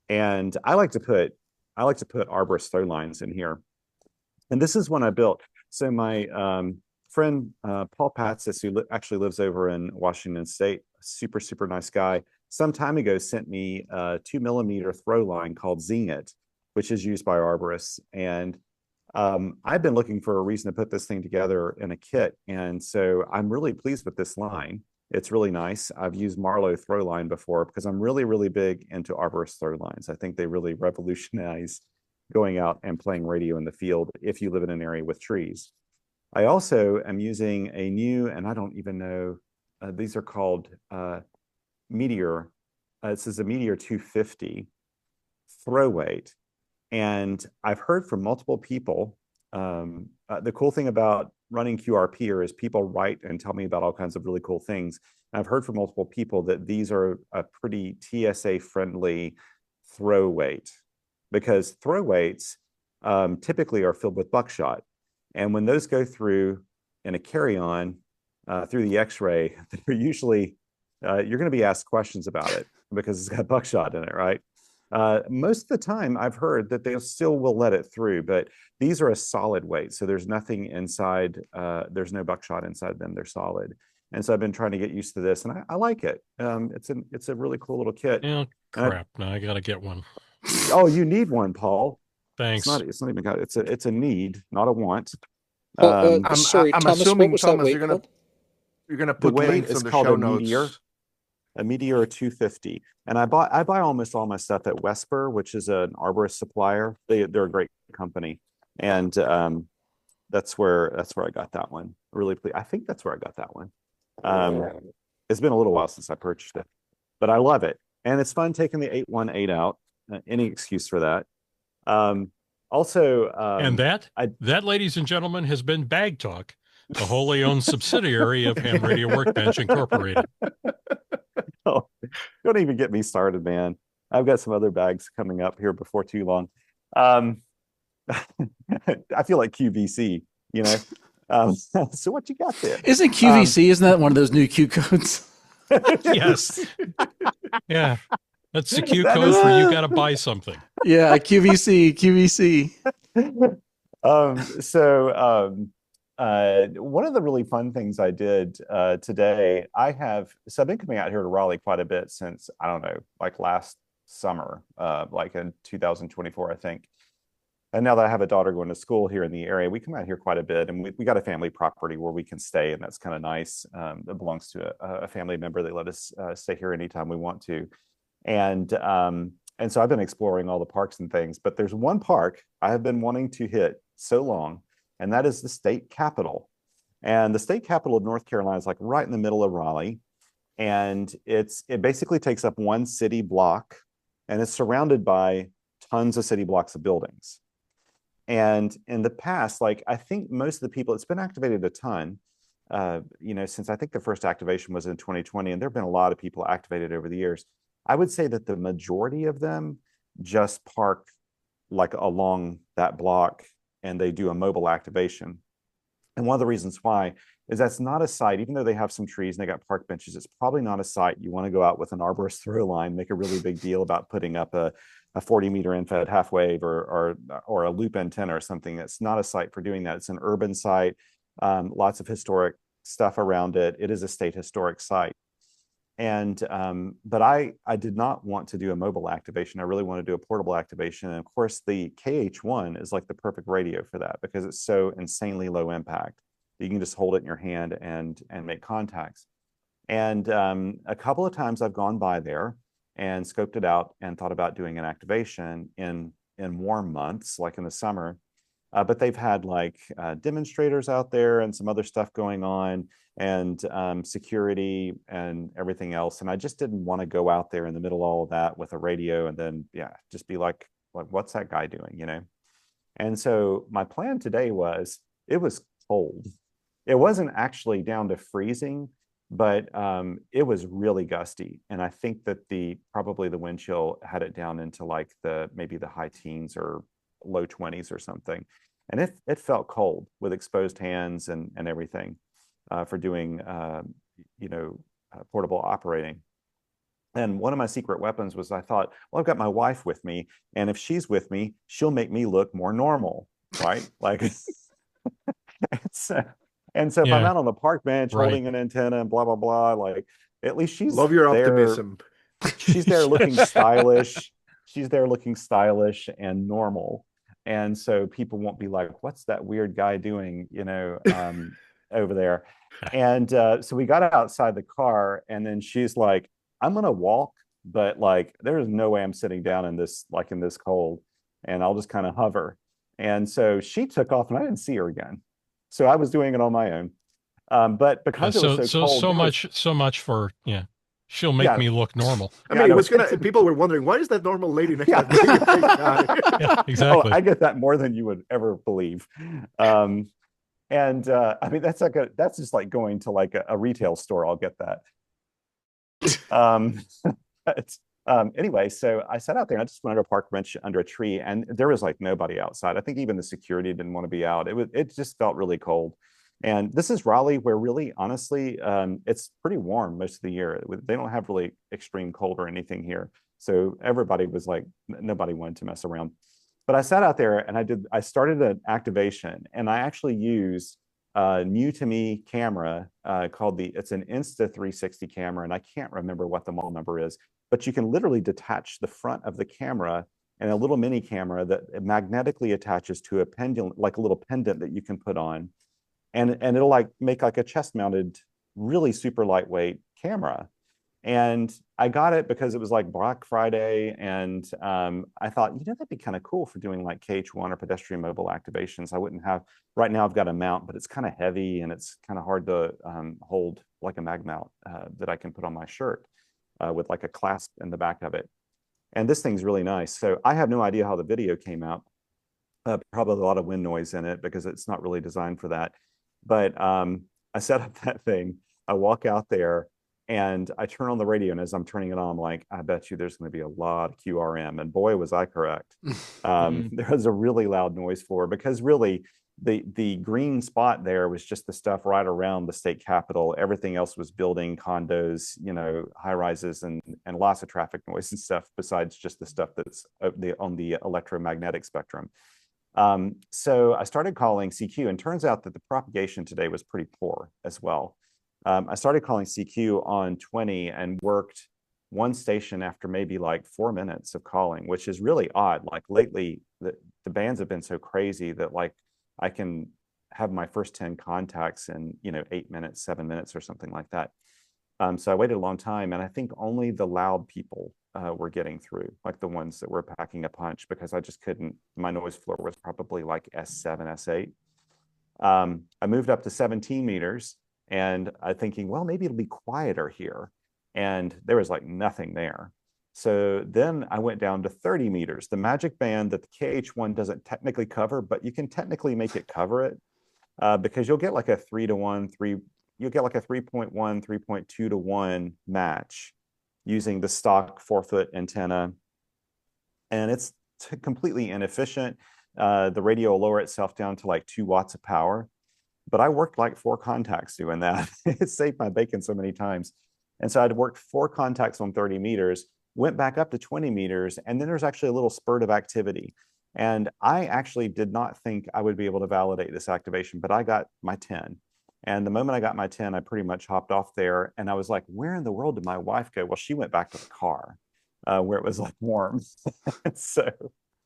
And I like to put arborist throw lines in here. And this is one I built. So my friend Paul Patsis, who actually lives over in Washington State, super, super nice guy, some time ago sent me a 2mm throw line called Zenit, which is used by arborists. And I've been looking for a reason to put this thing together in a kit. And so I'm really pleased with this line. It's really nice. I've used Marlowe throw line before because I'm really, really big into arborist throw lines. I think they really revolutionize going out and playing radio in the field if you live in an area with trees. I also am using a new, and I don't even know, these are called Meteor. This is a Meteor 250 throw weight. And I've heard from multiple people, the cool thing about running QRP is people write and tell me about all kinds of really cool things. And I've heard from multiple people that these are a pretty TSA friendly throw weight, because throw weights typically are filled with buckshot. And when those go through in a carry-on through the X-ray, they're usually, you're going to be asked questions about it because it's got buckshot in it, right? Most of the time I've heard that they still will let it through, but these are a solid weight. So there's nothing inside, there's no buckshot inside them, they're solid. And so I've been trying to get used to this, and I like it. It's a really cool little kit. Oh, crap. Now I got to get one. Oh, you need one, Paul. Thanks. It's not even got, it's a need, not a want. Sorry, I'm Thomas, assuming, what was Thomas, that you're weight gonna The put weight links is in the called show a notes. Meteor 250. And I buy almost all my stuff at Wesper, which is an arborist supplier. They're a great company. And that's where I got that one. Really pleased. I think that's where I got that one. It's been a little while since I purchased it, but I love it. And it's fun taking the 818 out. Any excuse for that. Also, and that, ladies and gentlemen, has been Bag Talk, the wholly owned subsidiary of Ham Radio Workbench Incorporated. Oh, don't even get me started, man. I've got some other bags coming up here before too long. I feel like QVC, you know. So what you got there? Isn't QVC, isn't that one of those new Q codes? Yes. Yeah. That's the Q code for you got to buy something. Yeah, QVC. One of the really fun things I did today, so I've been coming out here to Raleigh quite a bit since, I don't know, like last summer, like in 2024, I think. And now that I have a daughter going to school here in the area, we come out here quite a bit, and we got a family property where we can stay, and that's kind of nice. It belongs to a family member. They let us stay here anytime we want to. And so I've been exploring all the parks and things, but there's one park I have been wanting to hit so long, and that is the state capitol. And the state capitol of North Carolina is like right in the middle of Raleigh. And it basically takes up one city block, and it's surrounded by tons of city blocks of buildings. And in the past, like I think most of the people, it's been activated a ton, since I think the first activation was in 2020, and there have been a lot of people activated over the years. I would say that the majority of them just park like along that block, and they do a mobile activation. And one of the reasons why is that's not a site, even though they have some trees and they got park benches, it's probably not a site you want to go out with an arborist throw line, make a really big deal about putting up a 40-meter infrared half wave or a loop antenna or something. That's not a site for doing that. It's an urban site, lots of historic stuff around it. It is a state historic site. And but I did not want to do a mobile activation. I really want to do a portable activation. And of course, the KH1 is like the perfect radio for that because it's so insanely low impact. You can just hold it in your hand and make contacts. And a couple of times I've gone by there and scoped it out and thought about doing an activation in warm months, like in the summer. But they've had like demonstrators out there and some other stuff going on, and security and everything else. And I just didn't want to go out there in the middle of all of that with a radio and then, just be like, what's that guy doing, you know? And so my plan today was, it was cold. It wasn't actually down to freezing, but it was really gusty. And I think that probably the wind chill had it down into like maybe the high teens or low 20s or something. And it felt cold with exposed hands and everything for doing, portable operating. And one of my secret weapons was I thought, well, I've got my wife with me, and if she's with me, she'll make me look more normal, right? Like, and so if I'm out on the park bench holding an antenna and blah, blah, blah, like at least she's Love your there, optimism. She's there looking stylish. She's there looking stylish and normal. And so people won't be like, what's that weird guy doing, over there? And so we got outside the car, and then she's like, I'm going to walk, but like, there's no way I'm sitting down in this cold, and I'll just kind of hover. And so she took off, and I didn't see her again. So I was doing it on my own. But because it was so cold, so much for, she'll make me look normal. I mean, people were wondering, why is that normal lady next to that guy? Yeah, exactly. Oh, I get that more than you would ever believe. And I mean, that's just like going to like a retail store. I'll get that. But, anyway, so I sat out there and I just went under a park bench under a tree, and there was like nobody outside. I think even the security didn't want to be out. It just felt really cold. And this is Raleigh, where really, honestly, it's pretty warm most of the year. They don't have really extreme cold or anything here. So everybody was like, nobody wanted to mess around. But I sat out there and I started an activation, and I actually used a new to me camera called it's an Insta360 camera, and I can't remember what the model number is, but you can literally detach the front of the camera and a little mini camera that magnetically attaches to a pendulum, like a little pendant that you can put on. And it'll like make like a chest mounted, really super lightweight camera. And I got it because it was like Black Friday. And I thought, that'd be kind of cool for doing like KH1 or pedestrian mobile activations. Right now I've got a mount, but it's kind of heavy and it's kind of hard to hold like a mag mount that I can put on my shirt with like a clasp in the back of it. And this thing's really nice. So I have no idea how the video came out. Probably a lot of wind noise in it because it's not really designed for that. But I set up that thing, I walk out there, and I turn on the radio, and as I'm turning it on, I'm like, I bet you there's going to be a lot of QRM. And boy, was I correct. There was a really loud noise floor because really the green spot there was just the stuff right around the state capitol. Everything else was building, condos, high rises, and lots of traffic noise and stuff besides just the stuff that's on the electromagnetic spectrum. So I started calling CQ, and turns out that the propagation today was pretty poor as well. I started calling CQ on 20 and worked one station after maybe like 4 minutes of calling, which is really odd. Like lately, the bands have been so crazy that like I can have my first 10 contacts in 8 minutes, 7 minutes, or something like that. So I waited a long time, and I think only the loud people were getting through, like the ones that were packing a punch, because I just couldn't. My noise floor was probably like S7, S8. I moved up to 17 meters, and I'm thinking, well, maybe it'll be quieter here. And there was like nothing there. So then I went down to 30 meters, the magic band that the KH1 doesn't technically cover, but you can technically make it cover it because you'll get like a 3-to-1, you'll get like a 3.1, 3.2 to 1 match using the stock 4-foot antenna. And it's completely inefficient. The radio will lower itself down to like 2 watts of power. But I worked like 4 contacts doing that. It saved my bacon so many times. And so I'd worked 4 contacts on 30 meters, went back up to 20 meters, and then there's actually a little spurt of activity. And I actually did not think I would be able to validate this activation, but I got my 10. And the moment I got my 10, I pretty much hopped off there. And I was like, where in the world did my wife go? Well, she went back to the car where it was like warm. So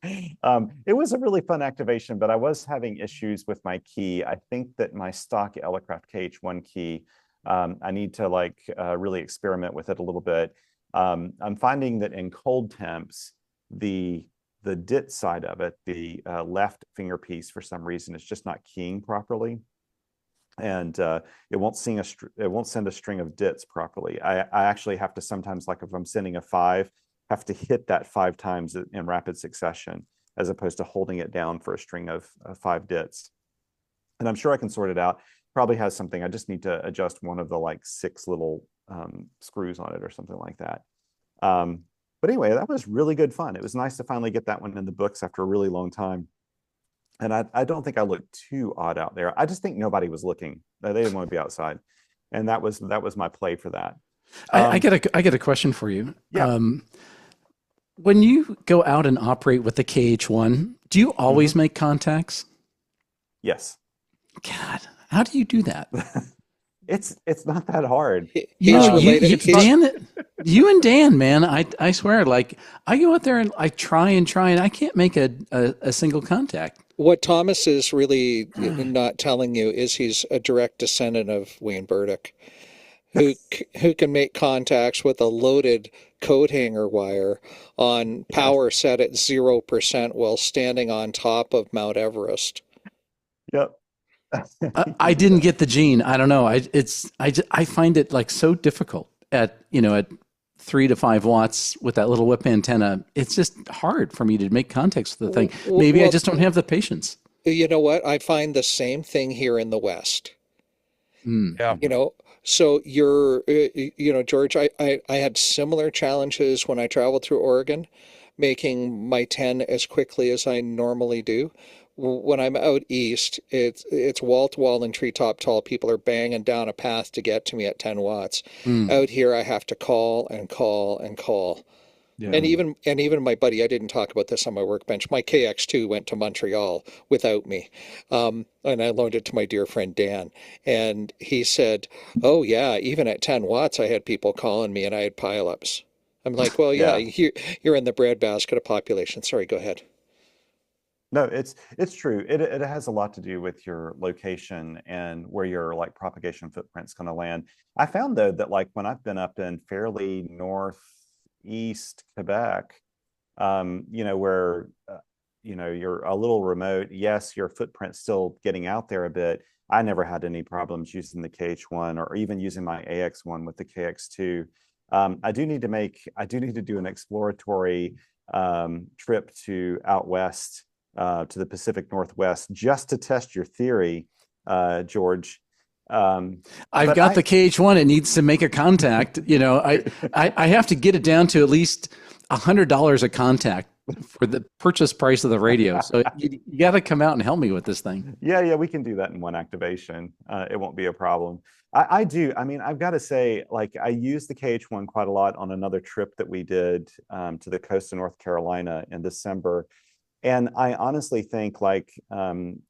it was a really fun activation, but I was having issues with my key. I think that my stock Elecraft KH1 key, I need to like really experiment with it a little bit. I'm finding that in cold temps, the DIT side of it, the left fingerpiece, for some reason, is just not keying properly. And it won't send a string of DITs properly. I actually have to sometimes, like if I'm sending a 5, have to hit that 5 times in rapid succession, as opposed to holding it down for a string of 5 DITs. And I'm sure I can sort it out. Probably has something. I just need to adjust one of the like 6 little screws on it or something like that. But anyway, that was really good fun. It was nice to finally get that one in the books after a really long time. And I don't think I looked too odd out there. I just think nobody was looking. They didn't want to be outside. And that was my play for that. I get a question for you. Yeah. When you go out and operate with the KH1, do you always make contacts? Yes. God, how do you do that? It's not that hard. You and Dan, man, I swear, like I go out there and I try and I can't make a single contact. What Thomas is really not telling you is he's a direct descendant of Wayne Burdick, who can make contacts with a loaded coat hanger wire on power set at 0% while standing on top of Mount Everest. Yep. I didn't get the gene. I don't know. I find it like so difficult at 3 to 5 watts with that little whip antenna. It's just hard for me to make contacts with the thing. Maybe I just don't have the patience. You know what? I find the same thing here in the West. Yeah. You know, so George, I had similar challenges when I traveled through Oregon, making my 10 as quickly as I normally do. When I'm out east, it's wall to wall and treetop tall. People are banging down a path to get to me at 10 watts. Out here, I have to call and call and call. Yeah. And even my buddy, I didn't talk about this on my workbench. My KX2 went to Montreal without me, and I loaned it to my dear friend Dan. And he said, "Oh yeah, even at 10 watts, I had people calling me, and I had pileups." I'm like, "Well, yeah, you're in the breadbasket of population." Sorry, go ahead. No, it's true. It has a lot to do with your location and where your like propagation footprint's going to land. I found though that like when I've been up in fairly northeast Quebec, where you're a little remote. Yes, your footprint's still getting out there a bit. I never had any problems using the KH1 or even using my AX1 with the KX2. I do need to do an exploratory trip to out west. To the Pacific Northwest, just to test your theory, George. I've got the KH1. It needs to make a contact. I have to get it down to at least $100 a contact for the purchase price of the radio. So you got to come out and help me with this thing. Yeah, we can do that in one activation. It won't be a problem. I do. I mean, I've got to say, like, I used the KH1 quite a lot on another trip that we did to the coast of North Carolina in December. And I honestly think like when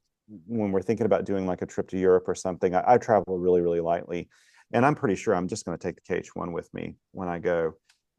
we're thinking about doing like a trip to Europe or something, I travel really, really lightly. And I'm pretty sure I'm just going to take the KH1 with me when I go.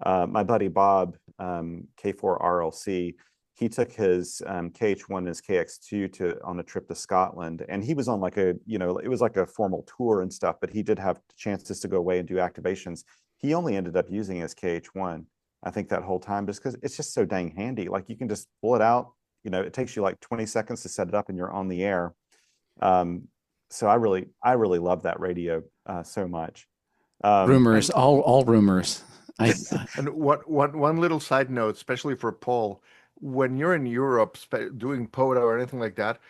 My buddy Bob, K4RLC, he took his KH1 and his KX2 on a trip to Scotland. And he was on like it was like a formal tour and stuff, but he did have chances to go away and do activations. He only ended up using his KH1, I think, that whole time, just because it's just so dang handy. Like you can just pull it out. It takes you like 20 seconds to set it up and you're on the air. So I really love that radio so much. Rumors, all rumors. And one little side note, especially for Paul, when you're in Europe doing POTA or anything like that,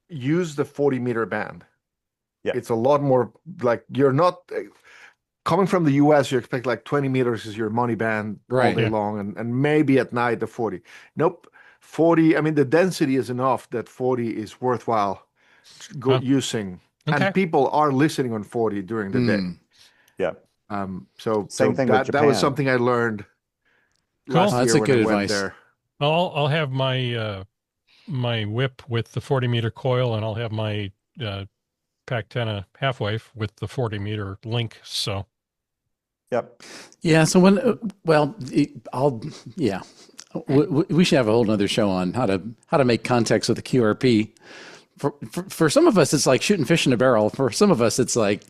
use the 40-meter band. Yeah. It's a lot more like you're not coming from the US, you expect like 20 meters is your money band all day long, and maybe at night the 40. Nope. 40, I mean, the density is enough that 40 is worthwhile using. Okay. And people are listening on 40 during the day. Yeah. So Same thing with Japan. That was something I learned last year when I went there. Well, I'll have my my whip with the 40-meter coil, and I'll have my Pac-10 half-wave with the 40-meter link. So. Yep. Yeah. So we should have a whole nother show on how to make contacts with the QRP. For some of us, it's like shooting fish in a barrel. For some of us, it's like,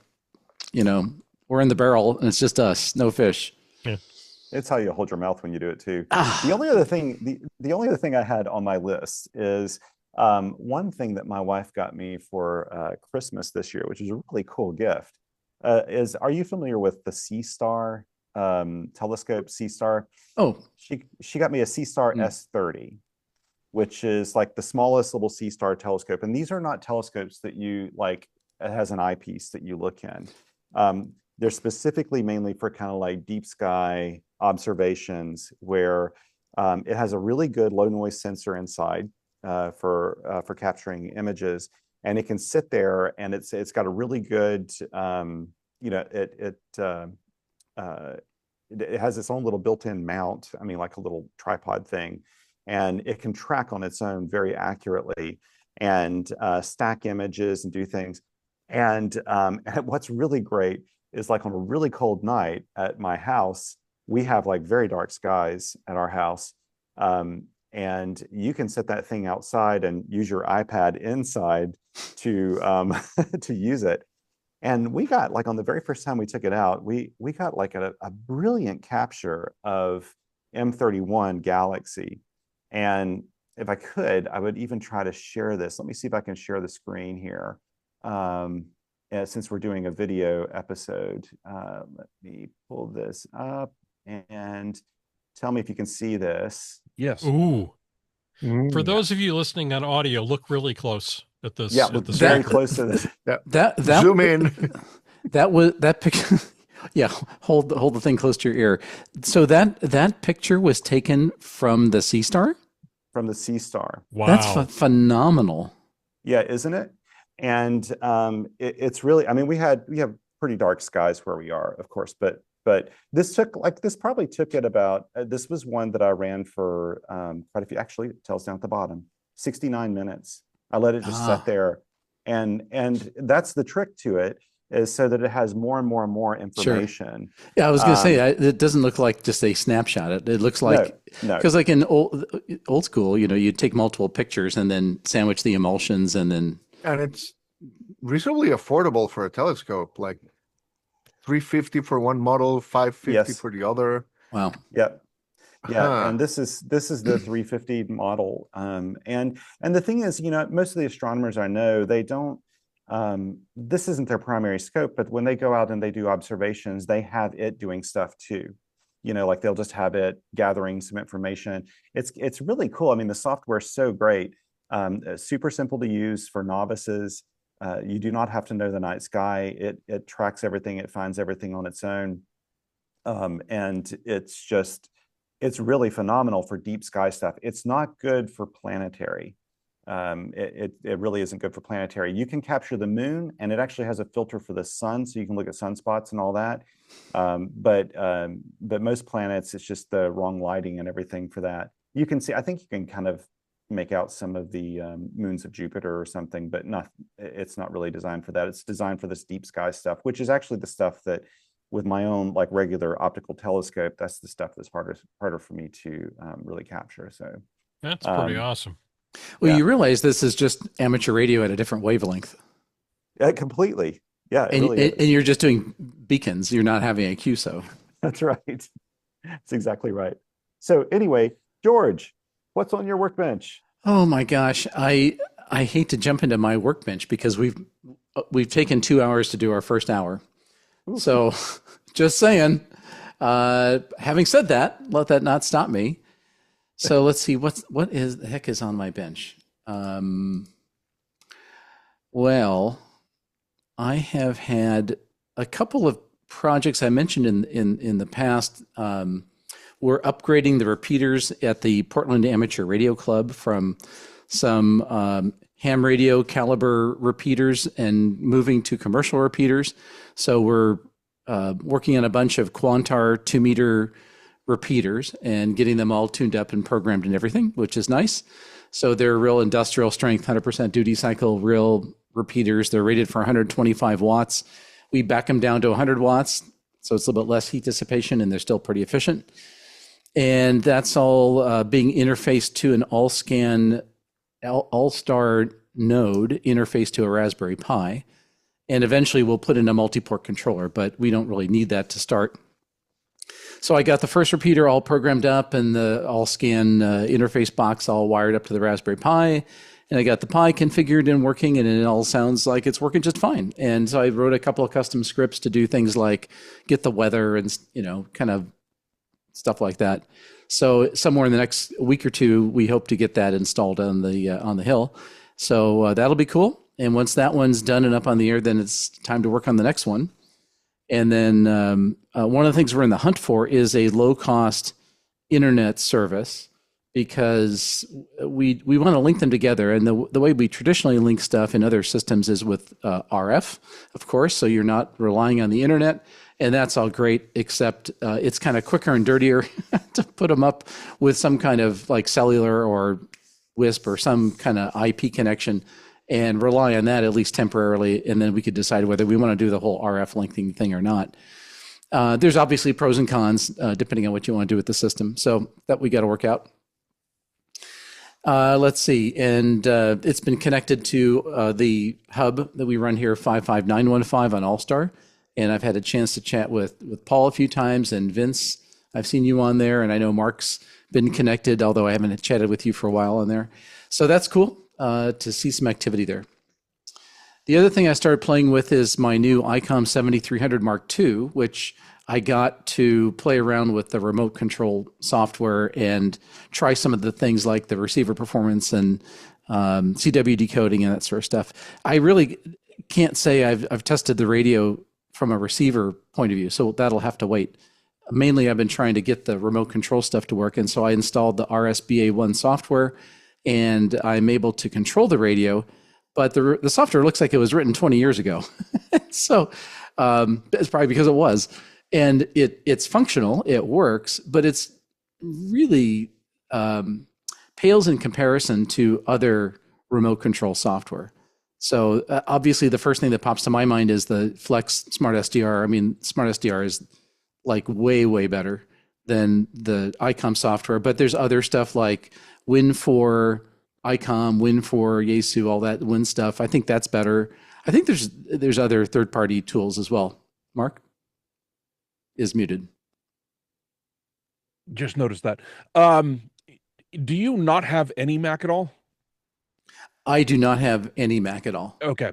we're in the barrel and it's just us, no fish. Yeah. It's how you hold your mouth when you do it too. The only other thing I had on my list is one thing that my wife got me for Christmas this year, which is a really cool gift. Are you familiar with the C-Star telescope? C-Star. Oh, she got me a C-Star S30, which is like the smallest little C-Star telescope. And these are not telescopes that you like. It has an eyepiece that you look in. They're specifically mainly for kind of like deep sky observations, where it has a really good low noise sensor inside for capturing images. And it can sit there, and it's got a really good, it has its own little built-in mount. I mean, like a little tripod thing, and it can track on its own very accurately and stack images and do things. And what's really great is like on a really cold night at my house, we have like very dark skies at our house. And you can set that thing outside and use your iPad inside to to use it. And we got like on the very first time we took it out, we got like a brilliant capture of M31 Galaxy. And if I could, I would even try to share this. Let me see if I can share the screen here. Since we're doing a video episode, let me pull this up and tell me if you can see this. Yes. Ooh. For those of you listening on audio, look really close at this. Yeah, at this very record. close to this. That Zoom in. that picture. Yeah, hold the thing close to your ear. So that picture was taken from the Sea Star. From the Sea Star. Wow, That's phenomenal. Yeah, isn't it? And it's really. I mean, we have pretty dark skies where we are, of course, but this probably took it about. This was one that I ran for quite a few. Actually, it tells down at the bottom, 69 minutes. I let it just sit there, and that's the trick to it, is so that it has more and more and more information. Sure. Yeah, I was going to say, it doesn't look like just a snapshot. It looks like, because like in old school, you'd take multiple pictures and then sandwich the emulsions and then. And it's reasonably affordable for a telescope, like $350 for one model, $550 for the other. Wow. Yep. Yeah, and this is the 350 model, and the thing is, most of the astronomers I know, they don't. This isn't their primary scope, but when they go out and they do observations, they have it doing stuff too. Like they'll just have it gathering some information. It's really cool. I mean, the software is so great, super simple to use for novices. You do not have to know the night sky. It tracks everything. It finds everything on its own, and it's really phenomenal for deep sky stuff. It's not good for planetary. It really isn't good for planetary. You can capture the moon, and it actually has a filter for the sun, so you can look at sunspots and all that. But most planets, it's just the wrong lighting and everything for that. You can see. I think you can kind of make out some of the moons of Jupiter or something, but it's not really designed for that. It's designed for this deep sky stuff, which is actually the stuff that, with my own like regular optical telescope, that's the stuff that's harder for me to really capture. So that's pretty awesome. Well, you realize this is just amateur radio at a different wavelength. Completely. Yeah. And, really and you're just doing beacons. You're not having a QSO. That's right. That's exactly right. So anyway, George, what's on your workbench? Oh my gosh. I hate to jump into my workbench because we've taken 2 hours to do our first hour. Ooh. So just saying, having said that, let that not stop me. So let's see, what the heck is on my bench? Well, I have had a couple of projects I mentioned in the past. We're upgrading the repeaters at the Portland Amateur Radio Club from some ham radio caliber repeaters and moving to commercial repeaters. So we're working on a bunch of Quantar 2-meter repeaters and getting them all tuned up and programmed and everything, which is nice. So they're real industrial strength, 100% duty cycle, real repeaters. They're rated for 125 watts. We back them down to 100 watts, so it's a little bit less heat dissipation, and they're still pretty efficient. And that's all being interfaced to an all-scan all-star node interfaced to a Raspberry Pi. And eventually we'll put in a multi-port controller, but we don't really need that to start. So I got the first repeater all programmed up and the all-scan interface box all wired up to the Raspberry Pi. And I got the Pi configured and working, and it all sounds like it's working just fine. And so I wrote a couple of custom scripts to do things like get the weather and, kind of stuff like that. So somewhere in the next week or two, we hope to get that installed on the hill. So that'll be cool. And once that one's done and up on the air, then it's time to work on the next one. And then one of the things we're in the hunt for is a low-cost internet service, because we want to link them together. And the way we traditionally link stuff in other systems is with RF, of course, so you're not relying on the internet. And that's all great, except it's kind of quicker and dirtier to put them up with some kind of like cellular or WISP or some kind of IP connection and rely on that at least temporarily. And then we could decide whether we want to do the whole RF linking thing or not. There's obviously pros and cons depending on what you want to do with the system. So that we got to work out. Let's see. And it's been connected to the hub that we run here, 55915 on All-Star. And I've had a chance to chat with Paul a few times, and Vince, I've seen you on there, and I know Mark's been connected, although I haven't chatted with you for a while on there. So that's cool to see some activity there. The other thing I started playing with is my new ICOM 7300 Mark II, which I got to play around with the remote control software and try some of the things like the receiver performance and CW decoding and that sort of stuff. I really can't say I've tested the radio from a receiver point of view, so that'll have to wait. Mainly, I've been trying to get the remote control stuff to work, and so I installed the RSBA1 software, and I'm able to control the radio, but the software looks like it was written 20 years ago. So it's probably because it was. And it's functional, it works, but it's really pales in comparison to other remote control software. So obviously the first thing that pops to my mind is the Flex Smart SDR. I mean, Smart SDR is like way, way better than the ICOM software, but there's other stuff like Win4, ICOM, Win4, Yaesu, all that Win stuff. I think that's better. I think there's other third-party tools as well. Mark is muted. Just noticed that. Do you not have any Mac at all? I do not have any Mac at all. Okay.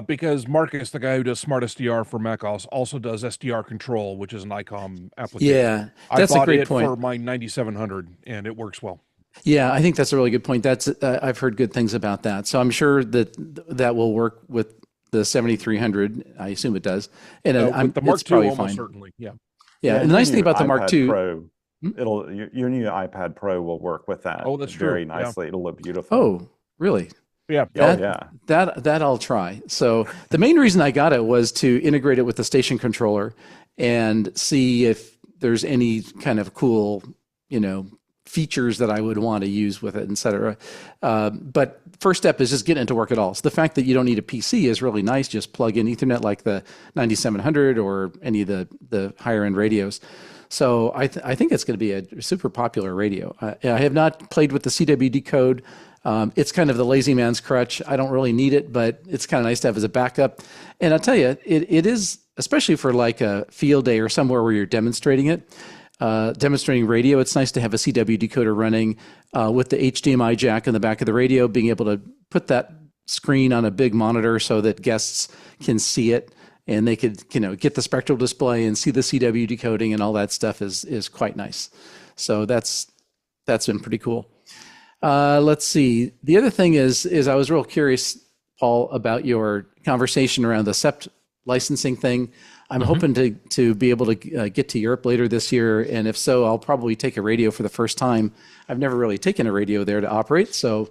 Because Marcus, the guy who does Smart SDR for Mac OS, also does SDR Control, which is an ICOM application. Yeah, that's a great point. I bought it for my 9700, and it works well. Yeah, I think that's a really good point. That's I've heard good things about that. So I'm sure that will work with the 7300. I assume it does. And with the Mark it's II, probably almost fine. certainly. Yeah. Yeah, and the nice thing about the Mark II, Pro, your new iPad Pro will work with that. Oh, that's very true. nicely. Yeah. It'll look beautiful. Oh, really? Yeah. That I'll try. So the main reason I got it was to integrate it with the station controller and see if there's any kind of cool, features that I would want to use with it, et cetera. But first step is just getting it to work at all. So the fact that you don't need a PC is really nice. Just plug in Ethernet like the 9700 or any of the higher end radios. So I think it's going to be a super popular radio. I have not played with the CW decode. It's kind of the lazy man's crutch. I don't really need it, but it's kind of nice to have as a backup. And I'll tell you, it is, especially for like a field day or somewhere where you're demonstrating it, demonstrating radio, it's nice to have a CW decoder running with the HDMI jack in the back of the radio, being able to put that screen on a big monitor so that guests can see it and they could, get the spectral display and see the CW decoding and all that stuff is quite nice. So that's been pretty cool. Let's see. The other thing is I was real curious, Paul, about your conversation around the SEPT licensing thing. I'm hoping to be able to get to Europe later this year, and if so, I'll probably take a radio for the first time. I've never really taken a radio there to operate, so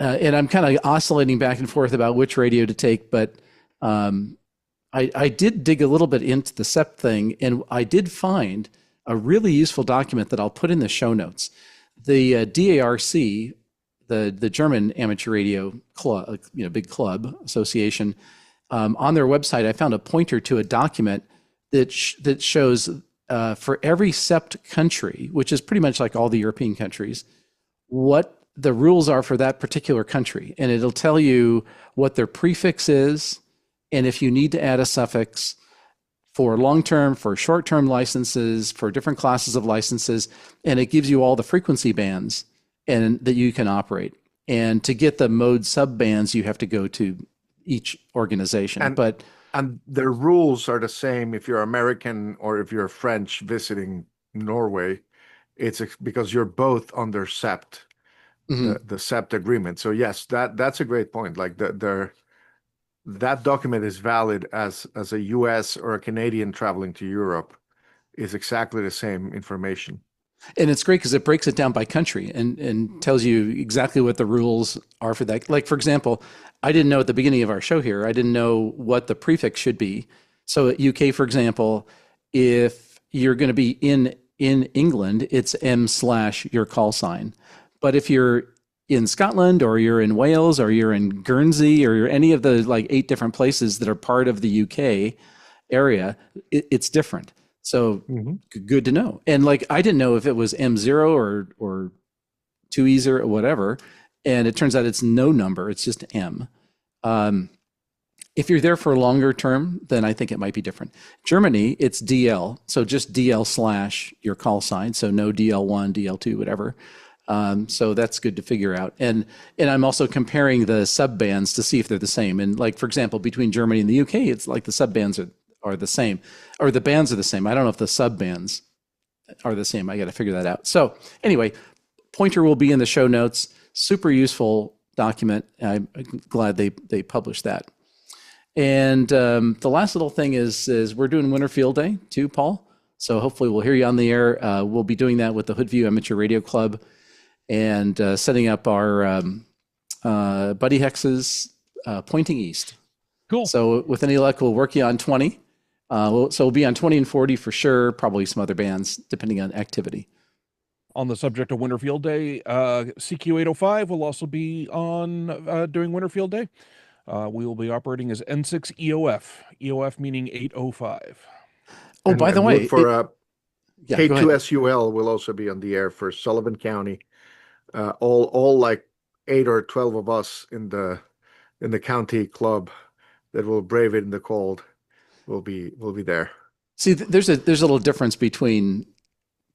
and I'm kind of oscillating back and forth about which radio to take, but I did dig a little bit into the SEPT thing, and I did find a really useful document that I'll put in the show notes. The DARC, the German amateur radio club, big club association, on their website, I found a pointer to a document that shows for every SEPT country, which is pretty much like all the European countries, what the rules are for that particular country. And it'll tell you what their prefix is, and if you need to add a suffix for long-term, for short-term licenses, for different classes of licenses, and it gives you all the frequency bands and that you can operate. And to get the mode sub-bands, you have to go to each organization. And the rules are the same if you're American or if you're French visiting Norway. It's because you're both under SEPT, the SEPT agreement. So yes, that's a great point. Like that document is valid as a US or a Canadian traveling to Europe. Is exactly the same information. And it's great because it breaks it down by country and tells you exactly what the rules are for that. Like, for example, I didn't know at the beginning of our show here, I didn't know what the prefix should be. So at UK, for example, if you're going to be in England, it's M/your call sign. But if you're in Scotland or you're in Wales or you're in Guernsey or you're any of the like 8 different places that are part of the UK area, it's different. So good to know. And like, I didn't know if it was M0 or 2E0 or whatever. And it turns out it's no number. It's just M. If you're there for a longer term, then I think it might be different. Germany, it's DL. So just DL/your call sign. So no DL1, DL2, whatever. So that's good to figure out. And I'm also comparing the sub bands to see if they're the same. And like, for example, between Germany and the UK, it's like the sub bands are the same, or the bands are the same. I don't know if the sub bands are the same. I got to figure that out. So anyway, pointer will be in the show notes. Super useful document. I'm glad they published that. And the last little thing is we're doing Winter Field Day too, Paul. So hopefully we'll hear you on the air. We'll be doing that with the Hoodview Amateur Radio Club and setting up our Buddy Hex's Pointing East. Cool. So with any luck, we'll work you on 20. So we'll be on 20 and 40 for sure, probably some other bands, depending on activity. On the subject of Winter Field Day, CQ805 will also be on doing Winter Field Day. We will be operating as N6 EOF, EOF meaning 805. Oh, by the way, K2SUL will also be on the air for Sullivan County. All like 8 or 12 of us in the county club that will brave it in the cold will be there. See, there's a little difference between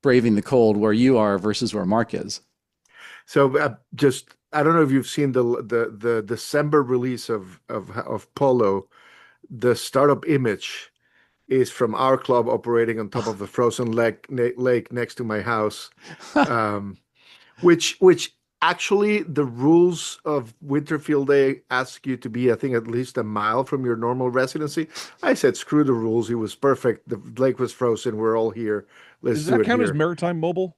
braving the cold where you are versus where Mark is. So I don't know if you've seen the December release of Polo. The startup image is from our club operating on top of the frozen lake next to my house, which actually the rules of Winter Field Day ask you to be, I think, at least a mile from your normal residency. I said, screw the rules. It was perfect. The lake was frozen. We're all here. Let's do it. Does that count as maritime mobile?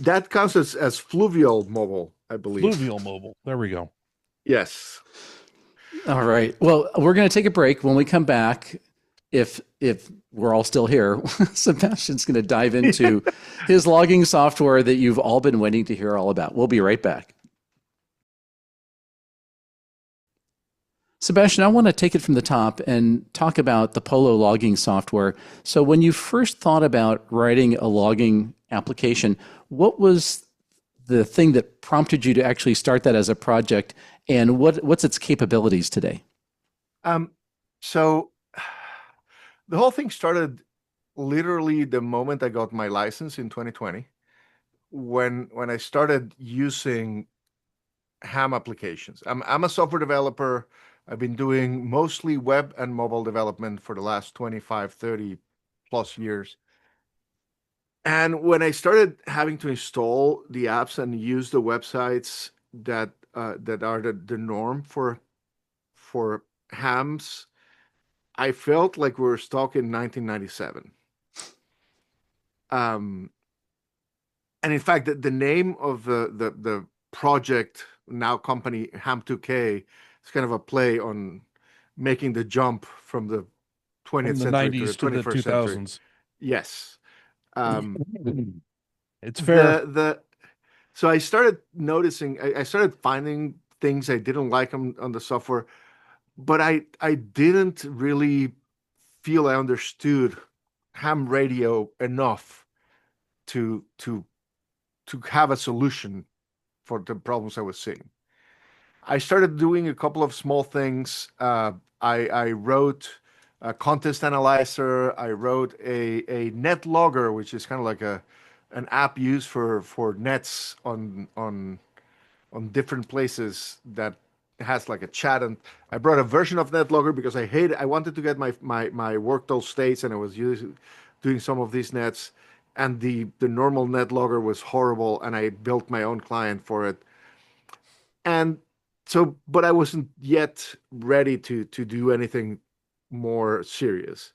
That counts as fluvial mobile, I believe. Fluvial mobile. There we go. Yes. All right. Well, we're going to take a break. When we come back, if we're all still here, Sebastian's going to dive into his logging software that you've all been waiting to hear all about. We'll be right back. Sebastian, I want to take it from the top and talk about the Polo logging software. So when you first thought about writing a logging application, what was the thing that prompted you to actually start that as a project, and what's its capabilities today? So the whole thing started literally the moment I got my license in 2020, when I started using ham applications. I'm a software developer. I've been doing mostly web and mobile development for the last 25, 30 plus years. And when I started having to install the apps and use the websites that are the norm for hams, I felt like we were stuck in 1997. And in fact, the name of the project, now company, Ham2K, is kind of a play on making the jump from the 20th century to the 21st century. Yes. It's fair. So I started noticing, I started finding things I didn't like on the software, but I didn't really feel I understood ham radio enough to have a solution for the problems I was seeing. I started doing a couple of small things. I wrote a contest analyzer. I wrote a net logger, which is kind of like an app used for nets on different places that has like a chat. And I brought a version of NetLogger because I wanted to get my work those states, and I was doing some of these nets, and the normal NetLogger was horrible, and I built my own client for it. And so, but I wasn't yet ready to do anything more serious.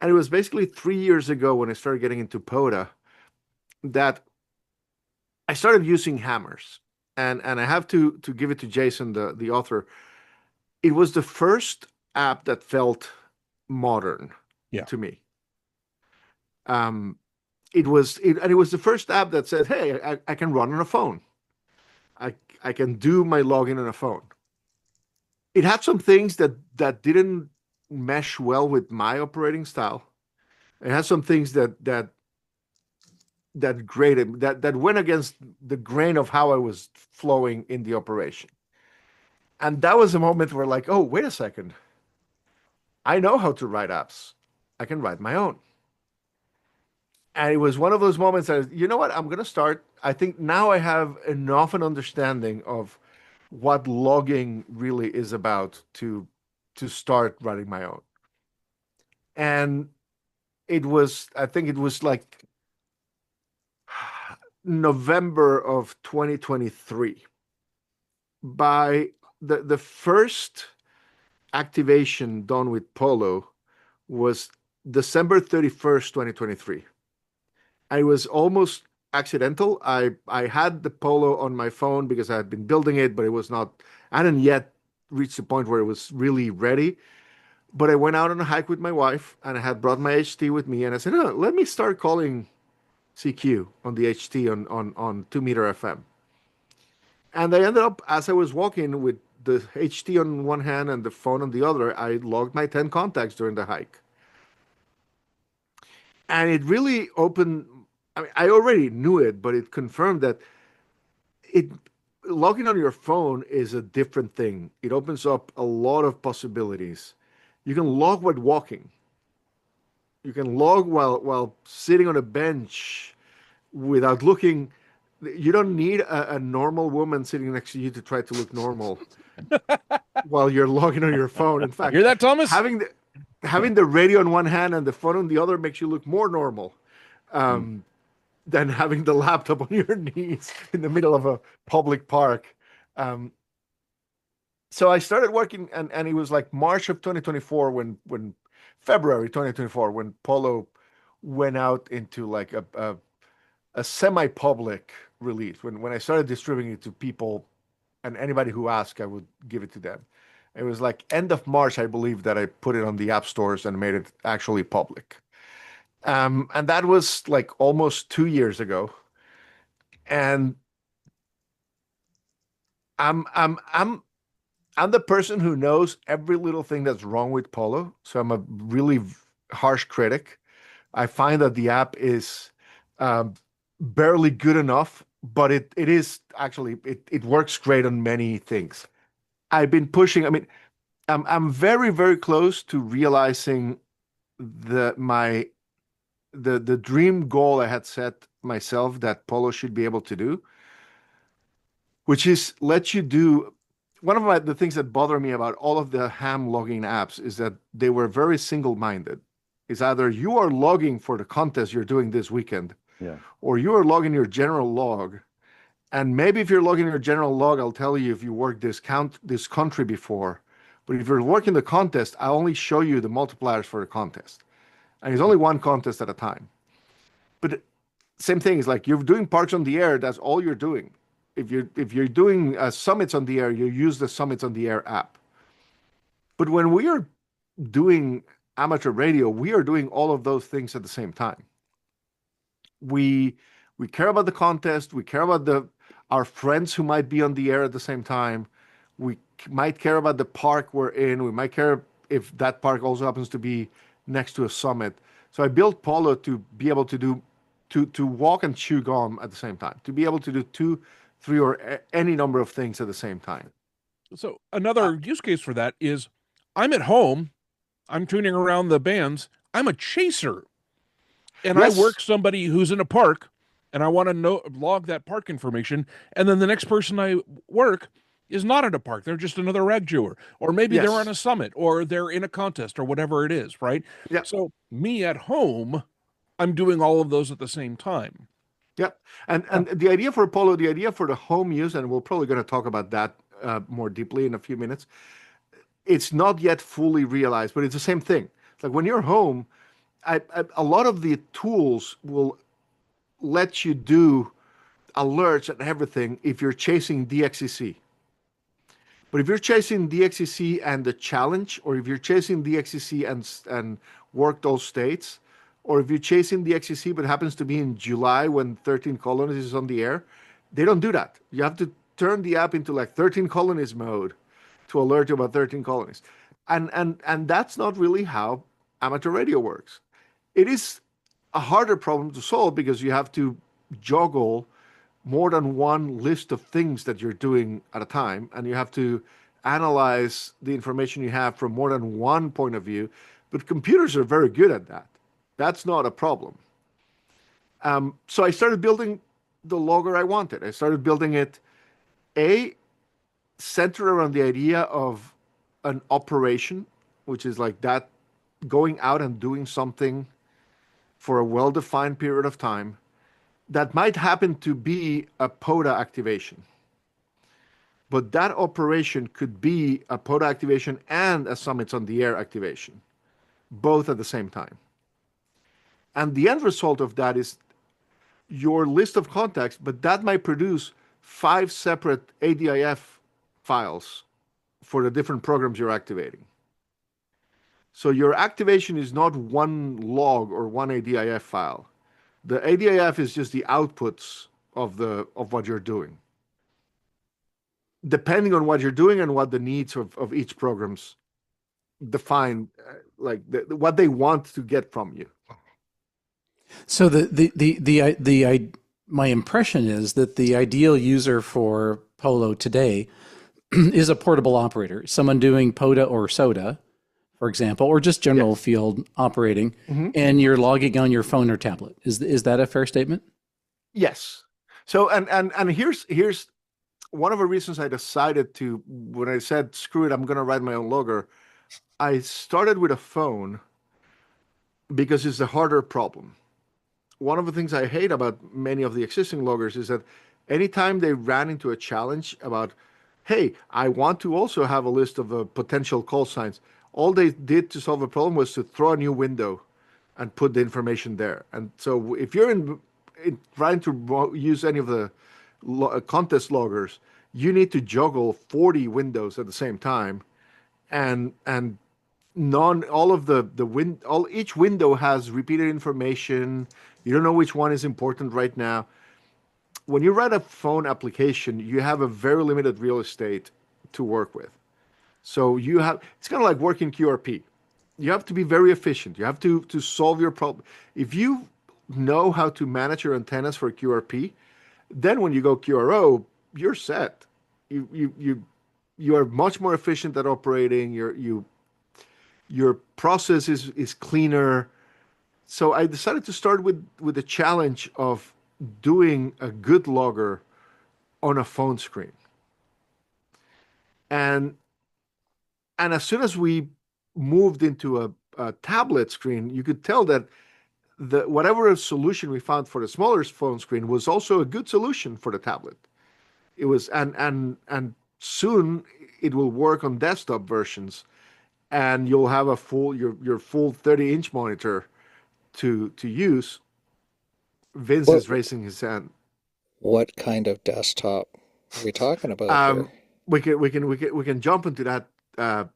And it was basically 3 years ago when I started getting into POTA that I started using hammers. And I have to give it to Jason, the author. It was the first app that felt modern to me. It was the first app that said, "Hey, I can run on a phone. I can do my login on a phone." It had some things that didn't mesh well with my operating style. It had some things that went against the grain of how I was flowing in the operation. And that was a moment where, like, oh, wait a second. I know how to write apps. I can write my own. And it was one of those moments that, you know what, I'm going to start. I think now I have enough an understanding of what logging really is about to start writing my own. And I think it was like November of 2023. By the first activation done with Polo was December 31st, 2023. I was almost accidental. I had the Polo on my phone because I had been building it, but I hadn't yet reached the point where it was really ready. But I went out on a hike with my wife and I had brought my HT with me and I said, oh, let me start calling CQ on the HT on 2-meter FM. And I ended up, as I was walking with the HT on one hand and the phone on the other, I logged my 10 contacts during the hike. And it really opened, I mean, I already knew it, but it confirmed that logging on your phone is a different thing. It opens up a lot of possibilities. You can log while walking. You can log while sitting on a bench without looking. You don't need a normal woman sitting next to you to try to look normal while you're logging on your phone. In fact, Hear that, Thomas? Having the radio on one hand and the phone on the other makes you look more normal than having the laptop on your knees in the middle of a public park. So I started working, and it was like March of 2024 when February 2024 when Polo went out into like a semi-public release. When I started distributing it to people, and anybody who asked, I would give it to them. It was like end of March, I believe, that I put it on the app stores and made it actually public. And that was like almost 2 years ago. And I'm the person who knows every little thing that's wrong with Polo. So I'm a really harsh critic. I find that the app is barely good enough, but it is actually it works great on many things. I've been pushing. I mean, I'm very, very close to realizing the dream goal I had set myself that Polo should be able to do, which is let you do. One of the things that bother me about all of the ham logging apps is that they were very single-minded. It's either you are logging for the contest you're doing this weekend, or you are logging your general log. And maybe if you're logging your general log, I'll tell you if you worked this country before. But if you're working the contest, I'll only show you the multipliers for the contest. And it's only one contest at a time. But same thing is like you're doing parks on the air, that's all you're doing. If you're doing summits on the air, you use the Summits on the Air app. But when we are doing amateur radio, we are doing all of those things at the same time. We care about the contest. We care about our friends who might be on the air at the same time. We might care about the park we're in. We might care if that park also happens to be next to a summit. So I built Polo to be able to walk and chew gum at the same time, to be able to do 2, 3, or any number of things at the same time. So another use case for that is I'm at home, I'm tuning around the bands, I'm a chaser. And yes. I work somebody who's in a park and I want to log that park information. And then the next person I work is not at a park. They're just another rag jewer. Or maybe they're on a summit or they're in a contest or whatever it is, right? Yeah. So me at home, I'm doing all of those at the same time. Yeah. And the idea for Polo, the idea for the home use, and we're probably going to talk about that more deeply in a few minutes, it's not yet fully realized, but it's the same thing. It's like when you're home, a lot of the tools will let you do alerts and everything if you're chasing DXCC. But if you're chasing DXCC and the challenge, or if you're chasing DXCC and work those states, or if you're chasing DXCC but happens to be in July when 13 colonies is on the air, they don't do that. You have to turn the app into like 13 colonies mode to alert you about 13 colonies. And that's not really how amateur radio works. It is a harder problem to solve because you have to juggle more than one list of things that you're doing at a time, and you have to analyze the information you have from more than one point of view. But computers are very good at that. That's not a problem. So I started building the logger I wanted. I started building it, centered around the idea of an operation, which is like that going out and doing something for a well-defined period of time that might happen to be a POTA activation. But that operation could be a POTA activation and a Summits on the Air activation, both at the same time. And the end result of that is your list of contacts, but that might produce 5 separate ADIF files for the different programs you're activating. So your activation is not one log or one ADIF file. The ADIF is just the outputs of what you're doing, depending on what you're doing and what the needs of each programs define, what they want to get from you. So my impression is that the ideal user for Polo today is a portable operator, someone doing POTA or SOTA, for example, or just general field operating, and you're logging on your phone or tablet. Is that a fair statement? Yes. So and here's one of the reasons I decided to, when I said screw it, I'm going to write my own logger. I started with a phone because it's a harder problem. One of the things I hate about many of the existing loggers is that anytime they ran into a challenge about, hey, I want to also have a list of potential call signs, all they did to solve the problem was to throw a new window and put the information there. And so if you're trying to use any of the contest loggers, you need to juggle 40 windows at the same time, and each window has repeated information. You don't know which one is important right now. When you write a phone application, you have a very limited real estate to work with. So it's kind of like working QRP. You have to be very efficient. You have to solve your problem. If you know how to manage your antennas for QRP, then when you go QRO, you're set. You are much more efficient at operating. Your process is cleaner. So I decided to start with the challenge of doing a good logger on a phone screen. And as soon as we moved into a tablet screen, you could tell that whatever solution we found for the smaller phone screen was also a good solution for the tablet. It was, and soon it will work on desktop versions, and you'll have your full 30-inch monitor to use. Vince is raising his hand. What kind of desktop are we talking about here? We can jump into that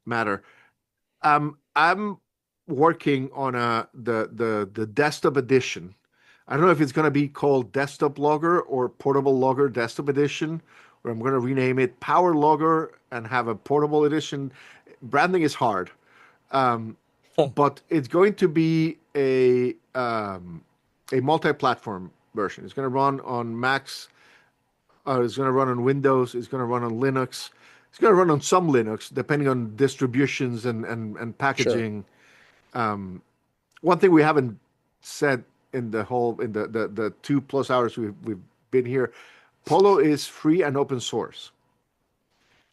matter. I'm working on the desktop edition. I don't know if it's going to be called Desktop Logger or Portable Logger Desktop Edition, or I'm going to rename it Power Logger and have a portable edition. Branding is hard, but it's going to be a multi-platform version. It's going to run on Macs. It's going to run on Windows. It's going to run on Linux. It's going to run on some Linux, depending on distributions and packaging. Sure. One thing we haven't said in the 2+ hours we've been here, Polo is free and open source,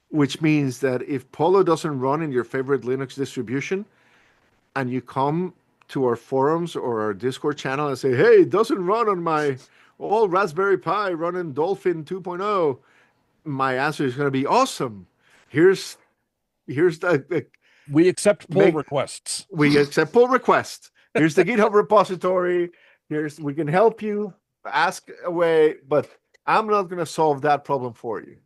which means that if Polo doesn't run in your favorite Linux distribution, and you come to our forums or our Discord channel and say, hey, it doesn't run on my old Raspberry Pi running Dolphin 2.0, my answer is going to be awesome. Here's the we accept pull requests. We accept pull requests. Here's the GitHub repository. We can help you. Ask away, but I'm not going to solve that problem for you.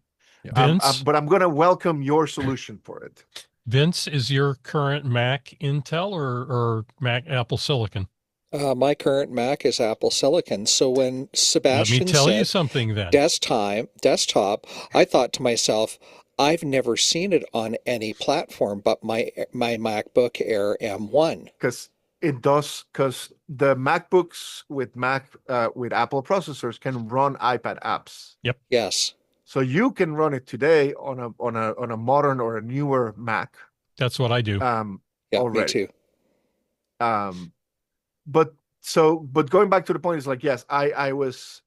Vince, but I'm going to welcome your solution for it. Vince, is your current Mac Intel or Mac Apple Silicon? My current Mac is Apple Silicon. So when Sebastian Let me tell said you something then. Desktop, I thought to myself, I've never seen it on any platform but my MacBook Air M1. Because the MacBooks with Apple processors can run iPad apps. Yep. Yes. So you can run it today on a modern or a newer Mac. That's what I do. Yeah, already. Me too. But going back to the point is like, yes, I was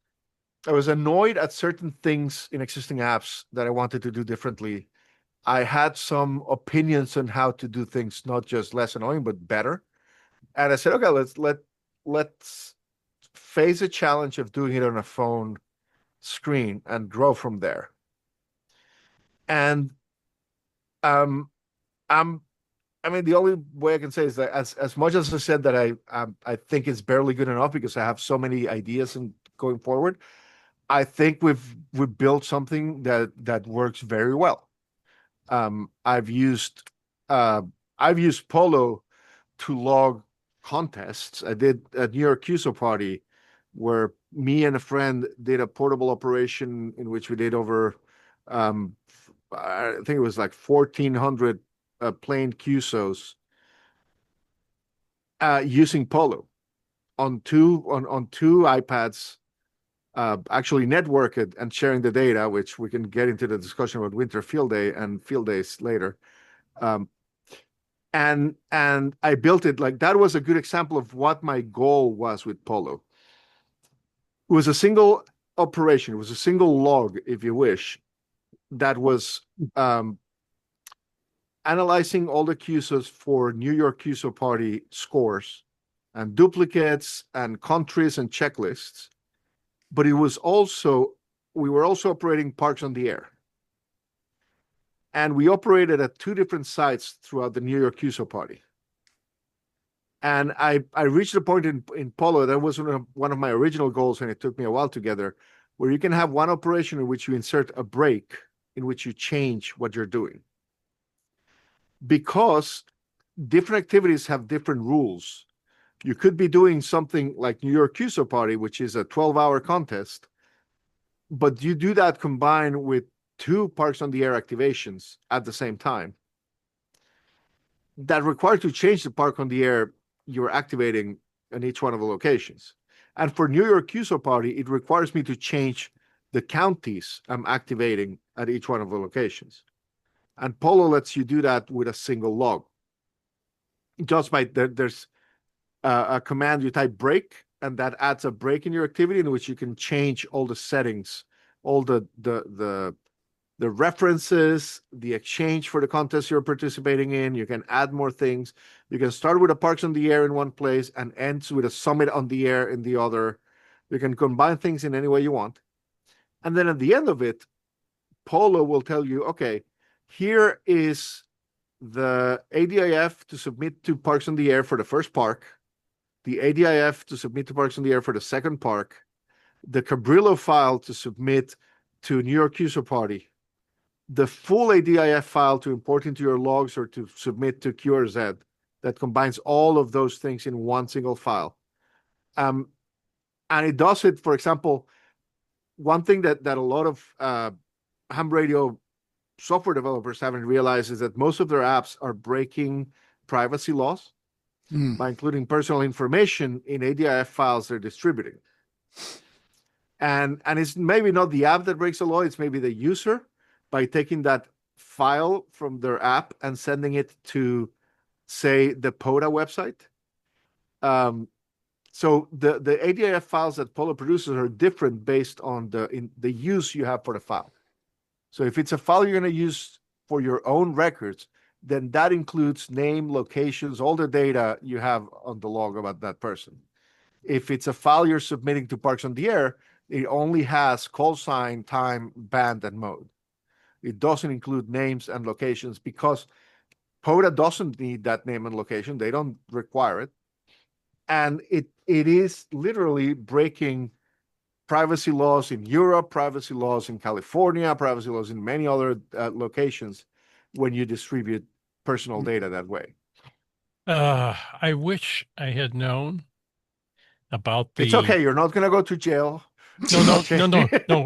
annoyed at certain things in existing apps that I wanted to do differently. I had some opinions on how to do things, not just less annoying, but better. And I said, okay, let's face the challenge of doing it on a phone screen and grow from there. And I'm I mean, the only way I can say is that as much as I said that I think it's barely good enough because I have so many ideas and going forward, I think we've built something that works very well. I've used Polo to log contests. I did a New York QSO party where me and a friend did a portable operation in which we did over I think it was like 1,400 plain QSOs using Polo on two iPads, actually networked and sharing the data, which we can get into the discussion about winter field day and field days later. And I built it like that was a good example of what my goal was with Polo. It was a single operation. It was a single log, if you wish, that was analyzing all the QSOs for New York QSO party scores and duplicates and countries and checklists. But it was also, we were also operating parks on the air. And we operated at 2 different sites throughout the New York QSO party. And I reached a point in Polo, that was one of my original goals, and it took me a while to get there, where you can have one operation in which you insert a break in which you change what you're doing. Because different activities have different rules. You could be doing something like New York QSO party, which is a 12-hour contest, but you do that combined with 2 parks on the air activations at the same time. That requires to change the park on the air you're activating in each one of the locations. And for New York QSO party, it requires me to change the counties I'm activating at each one of the locations. And Polo lets you do that with a single log. Just by there's a command, you type break, and that adds a break in your activity in which you can change all the settings, all the references, the exchange for the contest you're participating in. You can add more things. You can start with a parks on the air in one place and ends with a summit on the air in the other. You can combine things in any way you want. And then at the end of it, Polo will tell you, okay, here is the ADIF to submit to parks on the air for the first park, the ADIF to submit to parks on the air for the second park, the Cabrillo file to submit to New York QSO party, the full ADIF file to import into your logs or to submit to QRZ that combines all of those things in one single file. And it does it, for example, one thing that a lot of ham radio software developers haven't realized is that most of their apps are breaking privacy laws by including personal information in ADIF files they're distributing. And it's maybe not the app that breaks the law, it's maybe the user by taking that file from their app and sending it to, say, the POTA website. So the ADIF files that Polo produces are different based on the use you have for the file. So if it's a file you're going to use for your own records, then that includes name, locations, all the data you have on the log about that person. If it's a file you're submitting to Parks on the Air, it only has call sign, time, band, and mode. It doesn't include names and locations because POTA doesn't need that name and location. They don't require it. And it is literally breaking privacy laws in Europe, privacy laws in California, privacy laws in many other locations when you distribute personal data that way. I wish I had known about the... It's okay. You're not going to go to jail. No,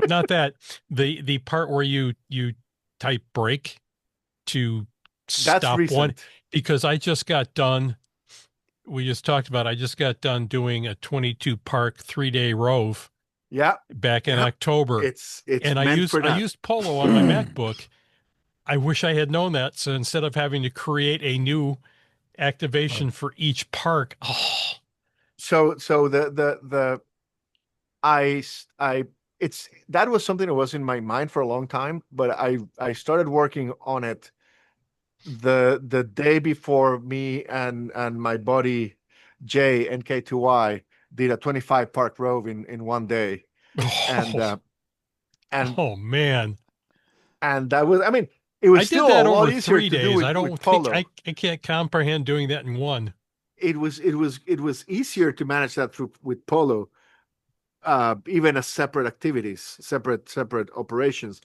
not that. The part where you type break to stop one, because I just got done. We just talked about, I just got done doing a 22 park 3-day rove. Yeah. Back in October. It's and I used Polo on my MacBook. I wish I had known that. So instead of having to create a new activation for each park. So that was something that was in my mind for a long time, but I started working on it the day before me and my buddy Jay NK2Y did a 25 park rove in one day, and oh man, and that was, I mean, it was I still did that a lot over easier 3 to do days. I don't with think Polo. I can't comprehend doing that in one. It was easier to manage that through with Polo, even as separate activities, separate operations.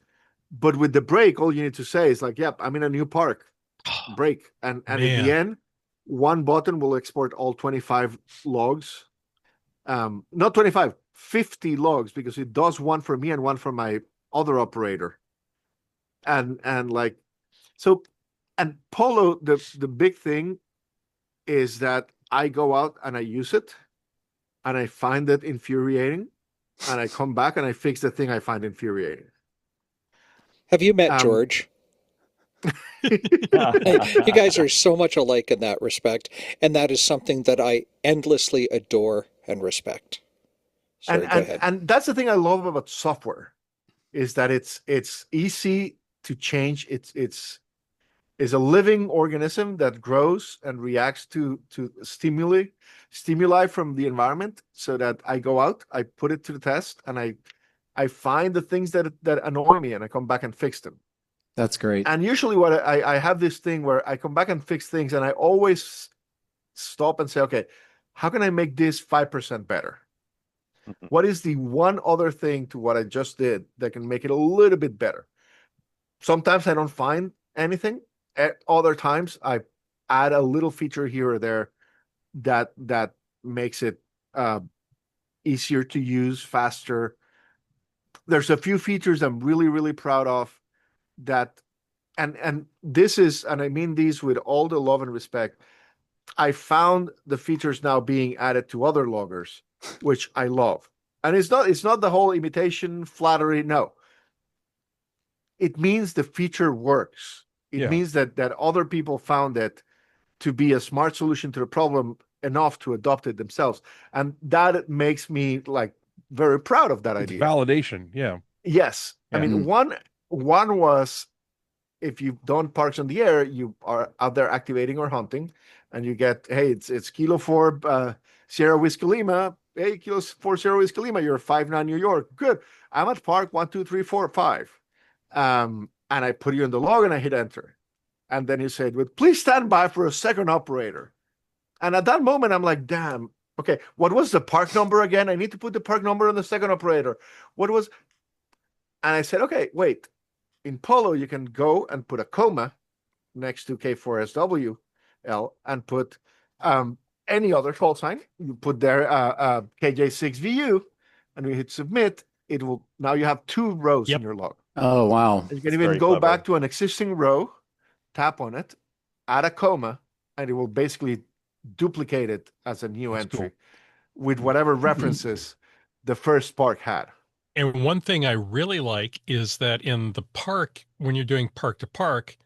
But with the break, all you need to say is like, "Yep, I'm in a new park, break," and in the Man. end, one button will export all 25 logs. Not 25, 50 logs, because it does one for me and one for my other operator. And like, so, and Polo, the big thing is that I go out and I use it and I find it infuriating, and I come back and I fix the thing I find infuriating. Have you met George? You guys are so much alike in that respect, and that is something that I endlessly adore and respect. Sorry, go ahead. And that's the thing I love about software, is that it's easy to change. It's a living organism that grows and reacts to stimuli from the environment, so that I go out, I put it to the test, and I find the things that annoy me, and I come back and fix them. That's great. And usually what I have this thing where I come back and fix things, and I always stop and say, okay, how can I make this 5% better? What is the one other thing to what I just did that can make it a little bit better? Sometimes I don't find anything. At other times, I add a little feature here or there that makes it easier to use, faster. There's a few features I'm really, really proud of that, and this is, and I mean these with all the love and respect. I found the features now being added to other loggers, which I love. And it's not the whole imitation flattery. No, it means the feature works. It means that other people found it to be a smart solution to the problem enough to adopt it themselves, and that makes me like very proud of that idea. Validation, yeah. Yes, I mean one was, if you've done parks on the air, you are out there activating or hunting, and you get, hey, it's Kilo 4 Sierra Whiskey Lima. Hey, Kilo 4 Sierra Whiskey Lima, you're 5-9 New York. Good. I'm at park 1, 2, 3, 4, 5. And I put you in the log and I hit enter. And then you said, please stand by for a second operator. And at that moment, I'm like, damn, okay, what was the park number again? I need to put the park number on the second operator. What was, and I said, okay, wait. In Polo, you can go and put a comma next to K4SWL and put any other call sign. You put there KJ6VU, and you hit submit. It will, now you have 2 rows in your log. Oh, wow. And you can even go back to an existing row, tap on it, add a comma, and it will basically duplicate it as a new entry with whatever references the first park had. And one thing I really like is that in the park, when you're doing park to park,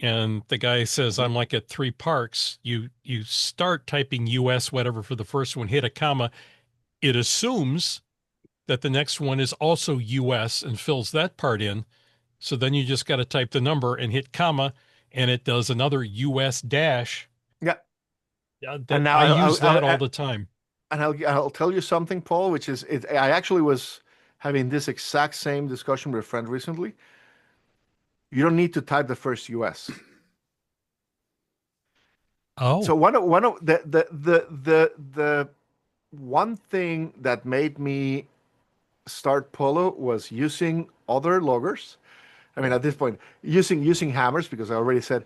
and the guy says, I'm like at 3 parks, you start typing US whatever for the first one, hit a comma. It assumes that the next one is also US and fills that part in. So then you just got to type the number and hit comma, and it does another US dash. Yeah. And now I use that all the time. And I'll tell you something, Paul, which is, I actually was having this exact same discussion with a friend recently. You don't need to type the first US. Oh. So one of the one thing that made me start Polo was using other loggers. I mean, at this point, using hammers, because I already said,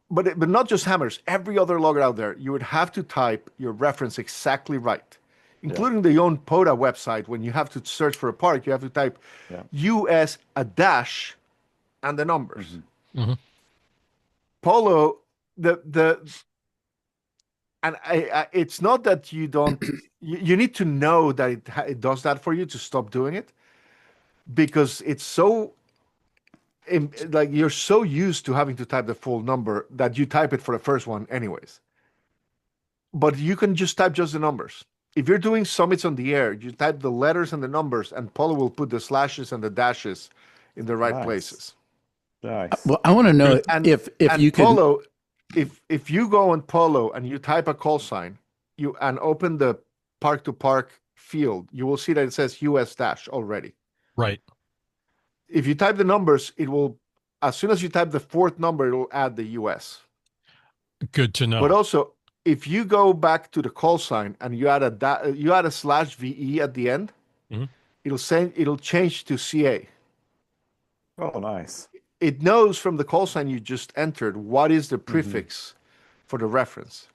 but not just hammers. Every other logger out there, you would have to type your reference exactly right, including the own POTA website. When you have to search for a park, you have to type US a dash and the numbers. Polo, and it's not that you don't. You need to know that it does that for you to stop doing it, because it's so. Like, you're so used to having to type the full number that you type it for the first one anyways. But you can just type just the numbers. If you're doing summits on the air, you type the letters and the numbers, and Polo will put the slashes and the dashes in the right places. Nice. Well, I want to know if you could. Polo, if you go on Polo and you type a call sign, and open the park to park field, you will see that it says US dash already. Right. If you type the numbers, it will, as soon as you type the fourth number, it will add the US. Good to know. But also, if you go back to the call sign and you add a /VE at the end, it'll change to CA. Oh, nice. It knows from the call sign you just entered what is the prefix for the reference.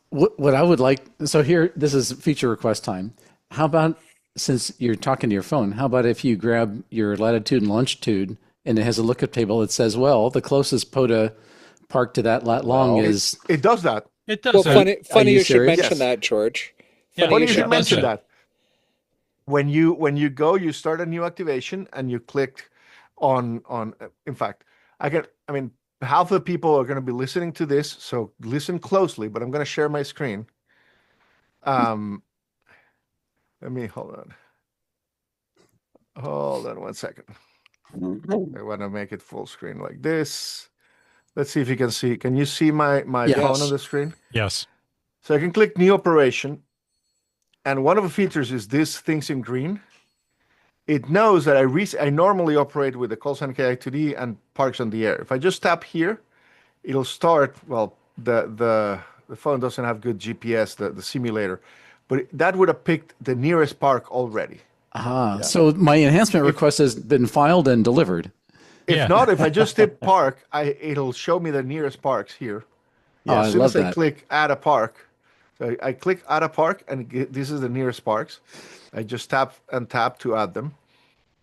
What I would like, so here, this is feature request time. How about, since you're talking to your phone, how about if you grab your latitude and longitude and it has a lookup table that says, well, the closest POTA park to that lat long is... It does that. It does. Well, That. funny you you should serious? mention Yes. that, George. Yeah, Funny you should does mention that. that. When you go, you start a new activation and you click on, in fact, half the people are going to be listening to this, so listen closely, but I'm going to share my screen. Let me hold on 1 second. I want to make it full screen like this. Let's see if you can see. Can you see my phone on the screen? Yes. So I can click new operation, and one of the features is this things in green. It knows that I normally operate with the call sign KI2D and parks on the air. If I just tap here, it'll start. Well, the phone doesn't have good GPS, the simulator, but that would have picked the nearest park already. So my enhancement request has been filed and delivered. If not, if I just hit park, it'll show me the nearest parks here. I As soon love as I that. click add a park, so I click add a park, and this is the nearest parks. I just tap to add them.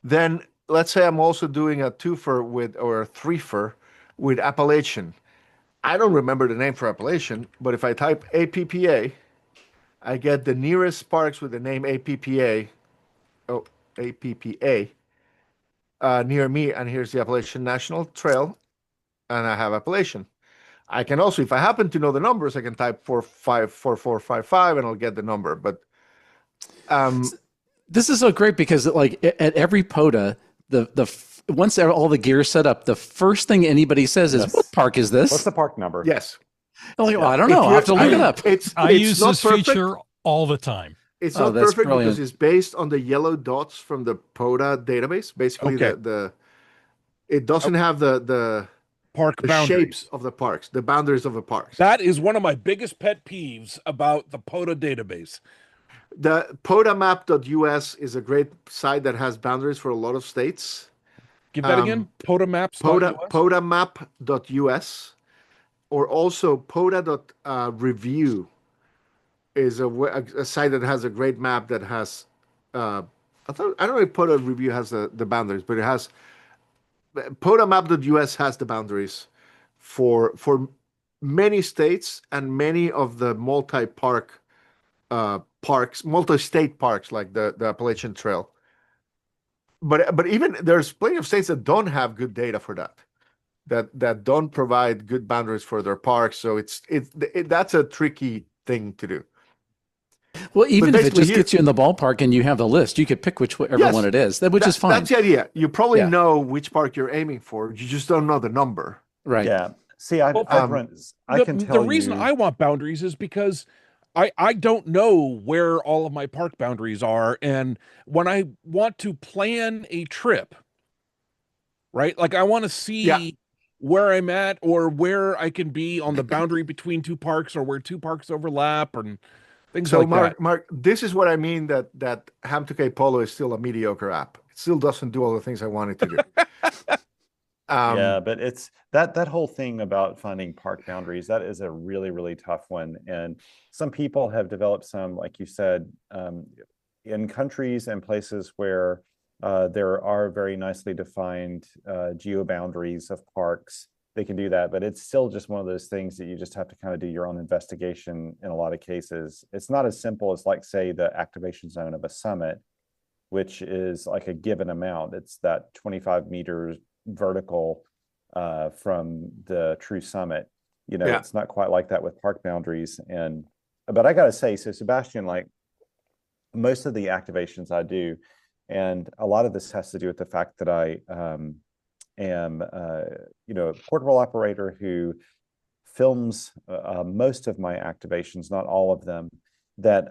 Then let's say I'm also doing a twofer or a threefer with Appalachian. I don't remember the name for Appalachian, but if I type APPA, I get the nearest parks with the name APPA. Oh, APPA. Near me, and here's the Appalachian National Trail, and I have Appalachian. I can also, if I happen to know the numbers, I can type 454455 and I'll get the number. But this is so great because like at every POTA, once all the gear is set up, the first thing anybody says is, "What park is this?" What's the park number? yes, I'm like, well, I don't know. I have to look it up. I use not this perfect. feature all the time. It's Oh, not that's perfect brilliant. because it's based on the yellow dots from the POTA database. Basically, it doesn't have the Park boundaries. shapes of the parks, the boundaries of the parks. That is one of my biggest pet peeves about the POTA database. The POTAmap.us is a great site that has boundaries for a lot of states. Give that again. POTA maps. POTAmap.us, or also POTA.review is a site that has a great map that has. I don't know if POTA review has the boundaries, but it has. POTAmap.us has the boundaries for many states and many of the multi-state parks like the Appalachian Trail. But even there's plenty of states that don't have good data for that don't provide good boundaries for their parks. So that's a tricky thing to do. Well, even if it just gets you in the ballpark and you have the list, you could pick whichever one it is, which is fine. That's the idea. You probably know which park you're aiming for. You just don't know the number. Right. Yeah. See, I can tell the reason I want boundaries is because I don't know where all of my park boundaries are. And when I want to plan a trip, right? Like I want to see where I'm at or where I can be on the boundary between two parks or where two parks overlap and things like that. Mark, this is what I mean that HRWB Polo is still a mediocre app. It still doesn't do all the things I want it to do. Yeah, but it's that whole thing about finding park boundaries, that is a really, really tough one. And some people have developed some, like you said, in countries and places where there are very nicely defined geo boundaries of parks, they can do that. But it's still just one of those things that you just have to kind of do your own investigation in a lot of cases. It's not as simple as, like, say, the activation zone of a summit, which is like a given amount. It's that 25 meters vertical from the true summit. It's not quite like that with park boundaries. But I gotta say, so Sebastian, like most of the activations I do, and a lot of this has to do with the fact that I am a portable operator who films most of my activations, not all of them, that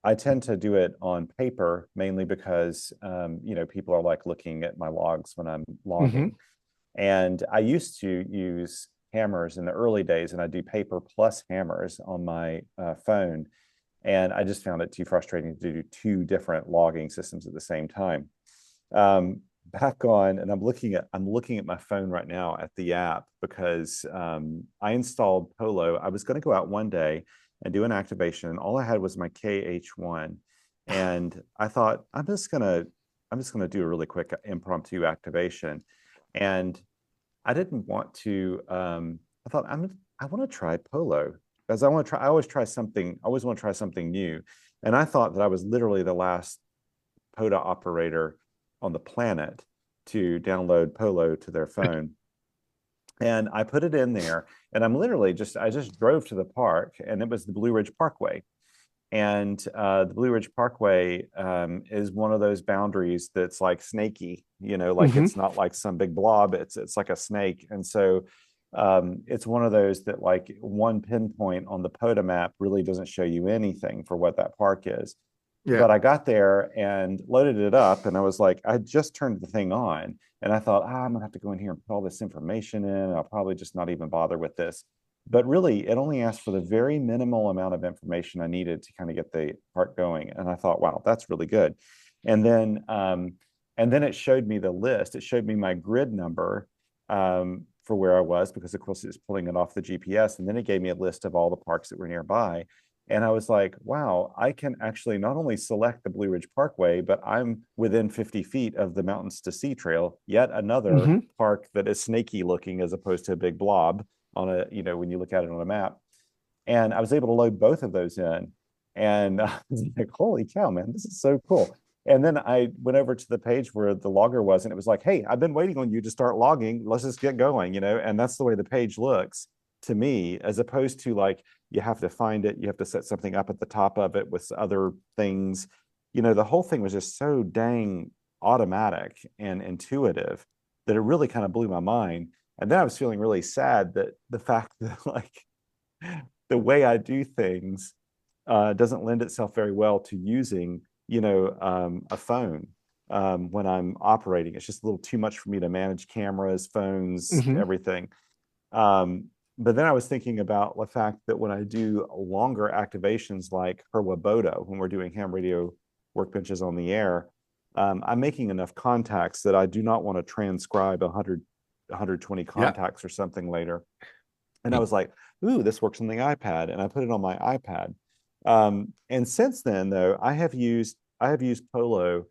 I tend to do it on paper, mainly because people are like looking at my logs when I'm logging. And I used to use hammers in the early days, and I do paper plus hammers on my phone. And I just found it too frustrating to do two different logging systems at the same time. Back on, and I'm looking at my phone right now at the app because I installed Polo. I was going to go out one day and do an activation, and all I had was my KH1, and I thought I'm just gonna do a really quick impromptu activation, and I didn't want to. I thought I want to try Polo because I want to try. I always want to try something new, and I thought that I was literally the last POTA operator on the planet to download Polo to their phone. And I put it in there, and I just drove to the park, and it was the Blue Ridge Parkway. And the Blue Ridge Parkway is one of those boundaries that's like snaky, like it's not like some big blob, it's like a snake. And so it's one of those that like one pinpoint on the POTA map really doesn't show you anything for what that park is. Yeah. But I got there and loaded it up, and I was like, I just turned the thing on, and I thought, I'm gonna have to go in here and put all this information in, and I'll probably just not even bother with this. But really, it only asked for the very minimal amount of information I needed to kind of get the part going. And I thought, wow, that's really good. And then it showed me the list. It showed me my grid number for where I was, because of course it's pulling it off the GPS. And then it gave me a list of all the parks that were nearby. And I was like, wow, I can actually not only select the Blue Ridge Parkway, but I'm within 50 feet of the Mountains to Sea Trail, yet another park that is snaky looking as opposed to a big blob on a, when you look at it on a map. And I was able to load both of those in. And I was like, holy cow, man, this is so cool. And then I went over to the page where the logger was, and it was like, hey, I've been waiting on you to start logging. Let's just get going, and that's the way the page looks to me, as opposed to like, you have to find it, you have to set something up at the top of it with other things. The whole thing was just so dang automatic and intuitive that it really kind of blew my mind. And then I was feeling really sad that the fact that like the way I do things doesn't lend itself very well to using, a phone when I'm operating. It's just a little too much for me to manage cameras, phones, everything. But then I was thinking about the fact that when I do longer activations like HRWB, when we're doing ham radio workbenches on the air, I'm making enough contacts that I do not want to transcribe 120 contacts or something later. And I was like, ooh, this works on the iPad. And I put it on my iPad. And since then, though, I have used Polo.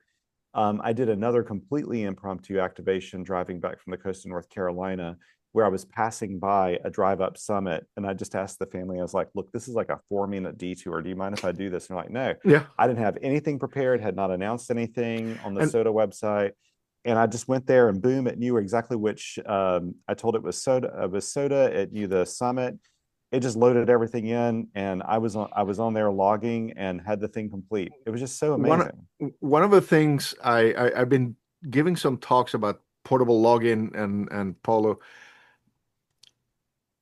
I did another completely impromptu activation driving back from the coast of North Carolina, where I was passing by a drive-up summit, and I just asked the family, I was like, look, this is like a 4-minute detour. Do you mind if I do this? And they're like, no. Yeah. I didn't have anything prepared, had not announced anything on the SOTA website. And I just went there, and boom, it knew exactly which, I told it was SOTA, it knew the summit. It just loaded everything in, and I was on there logging and had the thing complete. It was just so amazing. One of the things I've been giving some talks about portable login and Polo.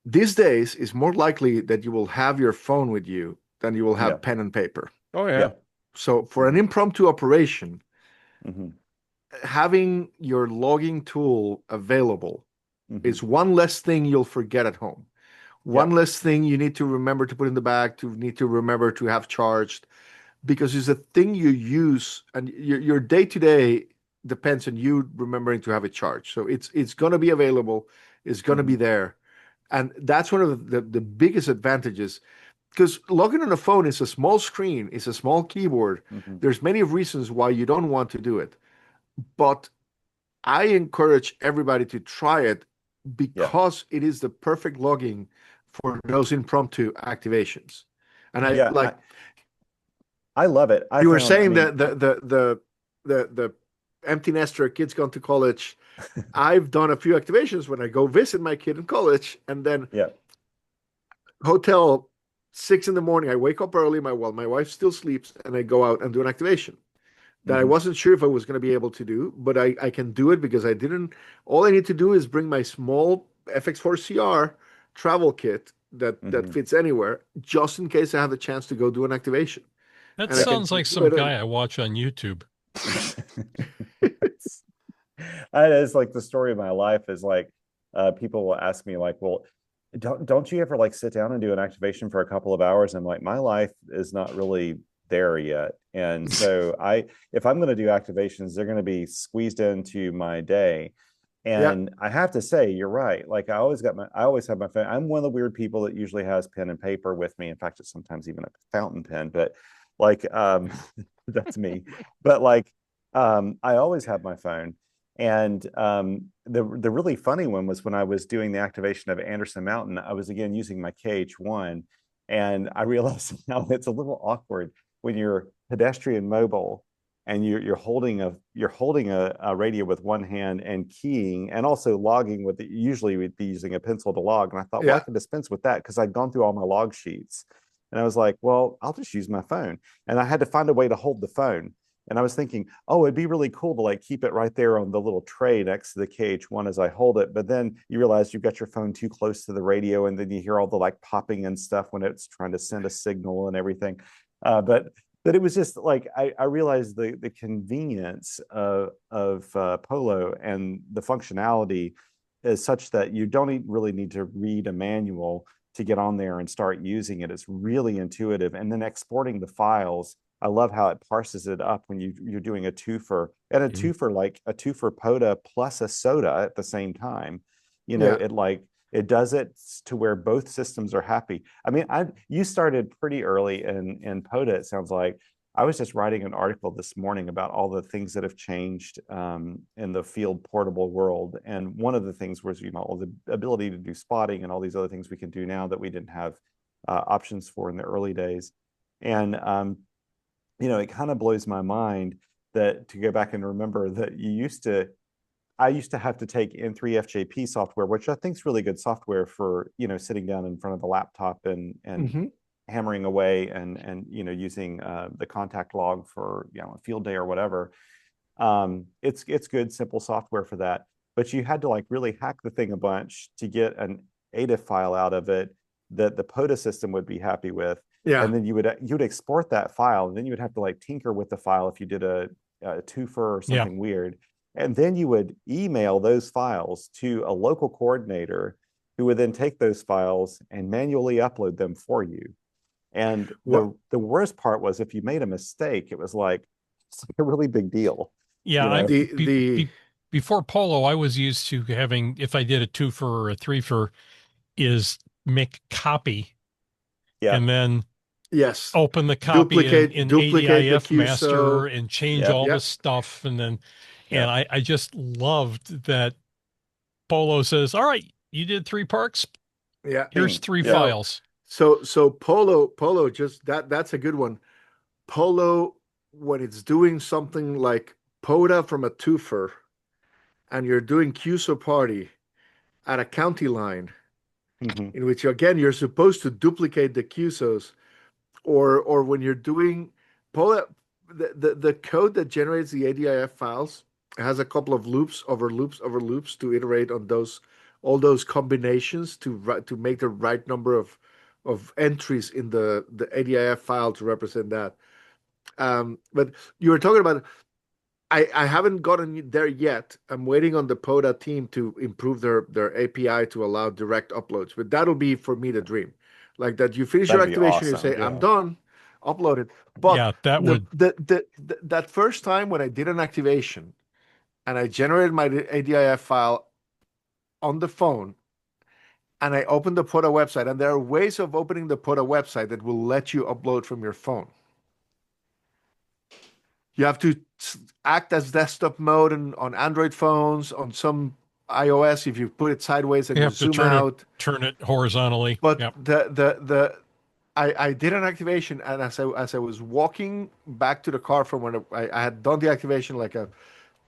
These days, it's more likely that you will have your phone with you than you will have pen and paper. Oh, yeah. So for an impromptu operation, having your logging tool available is one less thing you'll forget at home. One less thing you need to remember to put in the bag, need to remember to have charged, because it's a thing you use, and your day-to-day depends on you remembering to have it charged. So it's going to be available. It's going to be there. And that's one of the biggest advantages, because logging on a phone is a small screen, it's a small keyboard. There's many reasons why you don't want to do it. But I encourage everybody to try it, because it is the perfect logging for those impromptu activations. And I love it. You were saying that the empty nester, kids gone to college. I've done a few activations when I go visit my kid in college, and then hotel 6 in the morning. I wake up early. My wife still sleeps, and I go out and do an activation that I wasn't sure if I was going to be able to do, but I can do it because I didn't. All I need to do is bring my small FX4 CR travel kit that fits anywhere, just in case I have the chance to go do an activation. That And I can sounds like do some it guy I watch on YouTube. That is like the story of my life. Is like people will ask me like, well, don't you ever like sit down and do an activation for a couple of hours? I'm like, my life is not really there yet. And so if I'm going to do activations, they're going to be squeezed into my day. And I have to say, you're right. Like I always have my phone. I'm one of the weird people that usually has pen and paper with me. In fact, it's sometimes even a fountain pen, but like that's me. But like I always have my phone. And the really funny one was when I was doing the activation of Anderson Mountain, I was again using my KH1, and I realized now it's a little awkward when you're pedestrian mobile and you're holding a radio with one hand and keying and also logging with usually we'd be using a pencil to log. And I thought, well, I can dispense with that because I'd gone through all my log sheets. And I was like, well, I'll just use my phone. And I had to find a way to hold the phone. And I was thinking, oh, it'd be really cool to like keep it right there on the little tray next to the KH1 as I hold it. But then you realize you've got your phone too close to the radio, and then you hear all the like popping and stuff when it's trying to send a signal and everything. But it was just like I realized the convenience of Polo and the functionality is such that you don't really need to read a manual to get on there and start using it. It's really intuitive. And then exporting the files, I love how it parses it up when you're doing a twofer, and a twofer, like a twofer POTA plus a SOTA at the same time. You know, it does it to where both systems are happy. I mean, you started pretty early in POTA, it sounds like. I was just writing an article this morning about all the things that have changed in the field portable world. And one of the things was, you know, the ability to do spotting and all these other things we can do now that we didn't have options for in the early days. And you know, it kind of blows my mind that to go back and remember that I used to have to take N3FJP software, which I think is really good software for, you know, sitting down in front of the laptop and hammering away and you know, using the contact log for, you know, a field day or whatever. It's good, simple software for that. But you had to like really hack the thing a bunch to get an ADIF file out of it that the POTA system would be happy with. Yeah. And then you would export that file, and then you would have to like tinker with the file if you did a twofer or something weird. And then you would email those files to a local coordinator who would then take those files and manually upload them for you. And the worst part was if you made a mistake, it was like it's like a really big deal. Yeah, you know? Before Polo, I was used to having, if I did a twofer or a threefer, is make copy and then open the copy in ADIF master and change all the stuff. And then, and I just loved that Polo says, all right, you did 3 parks. Yeah. Here's 3 files. So Polo, just that's a good one. Polo, when it's doing something like POTA from a twofer and you're doing QSO party at a county line, in which again you're supposed to duplicate the QSOs, or when you're doing Polo, the code that generates the ADIF files has a couple of loops over loops to iterate on all those combinations to make the right number of entries in the ADIF file to represent that. But you were talking about, I haven't gotten there yet. I'm waiting on the POTA team to improve their API to allow direct uploads. But that'll be for me the dream. Like that you finish your activation, you say, I'm done, upload it. But that first time when I did an activation and I generated my ADIF file on the phone, and I opened the POTA website, and there are ways of opening the POTA website that will let you upload from your phone. You have to act as desktop mode on Android phones, on some iOS. If you put it sideways and you have zoom to turn out, it horizontally. But I did an activation, and as I was walking back to the car from when I had done the activation like a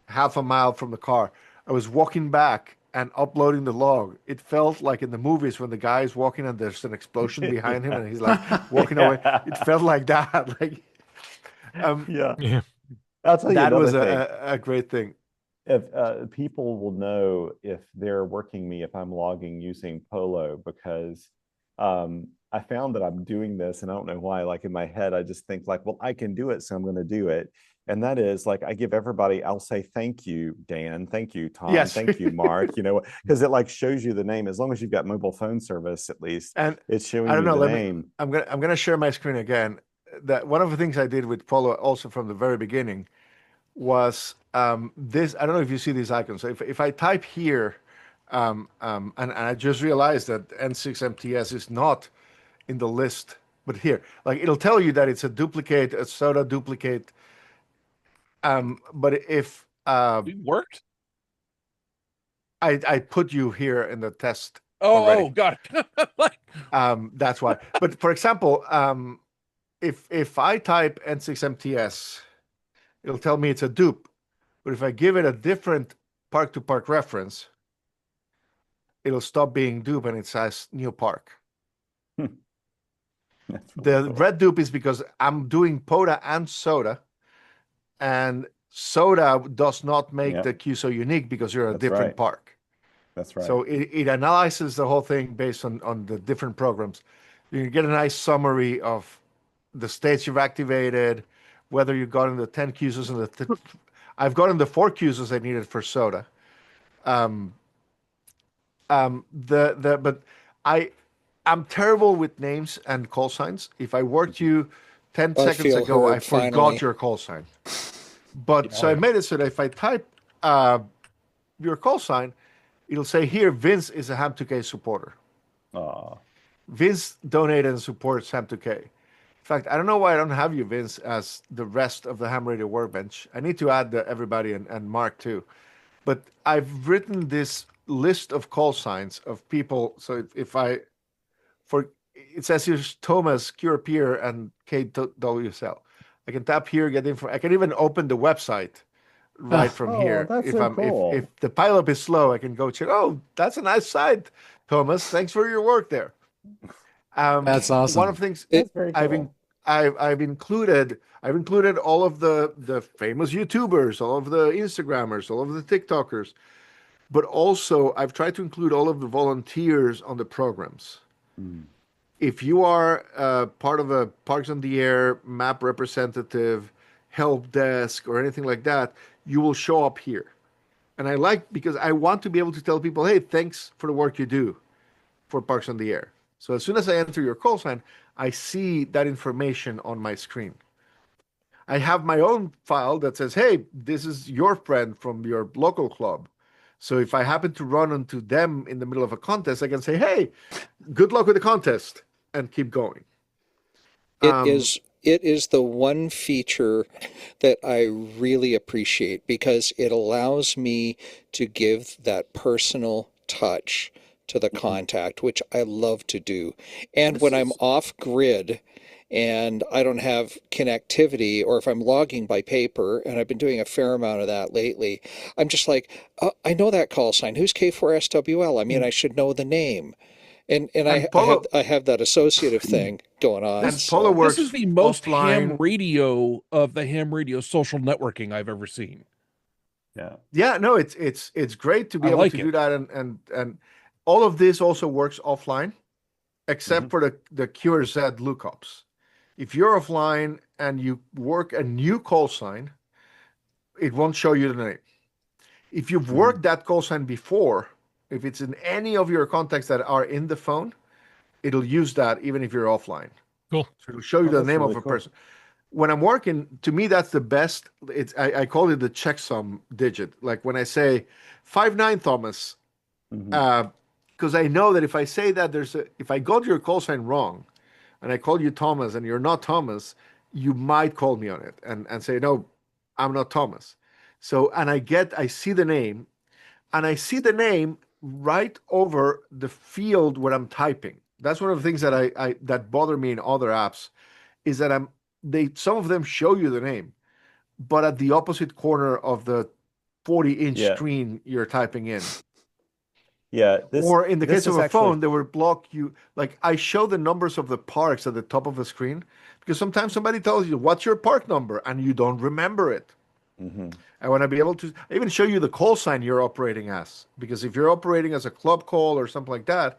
half a mile from the car, I was walking back and uploading the log. It felt like in the movies when the guy is walking and there's an explosion behind him and he's like walking away. It felt like that. Like, I'll tell you that was thing. a great thing. if people will know if they're working me if I'm logging using Polo, because I found that I'm doing this and I don't know why. Like in my head, I just think like, well, I can do it, so I'm going to do it. And that is like, I give everybody, I'll say, thank you, Dan, thank you, Tom, Yes. thank you, Mark, you know, because it like shows you the name. As long as you've got mobile phone service, at least, And it's showing I don't you know, the name. I'm gonna share my screen again. That one of the things I did with Polo also from the very beginning was this. I don't know if you see these icons. So if I type here, and I just realized that N6MTS is not in the list, but here, like it'll tell you that it's a duplicate, a soda duplicate. But if It worked. I put you here in the test Oh, already. God. Like, That's why. But for example, if I type N6MTS, it'll tell me it's a dupe. But if I give it a different park-to-park reference, it'll stop being dupe and it says new park. That's really The cool. red dupe is because I'm doing POTA and soda, and soda does not make Yep. the queue so unique because you're a That's different right. park. That's right. So it analyzes the whole thing based on the different programs. You get a nice summary of the states you've activated, whether you got in the 10 queues and I've gotten the 4 queues I needed for soda. But I'm terrible with names and call signs. If I worked you 10 I seconds feel ago, I heard, forgot finally. your call sign. But so I made it so that if I type your call sign, it'll say here, Vince is a Ham2K supporter. Aw. Vince donated and supports Ham2K. In fact, I don't know why I don't have you, Vince, as the rest of the Ham Radio Workbench. I need to add everybody and Mark too. But I've written this list of call signs of people. So if I, for it says here's Thomas, Cure Peer, and KWSL. I can tap here, get info. I can even open the website right from here. That's If so I'm cool. if the pileup is slow, I can go check. Oh, that's a nice site, Thomas. Thanks for your work there. That's awesome. One of the things That's very cool. I've included all of the famous YouTubers, all of the Instagrammers, all of the TikTokers, but also I've tried to include all of the volunteers on the programs. If you are part of a Parks on the Air map representative, help desk, or anything like that, you will show up here. And I like, because I want to be able to tell people, hey, thanks for the work you do for Parks on the Air. So as soon as I enter your call sign, I see that information on my screen. I have my own file that says, hey, this is your friend from your local club. So if I happen to run into them in the middle of a contest, I can say, hey, good luck with the contest, and keep going. It is the one feature that I really appreciate, because it allows me to give that personal touch to the contact, which I love to do. And when I'm off grid and I don't have connectivity, or if I'm logging by paper, and I've been doing a fair amount of that lately, I'm just like, I know that call sign. Who's K4SWL? I mean, I should know the name. And I have that associative thing going on. And Polo works. This is the most offline. ham radio of the ham radio social networking I've ever seen. Yeah, no, it's great to be able to do that, and all of this also works offline, except for the QRZ lookups. If you're offline and you work a new call sign, it won't show you the name. If you've worked that call sign before, if it's in any of your contacts that are in the phone, it'll use that even if you're offline. Cool. So it'll show you the name of a person. When I'm working, to me, that's the best. I call it the checksum digit. Like when I say 59 Thomas, because I know that if I say that if I got your call sign wrong, and I call you Thomas and you're not Thomas, you might call me on it and say, no, I'm not Thomas. So, and I see the name, and I see the name right over the field where I'm typing. That's one of the things that that bother me in other apps, is that some of them show you the name, but at the opposite corner of the 40-inch screen you're typing in. Or in the case of a phone, they would block you. Like I show the numbers of the parks at the top of the screen, because sometimes somebody tells you, what's your park number? And you don't remember it. I want to be able to even show you the call sign you're operating as, because if you're operating as a club call or something like that,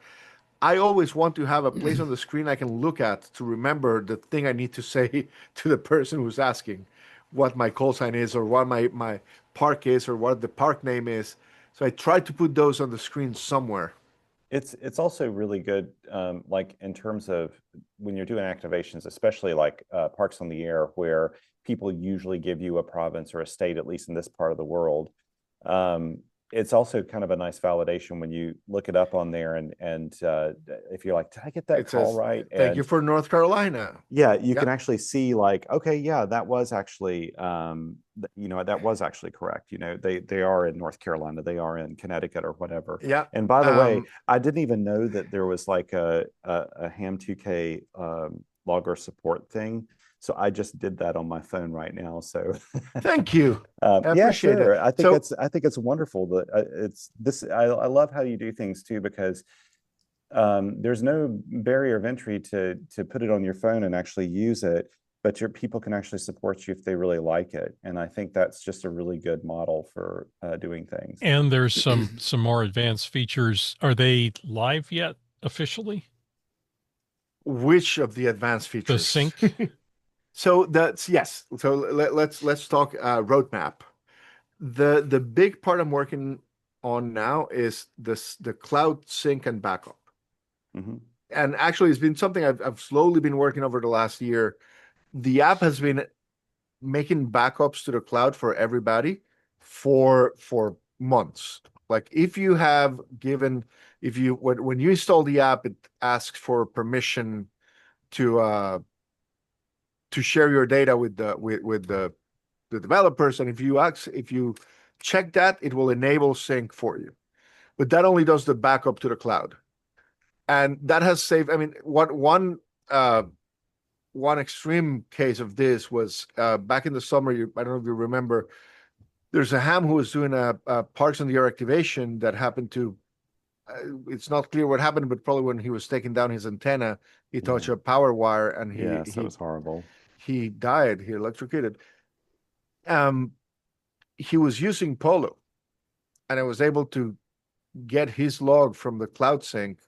I always want to have a place on the screen I can look at to remember the thing I need to say to the person who's asking what my call sign is, or what my park is, or what the park name is. So I try to put those on the screen somewhere. It's also really good, like in terms of when you're doing activations, especially like Parks on the Air, where people usually give you a province or a state, at least in this part of the world. It's also kind of a nice validation when you look it up on there, and if you're like, did I get that It call says, right? Thank you for North Carolina. Yeah, you can actually see like, okay, yeah, that was actually, that was actually correct. They are in North Carolina, they are in Connecticut or whatever. Yeah. And by the way, I didn't even know that there was like a Ham2K logger support thing. So I just did that on my phone right now. So thank you. I yeah, appreciate sure. it. I think it's wonderful that it's this. I love how you do things too, because there's no barrier of entry to put it on your phone and actually use it, but your people can actually support you if they really like it. And I think that's just a really good model for doing things. And there's some more advanced features. Are they live yet officially? Which of the advanced features? The sync. So that's yes. So let's talk roadmap. The big part I'm working on now is the cloud sync and backup. And actually, it's been something I've slowly been working over the last year. The app has been making backups to the cloud for everybody for months. Like if you have given, when you install the app, it asks for permission to share your data with the developers, and if you check that, it will enable sync for you. But that only does the backup to the cloud, and that has saved. I mean, one extreme case of this was back in the summer. I don't know if you remember. There's a ham who was doing a Parks on the Air activation that happened to. It's not clear what happened, but probably when he was taking down his antenna, he touched a power wire, and that was horrible. He died. He electrocuted. He was using Polo, and I was able to get his log from the cloud sync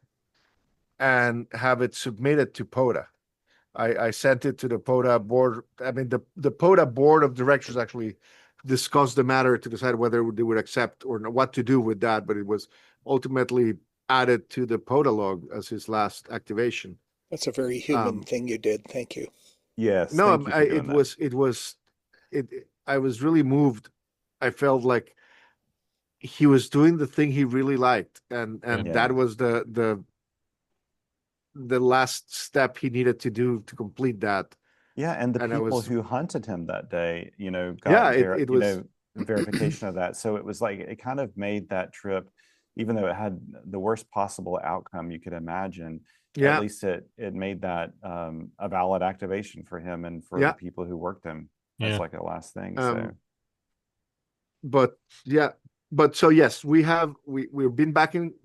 and have it submitted to POTA. I sent it to the POTA board. I mean, the POTA board of directors actually discussed the matter to decide whether they would accept or what to do with that, but it was ultimately added to the POTA log as his last activation. That's a very human thing you did. Thank you. Yes. No, I was really moved. I felt like he was doing the thing he really liked, and that was the last step he needed to do to complete that. Yeah, and the people who hunted him that day, got it was verification of that. So it was like, it kind of made that trip, even though it had the worst possible outcome you could imagine, at least it made that a valid activation for him and for the people who worked him. That's like a last thing. So yes, we've been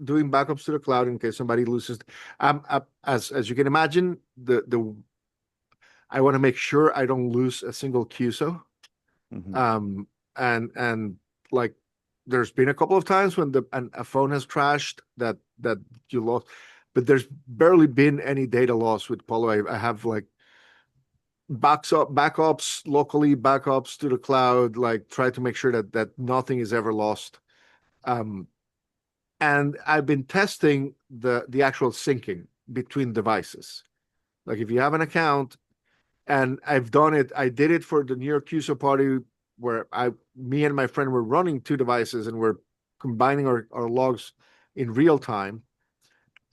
doing backups to the cloud in case somebody loses. As you can imagine, I want to make sure I don't lose a single QSO. And like there's been a couple of times when a phone has crashed that you lost, but there's barely been any data loss with Polo. I have like backups locally, backups to the cloud, like try to make sure that nothing is ever lost. And I've been testing the actual syncing between devices. Like if you have an account, and I've done it, I did it for the New York QSO party where me and my friend were running two devices and we're combining our logs in real time.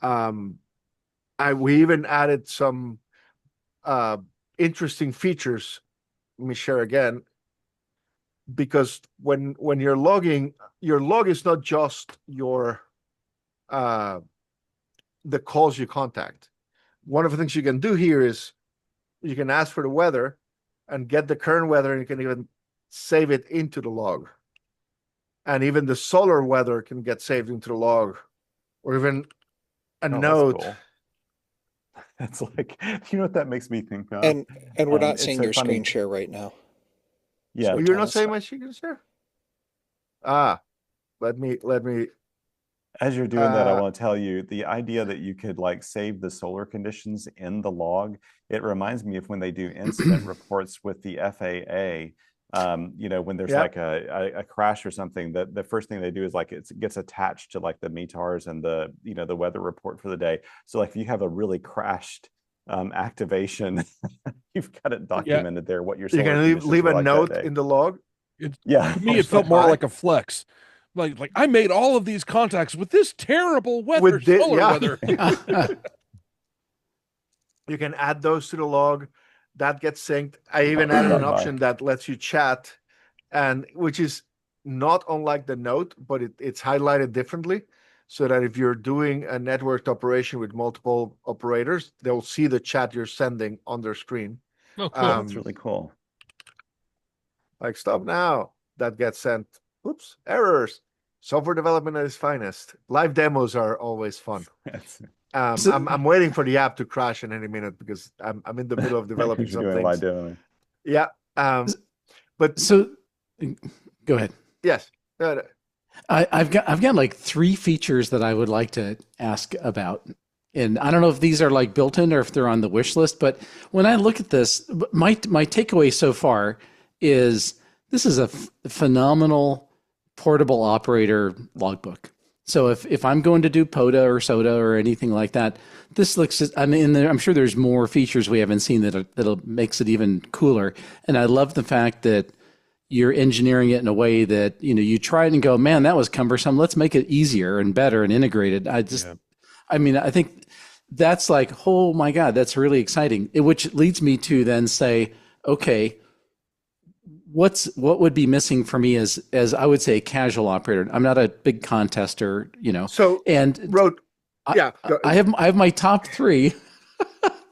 We even added some interesting features. Let me share again, because when you're logging, your log is not just your the calls you contact. One of the things you can do here is you can ask for the weather and get the current weather, and you can even save it into the log. And even the solar weather can get saved into the log, or even a note. That's cool. It's like, what that makes me think of? And we're not seeing your screen share right now. Yeah. So you're not saying my secret share? Let me. As you're doing that, I want to tell you the idea that you could like save the solar conditions in the log. It reminds me of when they do incident reports with the FAA. When there's like a crash or something, that the first thing they do is like it gets attached to like the METARs and the the weather report for the day. So like if you have a really crashed activation, you've got it documented there what your solar you can leave a like note in the log. To me, it felt more like a flex. Like I made all of these contacts with this terrible weather, solar weather. You can add those to the log. That gets synced. I even added an option that lets you chat, and which is not unlike the note, but it's highlighted differently, so that if you're doing a networked operation with multiple operators, they'll see the chat you're sending on their screen. Oh, cool. That's really cool. Like stop now. That gets sent. Oops, errors. Software development at its finest. Live demos are always fun. I'm waiting for the app to crash in any minute because I'm in the middle of developing something. Live demo. Yeah. But so go ahead. Yes. I've got like 3 features that I would like to ask about. And I don't know if these are like built in or if they're on the wish list, but when I look at this, my takeaway so far is this is a phenomenal portable operator logbook. So if I'm going to do POTA or SOTA or anything like that, this looks, I'm sure there's more features we haven't seen that'll makes it even cooler. And I love the fact that you're engineering it in a way that, you try it and go, man, that was cumbersome. Let's make it easier and better and integrated. I think that's like, oh my God, that's really exciting. Which leads me to then say, okay, what would be missing for me as I would say a casual operator? I'm not a big contester, So I have my top 3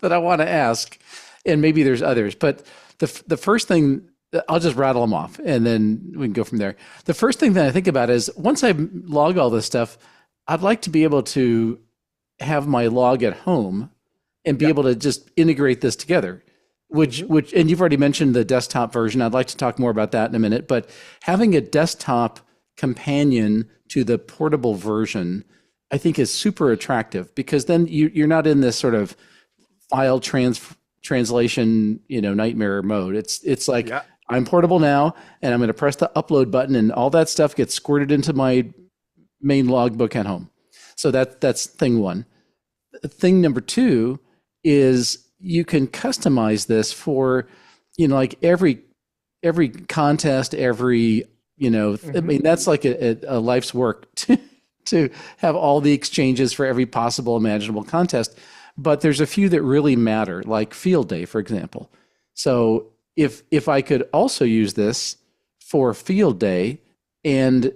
that I want to ask, and maybe there's others, but the first thing, I'll just rattle them off and then we can go from there. The first thing that I think about is once I log all this stuff, I'd like to be able to have my log at home and be able to just integrate this together. Which, and you've already mentioned the desktop version. I'd like to talk more about that in a minute, but having a desktop companion to the portable version, I think is super attractive because then you're not in this sort of file translation, nightmare mode. It's like I'm portable now and I'm going to press the upload button and all that stuff gets squirted into my main logbook at home. So that's thing 1. Thing number 2 is you can customize this for, like every contest, every, I mean, that's like a life's work to have all the exchanges for every possible imaginable contest. But there's a few that really matter, like field day, for example. So if I could also use this for field day and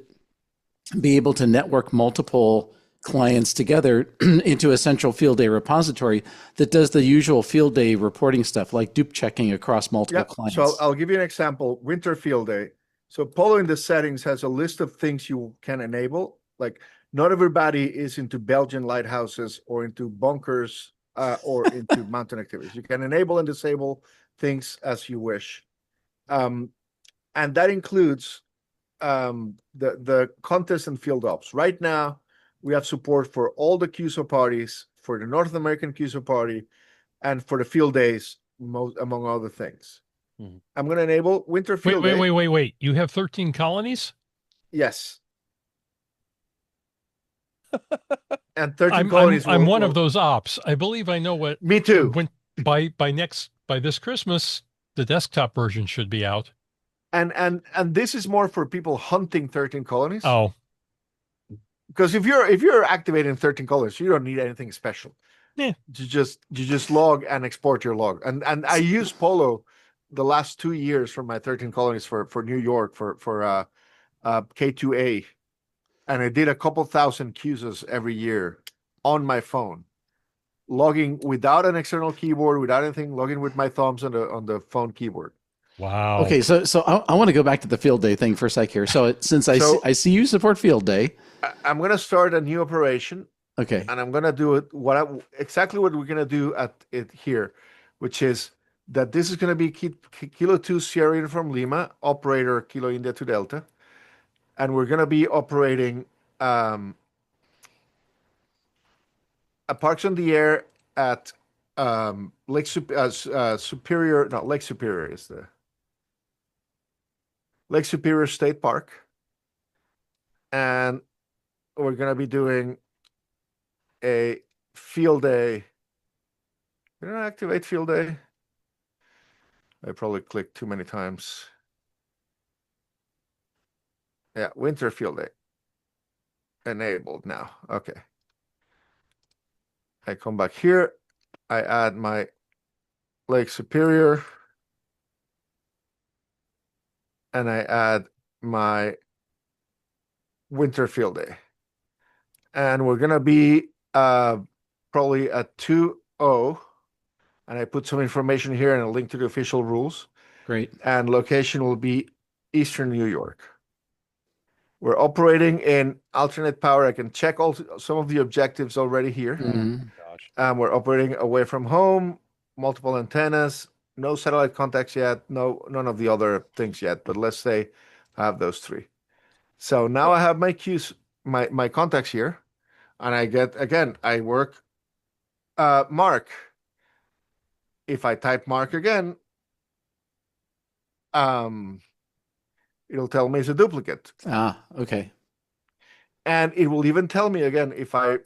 be able to network multiple clients together into a central field day repository that does the usual field day reporting stuff like dupe checking across multiple clients. So I'll give you an example. Winter field day. So Polo in the settings has a list of things you can enable. Like not everybody is into Belgian lighthouses or into bunkers or into mountain activities. You can enable and disable things as you wish. And that includes the contest and field ops. Right now, we have support for all the QSO parties, for the North American QSO party, and for the field days, among other things. I'm going to enable winter field day. Wait. You have 13 colonies? Yes. And 13 colonies. I'm one of those ops. I believe I know what. Me too. When by this Christmas, the desktop version should be out. And this is more for people hunting 13 colonies. Oh. Because if you're activating 13 colors, you don't need anything special. Yeah. You just log and export your log. And I use Polo the last 2 years for my 13 colonies for New York for K2A, and I did a couple thousand QSOs every year on my phone, logging without an external keyboard, without anything, logging with my thumbs on the phone keyboard. Wow. Okay, so I want to go back to the field day thing for a sec here. So since I see you support field day, I'm going to start a new operation. Okay. And I'm going to do it exactly what we're going to do at it here, which is that this is going to be Kilo 2 Sierra Uniform Lima, operator Kilo India 2 Delta. And we're going to be operating a Parks on the Air at Superior, not Lake Superior is the Lake Superior State Park. And we're going to be doing a field day. Did I activate field day? I probably clicked too many times. Yeah, winter field day. Enabled now. Okay. I come back here. I add my Lake Superior. And I add my winter field day. And we're going to be probably at 2:00. And I put some information here and a link to the official rules. Great. And location will be Eastern New York. We're operating in alternate power. I can check some of the objectives already here. Mm-hmm. We're operating away from home, multiple antennas, no satellite contacts yet, none of the other things yet, but let's say I have those three. So now I have my queues, my contacts here, and I get, again, I work Mark. If I type Mark again, it'll tell me it's a duplicate. Okay. And it will even tell me again, if I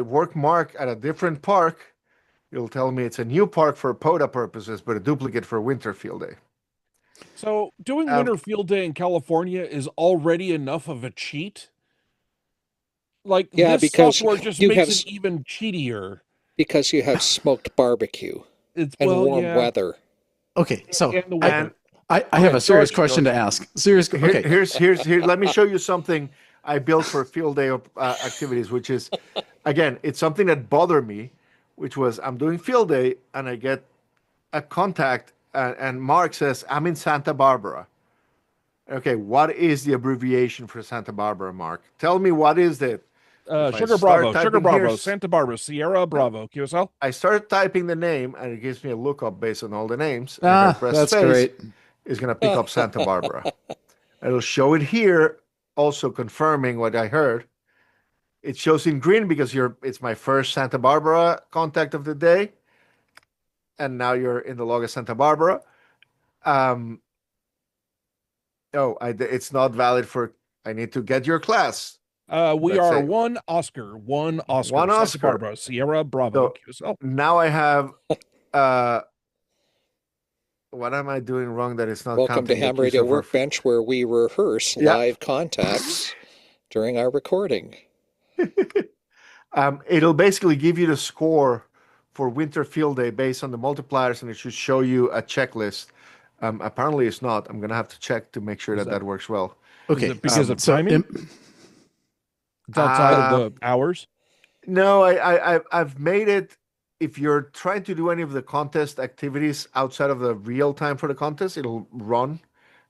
work Mark at a different park, it'll tell me it's a new park for POTA purposes, but a duplicate for winter field day. So doing winter field day in California is already enough of a cheat. Like, yeah, this because software just makes it even cheatier. Because you have smoked barbecue and warm weather. Okay, so and the weather. I have a serious question to ask. Okay. Here's let me show you something I built for field day activities, which is, again, it's something that bothered me, which was I'm doing field day and I get a contact and Mark says, I'm in Santa Barbara. Okay, what is the abbreviation for Santa Barbara, Mark? Tell me, what is it? Sugar Bravo, Santa Barbara, Sierra Bravo, QSL. I start typing the name and it gives me a lookup based on all the names. That's great. It's going to pick up Santa Barbara. It'll show it here, also confirming what I heard. It shows in green because it's my first Santa Barbara contact of the day. And now you're in the log of Santa Barbara. It's not valid for, I need to get your class. We are one Oscar, Santa Barbara, Sierra Bravo, QSL. Now I have, what am I doing wrong that it's not Welcome to Ham Radio Workbench, where we rehearse live contacts during our recording. It'll basically give you the score for winter field day based on the multipliers, and it should show you a checklist. Apparently it's not. I'm going to have to check to make sure that works well. Okay. Is it because of timing? It's outside of the hours? No, I've made it. If you're trying to do any of the contest activities outside of the real time for the contest, it'll run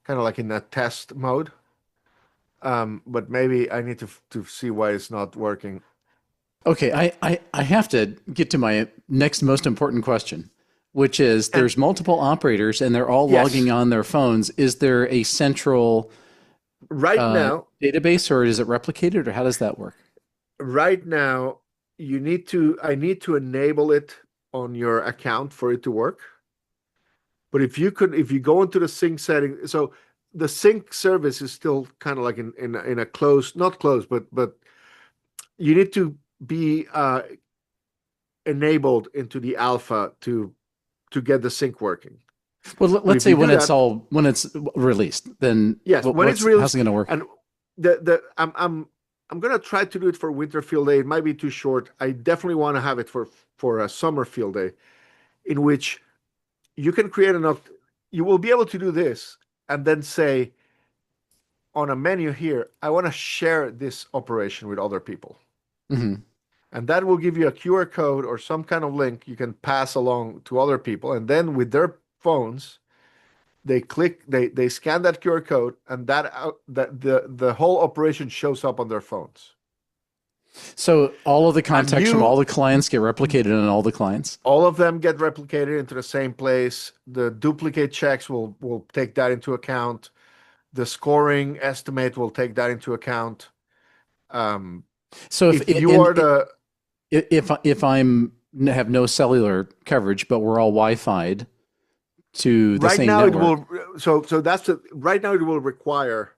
kind of like in a test mode. But maybe I need to see why it's not working. Okay, I have to get to my next most important question, which is there's multiple operators and they're all logging on their phones. Is there a central now database, or is it replicated, or how does that work? Right now, I need to enable it on your account for it to work. But if you go into the sync setting, so the sync service is still kind of like in a closed, not closed, but you need to be enabled into the alpha to get the sync working. Well, let's say when it's released, then yes, when it's released, how's it going to work? And I'm going to try to do it for winter field day. It might be too short. I definitely want to have it for a summer field day, in which you can create you will be able to do this and then say on a menu here, I want to share this operation with other people. Mm-hmm. And that will give you a QR code or some kind of link you can pass along to other people. And then with their phones, they scan that QR code, and the whole operation shows up on their phones. So all of the contacts from you- all the clients get replicated on all the clients? All of them get replicated into the same place. The duplicate checks will take that into account. The scoring estimate will take that into account. So if you are the if I'm have no cellular coverage, but we're all Wi-Fi'd to the right same now network. it will right now it will require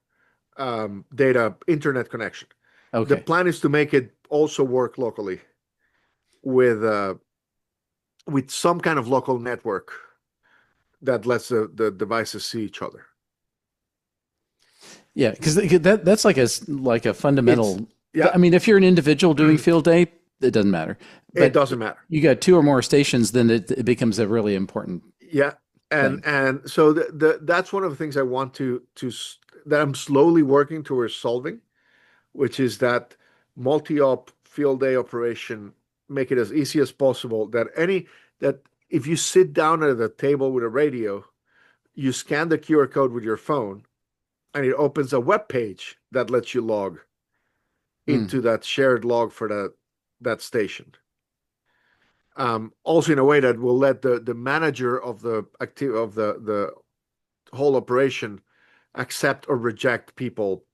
data internet connection. Okay. The plan is to make it also work locally with some kind of local network that lets the devices see each other. Yeah, because that's like a fundamental. Yeah. I mean, if you're an individual doing field day, it doesn't matter. But It doesn't matter. You got two or more stations, then it becomes a really important. Yeah, and so that's one of the things I want to that I'm slowly working towards solving, which is that multi-op field day operation, make it as easy as possible that if you sit down at a table with a radio, you scan the QR code with your phone and it opens a web page that lets you log into that shared log for that station. Also in a way that will let the manager of the whole operation accept or reject people.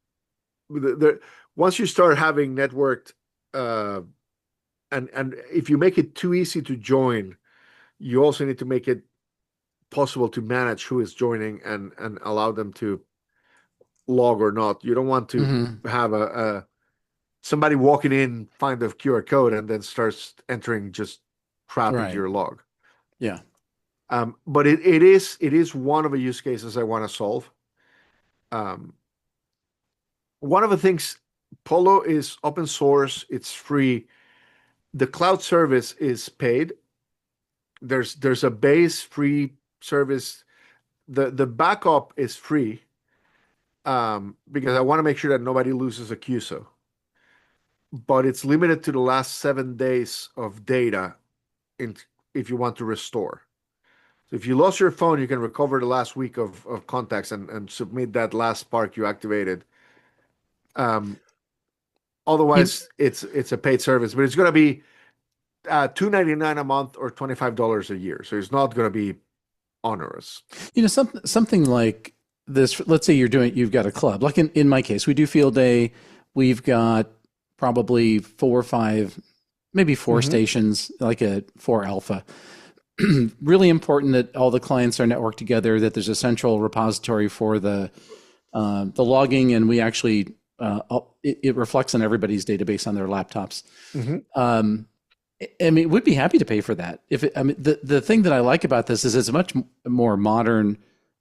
Once you start having networked, and if you make it too easy to join, you also need to make it possible to manage who is joining and allow them to log or not. You don't want to have somebody walking in, find the QR code, and then starts entering just crap into your log. Yeah. But it is one of the use cases I want to solve. One of the things, Polo is open source, it's free. The cloud service is paid. There's a base free service. The backup is free, because I want to make sure that nobody loses a QSO. But it's limited to the last 7 days of data if you want to restore. So if you lost your phone, you can recover the last week of contacts and submit that last spark you activated. Otherwise, it's a paid service, but it's going to be $2.99 a month or $25 a year. So it's not going to be onerous. Something like this. Let's say you've got a club. Like in my case, we do field day. We've got probably 4 or 5, maybe 4 stations, like a 4 alpha. Really important that all the clients are networked together, that there's a central repository for the logging, and we actually it reflects on everybody's database on their laptops. I mean, we'd be happy to pay for that. The thing that I like about this is it's a much more modern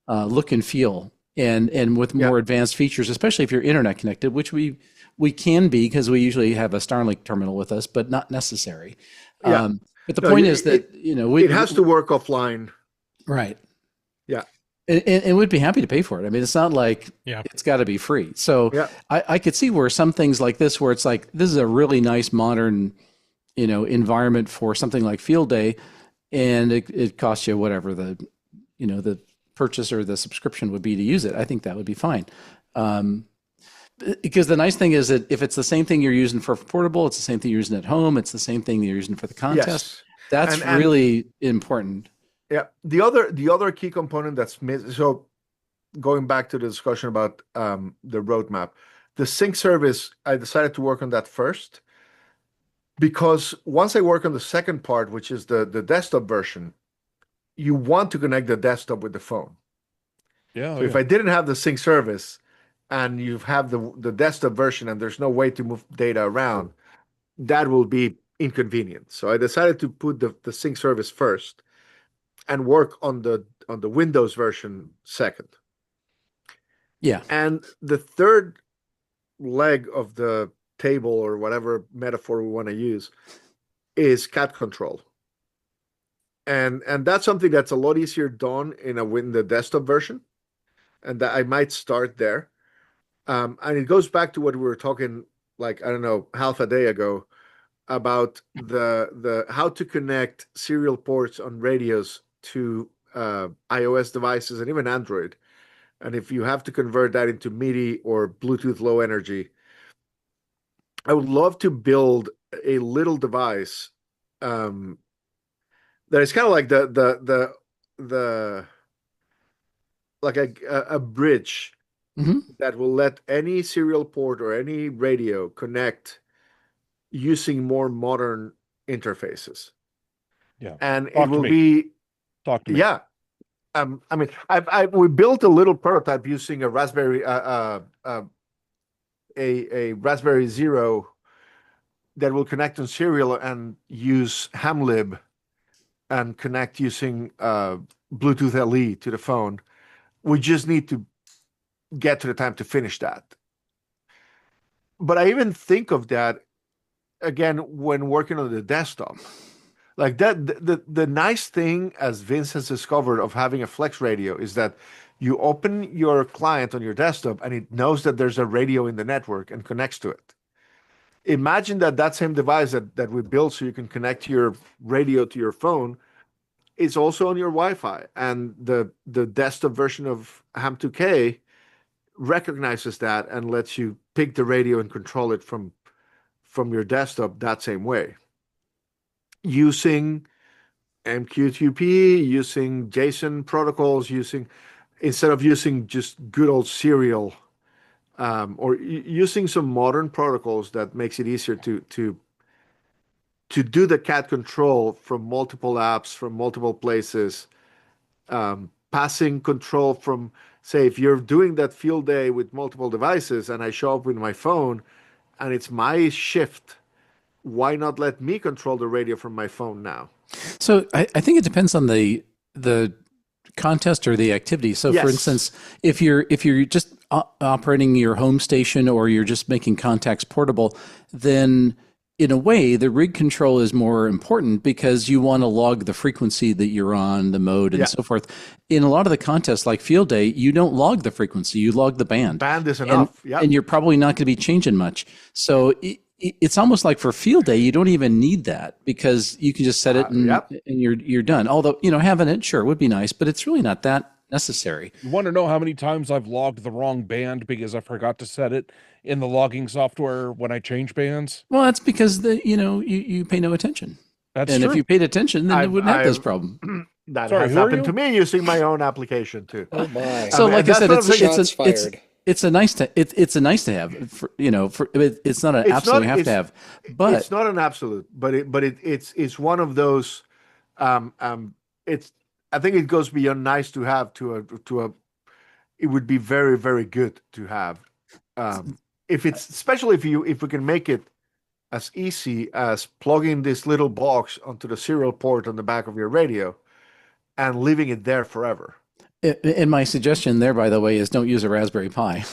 look and feel, and with more advanced features, especially if you're internet connected, which we can be because we usually have a Starlink terminal with us, but not necessary. But the point is that it has to work offline, right? Yeah, and we'd be happy to pay for it. I mean, it's not like it's got to be free. So I could see where some things like this, where it's like this is a really nice modern, environment for something like field day, and it costs you whatever the purchase or the subscription would be to use it. I think that would be fine. Because the nice thing is that if it's the same thing you're using for portable, it's the same thing you're using at home, it's the same thing you're using for the contest. Yes. That's really important. Yeah. The other key component that's missing. So going back to the discussion about the roadmap, the sync service, I decided to work on that first, because once I work on the second part, which is the desktop version, you want to connect the desktop with the phone. So if I didn't have the sync service, and you have the desktop version and there's no way to move data around, that will be inconvenient. So I decided to put the sync service first and work on the Windows version second. Yeah. And the third leg of the table, or whatever metaphor we want to use, is cat control. And that's something that's a lot easier done in the desktop version. And that I might start there. And it goes back to what we were talking, like, I don't know, half a day ago, about the how to connect serial ports on radios to iOS devices and even Android. And if you have to convert that into MIDI or Bluetooth Low Energy, I would love to build a little device that is kind of like the like a bridge Hmm. that will let any serial port or any radio connect using more modern interfaces. Yeah. And it Talk to will me. be, Talk to me. yeah. I mean, we built a little prototype using a Raspberry, a Raspberry Zero that will connect on serial and use hamlib and connect using Bluetooth LE to the phone. We just need to get to the time to finish that. But I even think of that again when working on the desktop. Like that, the nice thing, as Vince has discovered, of having a flex radio is that you open your client on your desktop and it knows that there's a radio in the network and connects to it. Imagine that same device that we built so you can connect your radio to your phone is also on your Wi-Fi, and the desktop version of Ham2K recognizes that and lets you pick the radio and control it from your desktop that same way using MQTT, using JSON protocols, instead of using just good old serial, or using some modern protocols that makes it easier to do the cat control from multiple apps, from multiple places, passing control from, say, if you're doing that field day with multiple devices and I show up with my phone and it's my shift, why not let me control the radio from my phone now? So I think it depends on the contest or the activity. So for Yes. instance, if you're just operating your home station or you're just making contacts portable, then in a way the rig control is more important because you want to log the frequency that you're on, the mode, and Yeah. so forth. In a lot of the contests like Field Day, you don't log the frequency, you log the band. Band is enough. Yeah. And you're probably not going to be changing much. So it's almost like for Field Day, you don't even need that because you can just set it and, Yep. and you're done. Although, having it, sure, would be nice, but it's really not that necessary. You want to know how many times I've logged the wrong band because I forgot to set it in the logging software when I change bands? Well, that's because you pay no attention. That's And true. if you paid attention, then you wouldn't have this problem. That Sorry, has who are happened you? to me using my own application too. Oh my. So, like I that's said, one of the- Shots fired. it's a nice to it's a nice to have. It's not an It's absolute not- have to have. But it's not an absolute, but it's one of those. It's I think it goes beyond nice to have to a. It would be very, very good to have, if it's especially if we can make it as easy as plugging this little box onto the serial port on the back of your radio and leaving it there forever. and my suggestion there, by the way, is don't use a Raspberry Pi.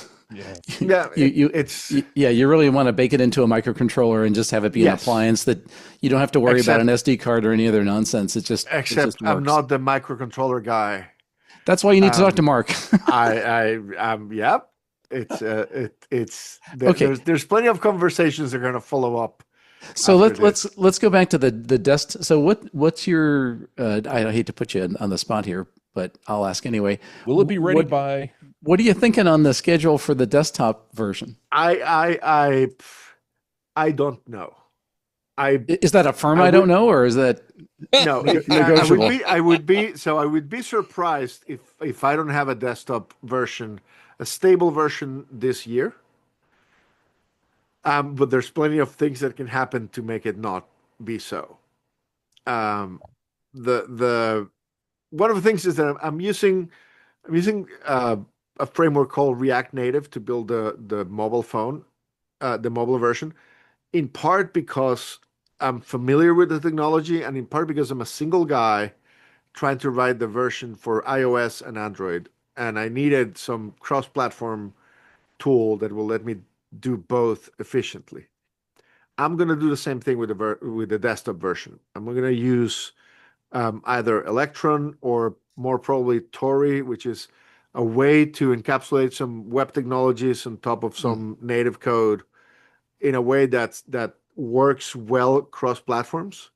Yeah. Yeah, you really want to bake it into a microcontroller and just have it be an Yes. appliance that you don't have to worry Except- about an SD card or any other nonsense. except I'm works. not the microcontroller guy. That's why you need to talk to Mark. Yep. It's Okay. there's plenty of conversations that are going to follow up. So after let's go back to the desk. So what's your? I hate to put you on the spot here, but I'll ask anyway. Will it be ready by? What are you thinking on the schedule for the desktop version? I don't know. Is that a firm I don't know, or is that No, negotiable? I would be surprised if I don't have a desktop version, a stable version this year. But there's plenty of things that can happen to make it not be so. The one of the things is that I'm using a framework called React Native to build the mobile phone, the mobile version, in part because I'm familiar with the technology, and in part because I'm a single guy trying to write the version for iOS and Android, and I needed some cross-platform tool that will let me do both efficiently. I'm going to do the same thing with the desktop version. I'm going to use either Electron or more probably Tori, which is a way to encapsulate some web technologies on top of some native code in a way that works well cross platforms,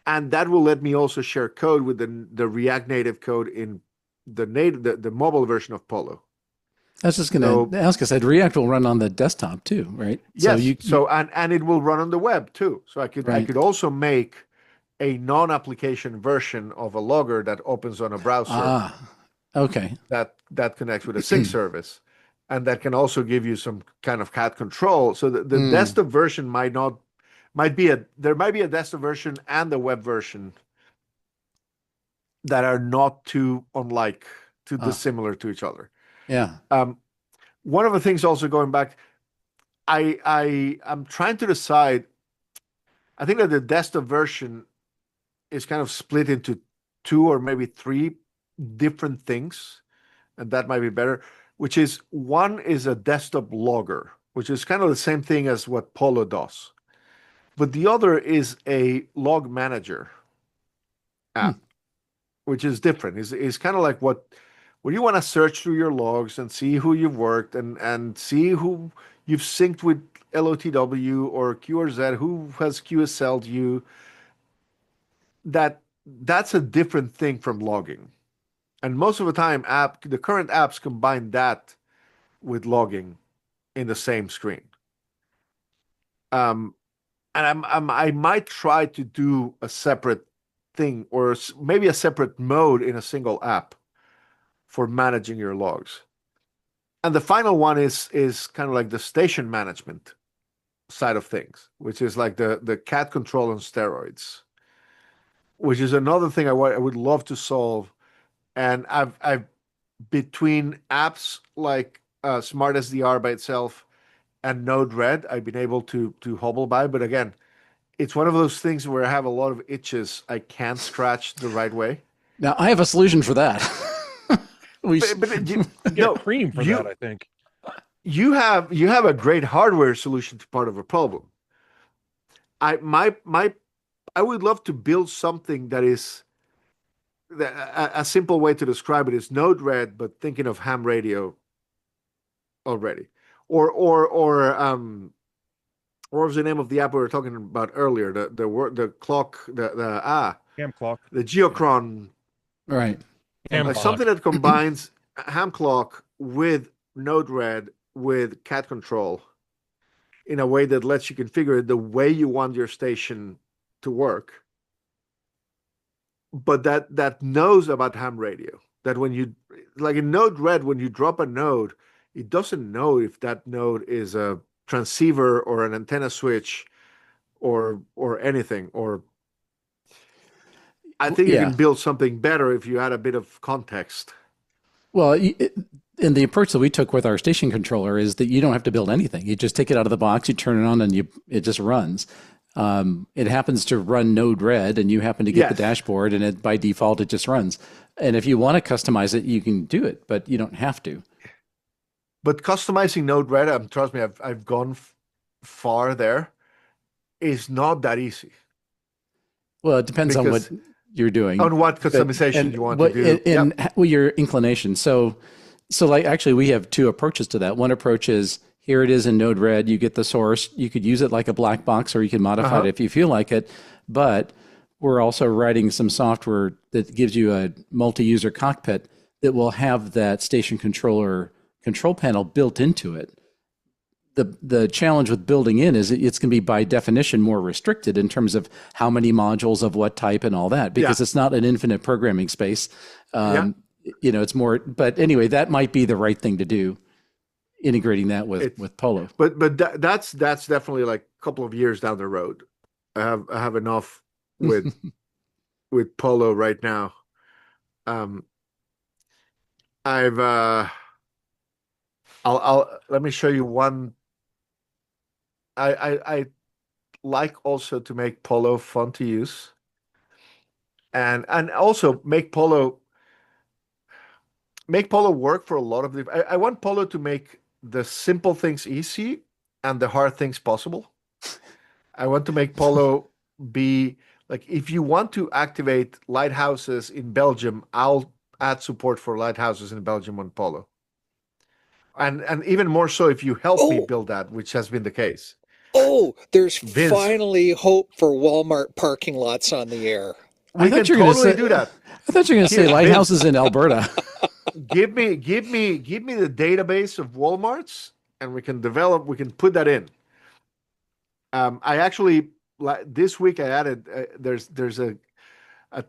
and that will let me also share code with the React Native code in the mobile version of Polo. I was just going to ask. I said React will run on the desktop too, right? Yes. And it will run on the web too. So I could also make a non-application version of a logger that opens on a browser. Okay. That connects with a sync service, and that can also give you some kind of cat control. So the desktop version there might be a desktop version and a web version that are not too unlike, too dissimilar to each other. Yeah. One of the things also going back, I'm trying to decide. I think that the desktop version is kind of split into 2 or maybe 3 different things, and that might be better. Which is, one is a desktop logger, which is kind of the same thing as what Polo does, but the other is a log manager app, which is different. Is kind of like what you want to search through your logs and see who you've worked and see who you've synced with LOTW or QRZ, who has QSL'd you. That's a different thing from logging. And most of the time, the current apps combine that with logging in the same screen. And I might try to do a separate thing, or maybe a separate mode in a single app for managing your logs. And the final one is kind of like the station management side of things, which is like the cat control on steroids, which is another thing I would love to solve. And I've between apps like Smart SDR by itself and Node-RED, I've been able to hobble by. But again, it's one of those things where I have a lot of itches I can't scratch the right way. Now, I have a solution for that. Cream for that, I think. You have a great hardware solution to part of a problem. I would love to build something that is a simple way to describe it is Node-RED, but thinking of ham radio already, or what was the name of the app we were talking about earlier? The clock, Ham clock, the Geochron, right? Like something that combines ham clock with Node-RED with cat control in a way that lets you configure it the way you want your station to work, but that knows about ham radio. That when you, like in Node-RED, when you drop a node, it doesn't know if that node is a transceiver or an antenna switch or anything. Or I think you can build something better if you add a bit of context. Well, and the approach that we took with our station controller is that you don't have to build anything. You just take it out of the box, you turn it on, and it just runs. It happens to run Node-RED, and you happen to get the dashboard, and by default, it just runs. And if you want to customize it, you can do it, but you don't have to. But customizing Node-RED, trust me, I've gone far there, is not that easy. Well, it depends on what you're doing. On what customization you want to do. And your inclination. So like actually we have 2 approaches to that. One approach is, here it is in Node-RED, you get the source, you could use it like a black box, or you can modify it if you feel like it. But we're also writing some software that gives you a multi-user cockpit that will have that station controller control panel built into it. The challenge with building in is it's going to be by definition more restricted in terms of how many modules of what type and all that, because it's not an infinite programming space. It's more, but anyway, that might be the right thing to do, integrating that with Polo. But that's definitely like a couple of years down the road. I have enough with with Polo right now. I'll let me show you one. I like also to make Polo fun to use, and also make Polo work for a lot of the. I want Polo to make the simple things easy and the hard things possible. I want to make Polo be like, if you want to activate lighthouses in Belgium, I'll add support for lighthouses in Belgium on Polo. And even more so if you help me build that, which has been the case. Oh, there's finally hope for Walmart parking lots on the air. We can totally do that. I thought you were going to say lighthouses in Alberta. give me the database of Walmarts, and we can put that in. I actually this week I added there's a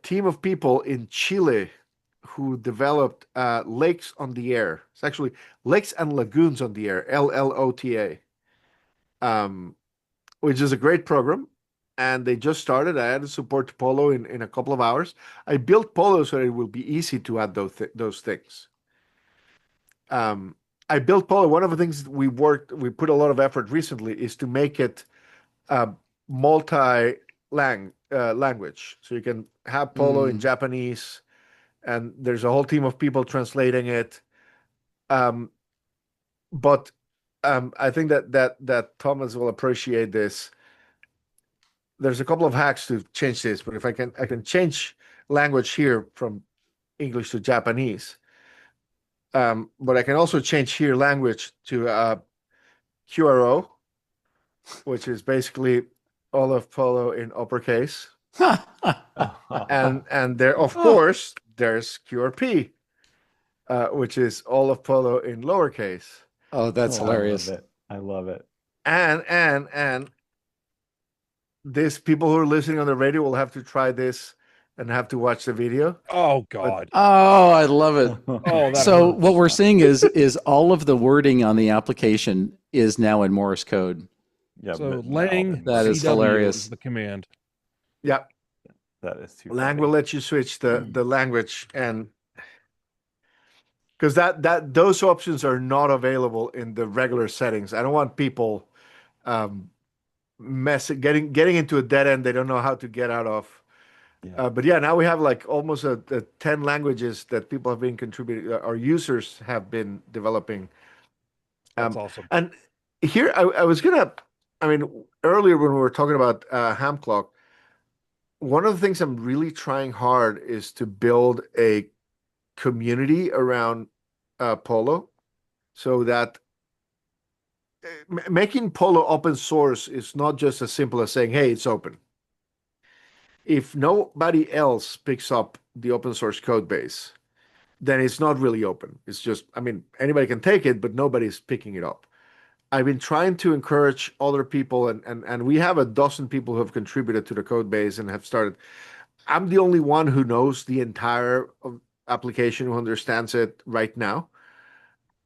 team of people in Chile who developed lakes on the air. It's actually lakes and lagoons on the air, LLOTA, which is a great program. And they just started. I added support to Polo in a couple of hours. I built Polo so that it will be easy to add those things. I built Polo. One of the things we put a lot of effort recently is to make it language. So you can have Polo in Japanese, and there's a whole team of people translating it. But I think that Thomas will appreciate this. There's a couple of hacks to change this, but if I can change language here from English to Japanese. But I can also change here language to QRO, which is basically all of Polo in uppercase. and there, of course, there's QRP, which is all of Polo in lowercase. Oh, that's hilarious. I love it. And these people who are listening on the radio will have to try this and have to watch the video. Oh God. Oh, I love it. Oh, so what we're seeing is all of the wording on the application is now in Morse code. Yeah. So Lang, that is CW hilarious. is the command. Yeah. That is too Lang funny. will let you switch the language, and because those options are not available in the regular settings. I don't want people getting into a dead end they don't know how to get out of. Yeah. But yeah, now we have like almost 10 languages that people have been contributing, our users have been developing. That's awesome. And here I was gonna, earlier when we were talking about ham clock, one of the things I'm really trying hard is to build a community around Polo, so that making Polo open source is not just as simple as saying, hey, it's open. If nobody else picks up the open source code base, then it's not really open. It's just, anybody can take it, but nobody's picking it up. I've been trying to encourage other people, and we have a dozen people who have contributed to the code base and have started. I'm the only one who knows the entire application, who understands it right now.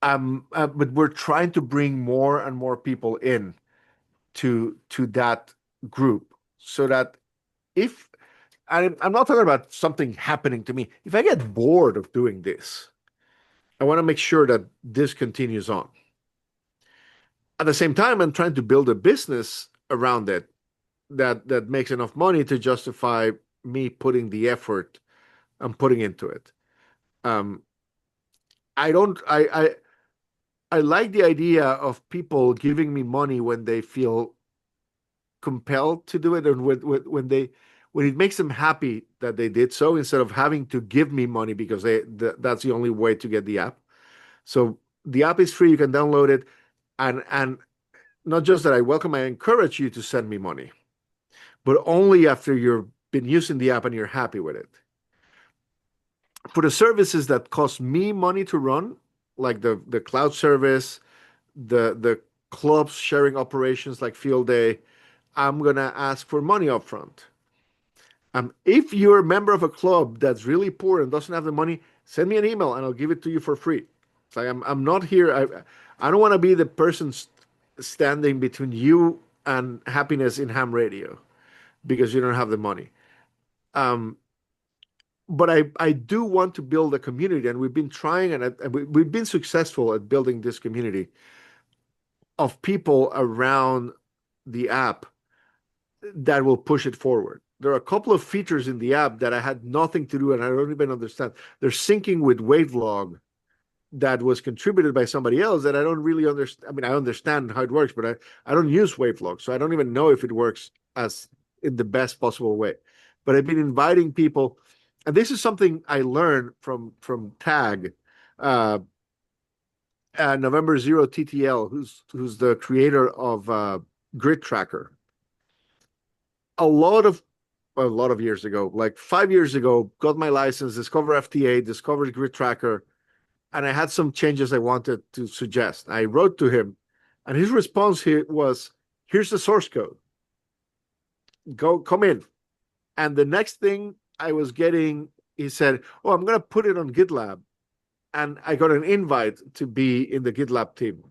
But we're trying to bring more and more people in to that group, so that if I'm not talking about something happening to me, if I get bored of doing this, I want to make sure that this continues on. At the same time, I'm trying to build a business around it that makes enough money to justify me putting the effort I'm putting into it. I like the idea of people giving me money when they feel compelled to do it, and when it makes them happy that they did so, instead of having to give me money because that's the only way to get the app. So the app is free, you can download it, and not just that, I encourage you to send me money, but only after you've been using the app and you're happy with it. For the services that cost me money to run, like the cloud service, the clubs sharing operations like Field Day, I'm going to ask for money up front. If you're a member of a club that's really poor and doesn't have the money, send me an email and I'll give it to you for free. It's like I'm not here. I don't want to be the person standing between you and happiness in ham radio because you don't have the money. But I do want to build a community, and we've been trying, and we've been successful at building this community of people around the app that will push it forward. There are a couple of features in the app that I had nothing to do, and I don't even understand. They're syncing with Wavelog that was contributed by somebody else that I don't really understand. I understand how it works, but I don't use Wavelog, so I don't even know if it works as in the best possible way. But I've been inviting people, and this is something I learned from Tag, November 0 TTL, who's the creator of Grid Tracker. A lot of years ago, like 5 years ago, got my license, discovered FTA, discovered Grid Tracker, and I had some changes I wanted to suggest. I wrote to him, and his response here was, "Here's the source code. Come in." And the next thing I was getting, he said, "Oh, I'm going to put it on GitLab." And I got an invite to be in the GitLab team.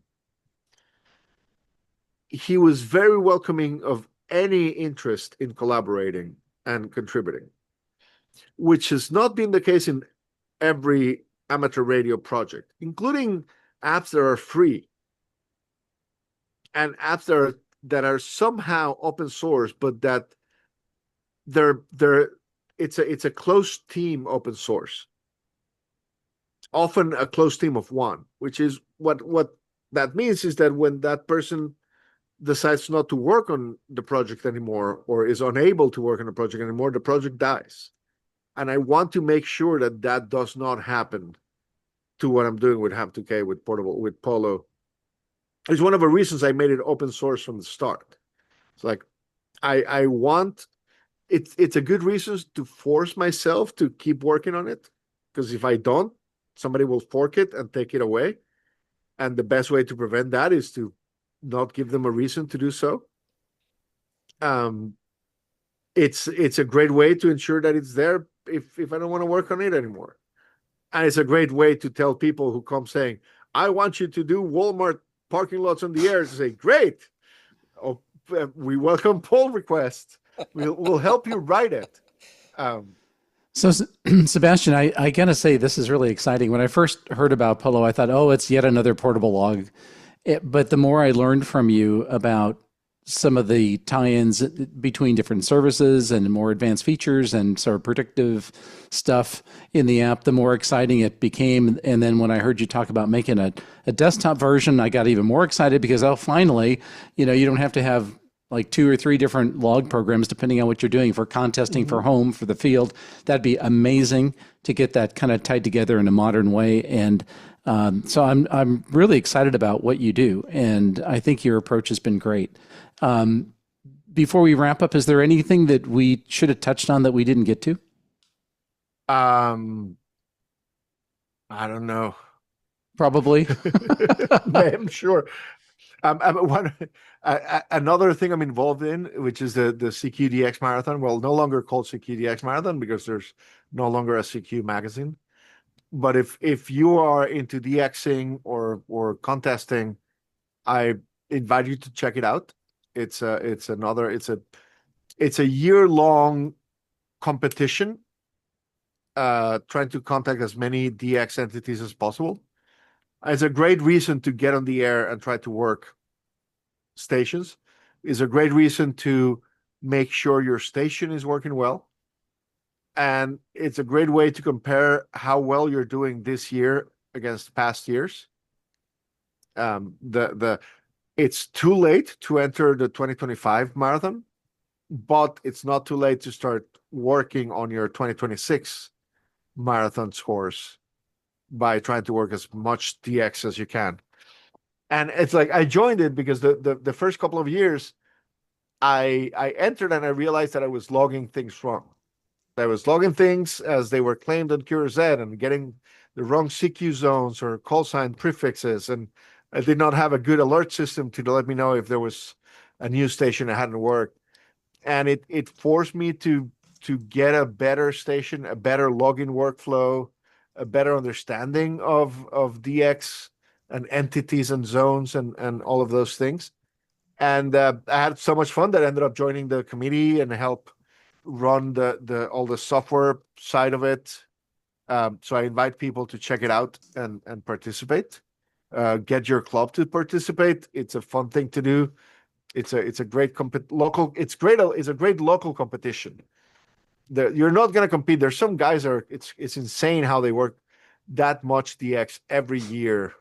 He was very welcoming of any interest in collaborating and contributing, which has not been the case in every amateur radio project, including apps that are free and apps that are somehow open source, but that it's a close team open source. Often a close team of one, which is what that means is that when that person decides not to work on the project anymore or is unable to work on the project anymore, the project dies. And I want to make sure that that does not happen to what I'm doing with HAM2K, with Portable, with Polo. It's one of the reasons I made it open source from the start. It's like I want it's a good reason to force myself to keep working on it, because if I don't, somebody will fork it and take it away. And the best way to prevent that is to not give them a reason to do so. It's a great way to ensure that it's there if I don't want to work on it anymore. And it's a great way to tell people who come saying, "I want you to do Walmart parking lots on the air," to say, "Great. Oh, we welcome pull requests. We'll help you write it." So, Sebastian, I gotta say, this is really exciting. When I first heard about Polo, I thought, oh, it's yet another portable log. But the more I learned from you about some of the tie-ins between different services and more advanced features and sort of predictive stuff in the app, the more exciting it became. And then when I heard you talk about making a desktop version, I got even more excited because, oh, finally, you don't have to have like 2 or 3 different log programs, depending on what you're doing for contesting, for home, for the field. That'd be amazing to get that kind of tied together in a modern way. And so I'm really excited about what you do, and I think your approach has been great. Before we wrap up, is there anything that we should have touched on that we didn't get to? I don't know. Probably. I'm sure. Another thing I'm involved in, which is the CQDX Marathon. Well, no longer called CQDX Marathon because there's no longer a CQ magazine. But if you are into DXing or contesting, I invite you to check it out. It's a year-long competition, trying to contact as many DX entities as possible. It's a great reason to get on the air and try to work stations. It's a great reason to make sure your station is working well. And it's a great way to compare how well you're doing this year against past years. It's too late to enter the 2025 marathon, but it's not too late to start working on your 2026 marathon scores by trying to work as much DX as you can. And it's like I joined it because the first couple of years I entered and I realized that I was logging things wrong. I was logging things as they were claimed on QRZ and getting the wrong CQ zones or call sign prefixes, and I did not have a good alert system to let me know if there was a new station that hadn't worked. And it forced me to get a better station, a better login workflow, a better understanding of DX and entities and zones and all of those things. And I had so much fun that I ended up joining the committee and help run all the software side of it. So I invite people to check it out and participate. Get your club to participate. It's a fun thing to do. It's a great local. It's a great local competition. You're not going to compete. There's some guys it's insane how they work that much DX every year.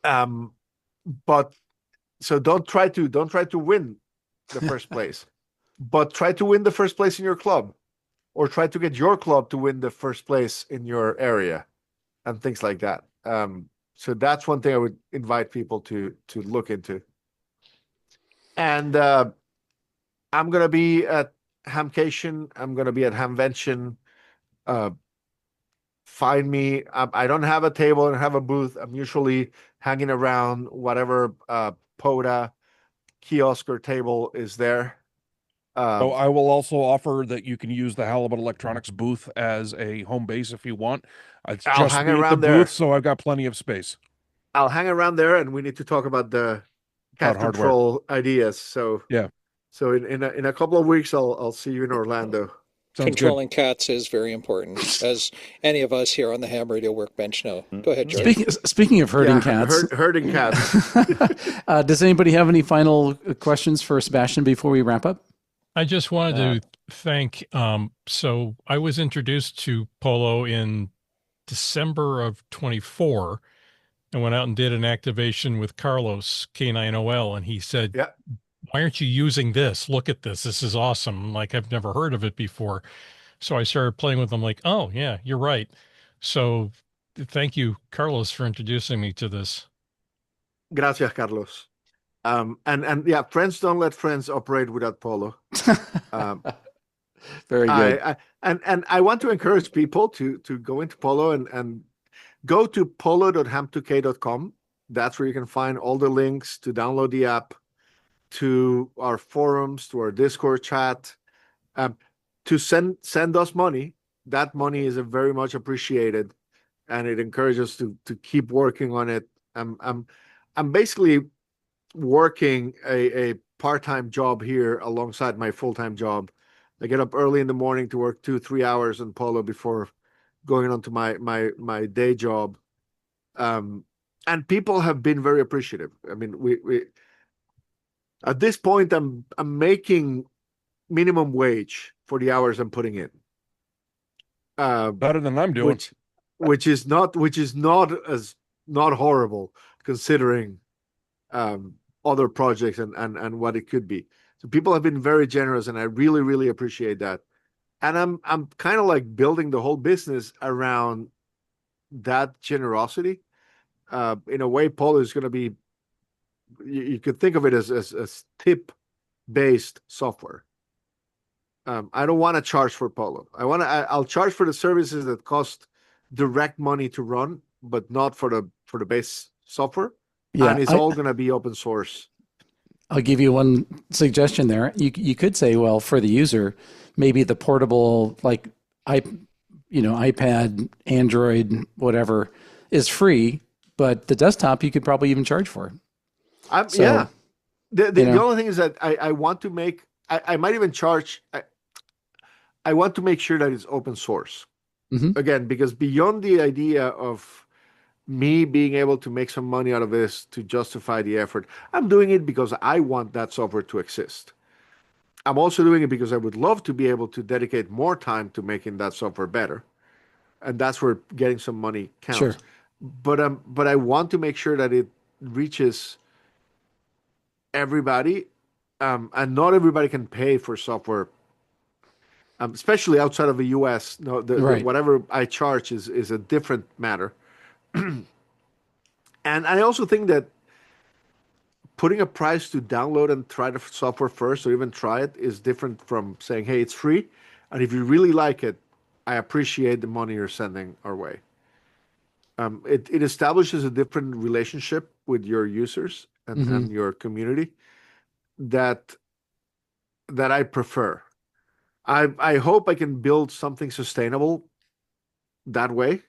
But so don't try to win the first place, but try to win the first place in your club, or try to get your club to win the first place in your area, and things like that. So that's one thing I would invite people to look into. And I'm gonna be at Hamcation. I'm gonna be at Hamvention find me. I don't have a table and have a booth. I'm usually hanging around whatever POTA kiosk or table is there. So I will also offer that you can use the Halibut Electronics booth as a home base if you want. It's I'll just hang me at the around there. booth, so I've got plenty of space. I'll hang around there, and we need to talk about the cat About control ideas. So yeah. So in a couple of weeks, I'll see you in Orlando. Sounds Controlling cats is very important, as any of us here on the Ham Radio Workbench know. Go ahead, George. Speaking of herding cats, herding cats. Does anybody have any final questions for Sebastian before we wrap up? I just wanted to thank, so I was introduced to Polo in December of 24 and went out and did an activation with Carlos K9OL, and he said, Yeah. why aren't you using this? Look at this. This is awesome. Like, I've never heard of it before. So I started playing with them like, oh, yeah, you're right. So thank you, Carlos, for introducing me to this. Gracias, Carlos. And yeah, friends don't let friends operate without Polo. Very good. And I want to encourage people to go into Polo and go to polo.ham2k.com. That's where you can find all the links to download the app, to our forums, to our Discord chat, to send us money. That money is very much appreciated, and it encourages us to keep working on it. I'm basically working a part-time job here alongside my full-time job. I get up early in the morning to work 2-3 hours on Polo before going on to my day job. And people have been very appreciative. I mean, we at this point, I'm making minimum wage for the hours I'm putting in. Better than I'm doing. Which is not horrible considering other projects and what it could be. So people have been very generous, and I really, really appreciate that. And I'm kind of like building the whole business around that generosity. In a way, Polo is going to be, you could think of it as tip-based software. I don't want to charge for Polo. I'll charge for the services that cost direct money to run, but not for the base software. Yeah, and it's all going to be open source. I'll give you one suggestion there. You could say, well, for the user, maybe the portable, like iPad, Android, whatever, is free, but the desktop you could probably even charge for. Yeah. The only thing is that I want to make, I might even charge, I want to make sure that it's open source. Mm-hmm. Again, because beyond the idea of me being able to make some money out of this to justify the effort, I'm doing it because I want that software to exist. I'm also doing it because I would love to be able to dedicate more time to making that software better. And that's where getting some money counts. Sure. But I want to make sure that it reaches everybody, and not everybody can pay for software, especially outside of the US. No, whatever I charge is a different matter. And I also think that putting a price to download and try the software first, or even try it, is different from saying, hey, it's free, and if you really like it, I appreciate the money you're sending our way. It establishes a different relationship with your users and your community that I prefer. I hope I can build something sustainable that way,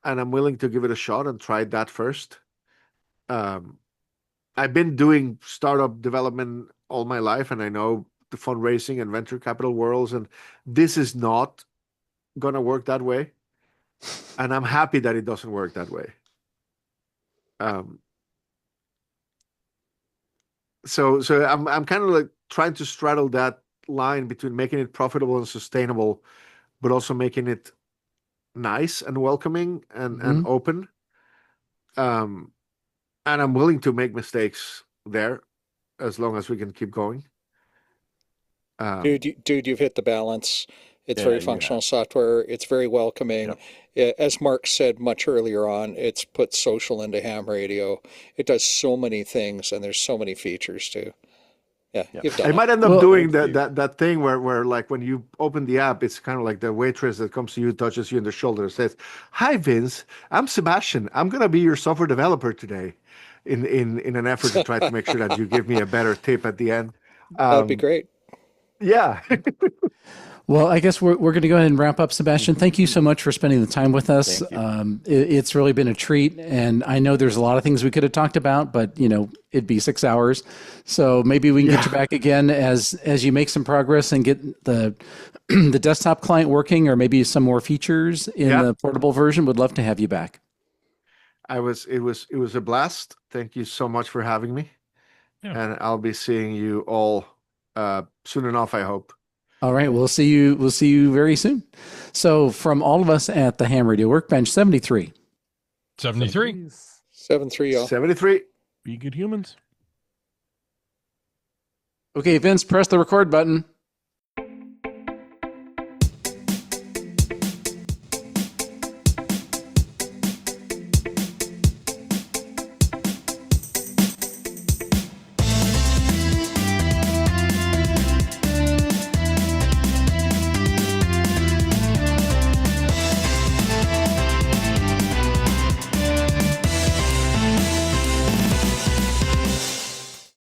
and I'm willing to give it a shot and try that first. I've been doing startup development all my life, and I know the fundraising and venture capital worlds, and this is not going to work that way. And I'm happy that it doesn't work that way. So I'm kind of like trying to straddle that line between making it profitable and sustainable, but also making it nice and welcoming and open. And I'm willing to make mistakes there as long as we can keep going. Dude, you've hit the balance. It's very functional software. It's very welcoming. Yep. As Mark said much earlier on, it's put social into ham radio. It does so many things, and there's so many features too. Yeah, Yeah. you've done I it. might end up Well, doing thank you. that thing where like when you open the app, it's kind of like the waitress that comes to you, touches you in the shoulder, and says, "Hi, Vince. I'm Sebastian. I'm gonna be your software developer today," in an effort to try to make sure that you give me a better tip at the end. That'd be great. Yeah. Well, I guess we're going to go ahead and wrap up, Sebastian. Thank you so much for spending the time with us. Thank you. It's really been a treat, and I know there's a lot of things we could have talked about, but it'd be 6 hours. So maybe we can get you back again as you make some progress and get the the desktop client working, or maybe some more features in the portable version. Would love to have you back. It was a blast. Thank you so much for having me. Yeah. And I'll be seeing you all soon enough, I hope. All right, we'll see you very soon. So from all of us at the Ham Radio Workbench, 73. 73. 7-3, y'all. 73. Be good humans. Okay, Vince, press the record button.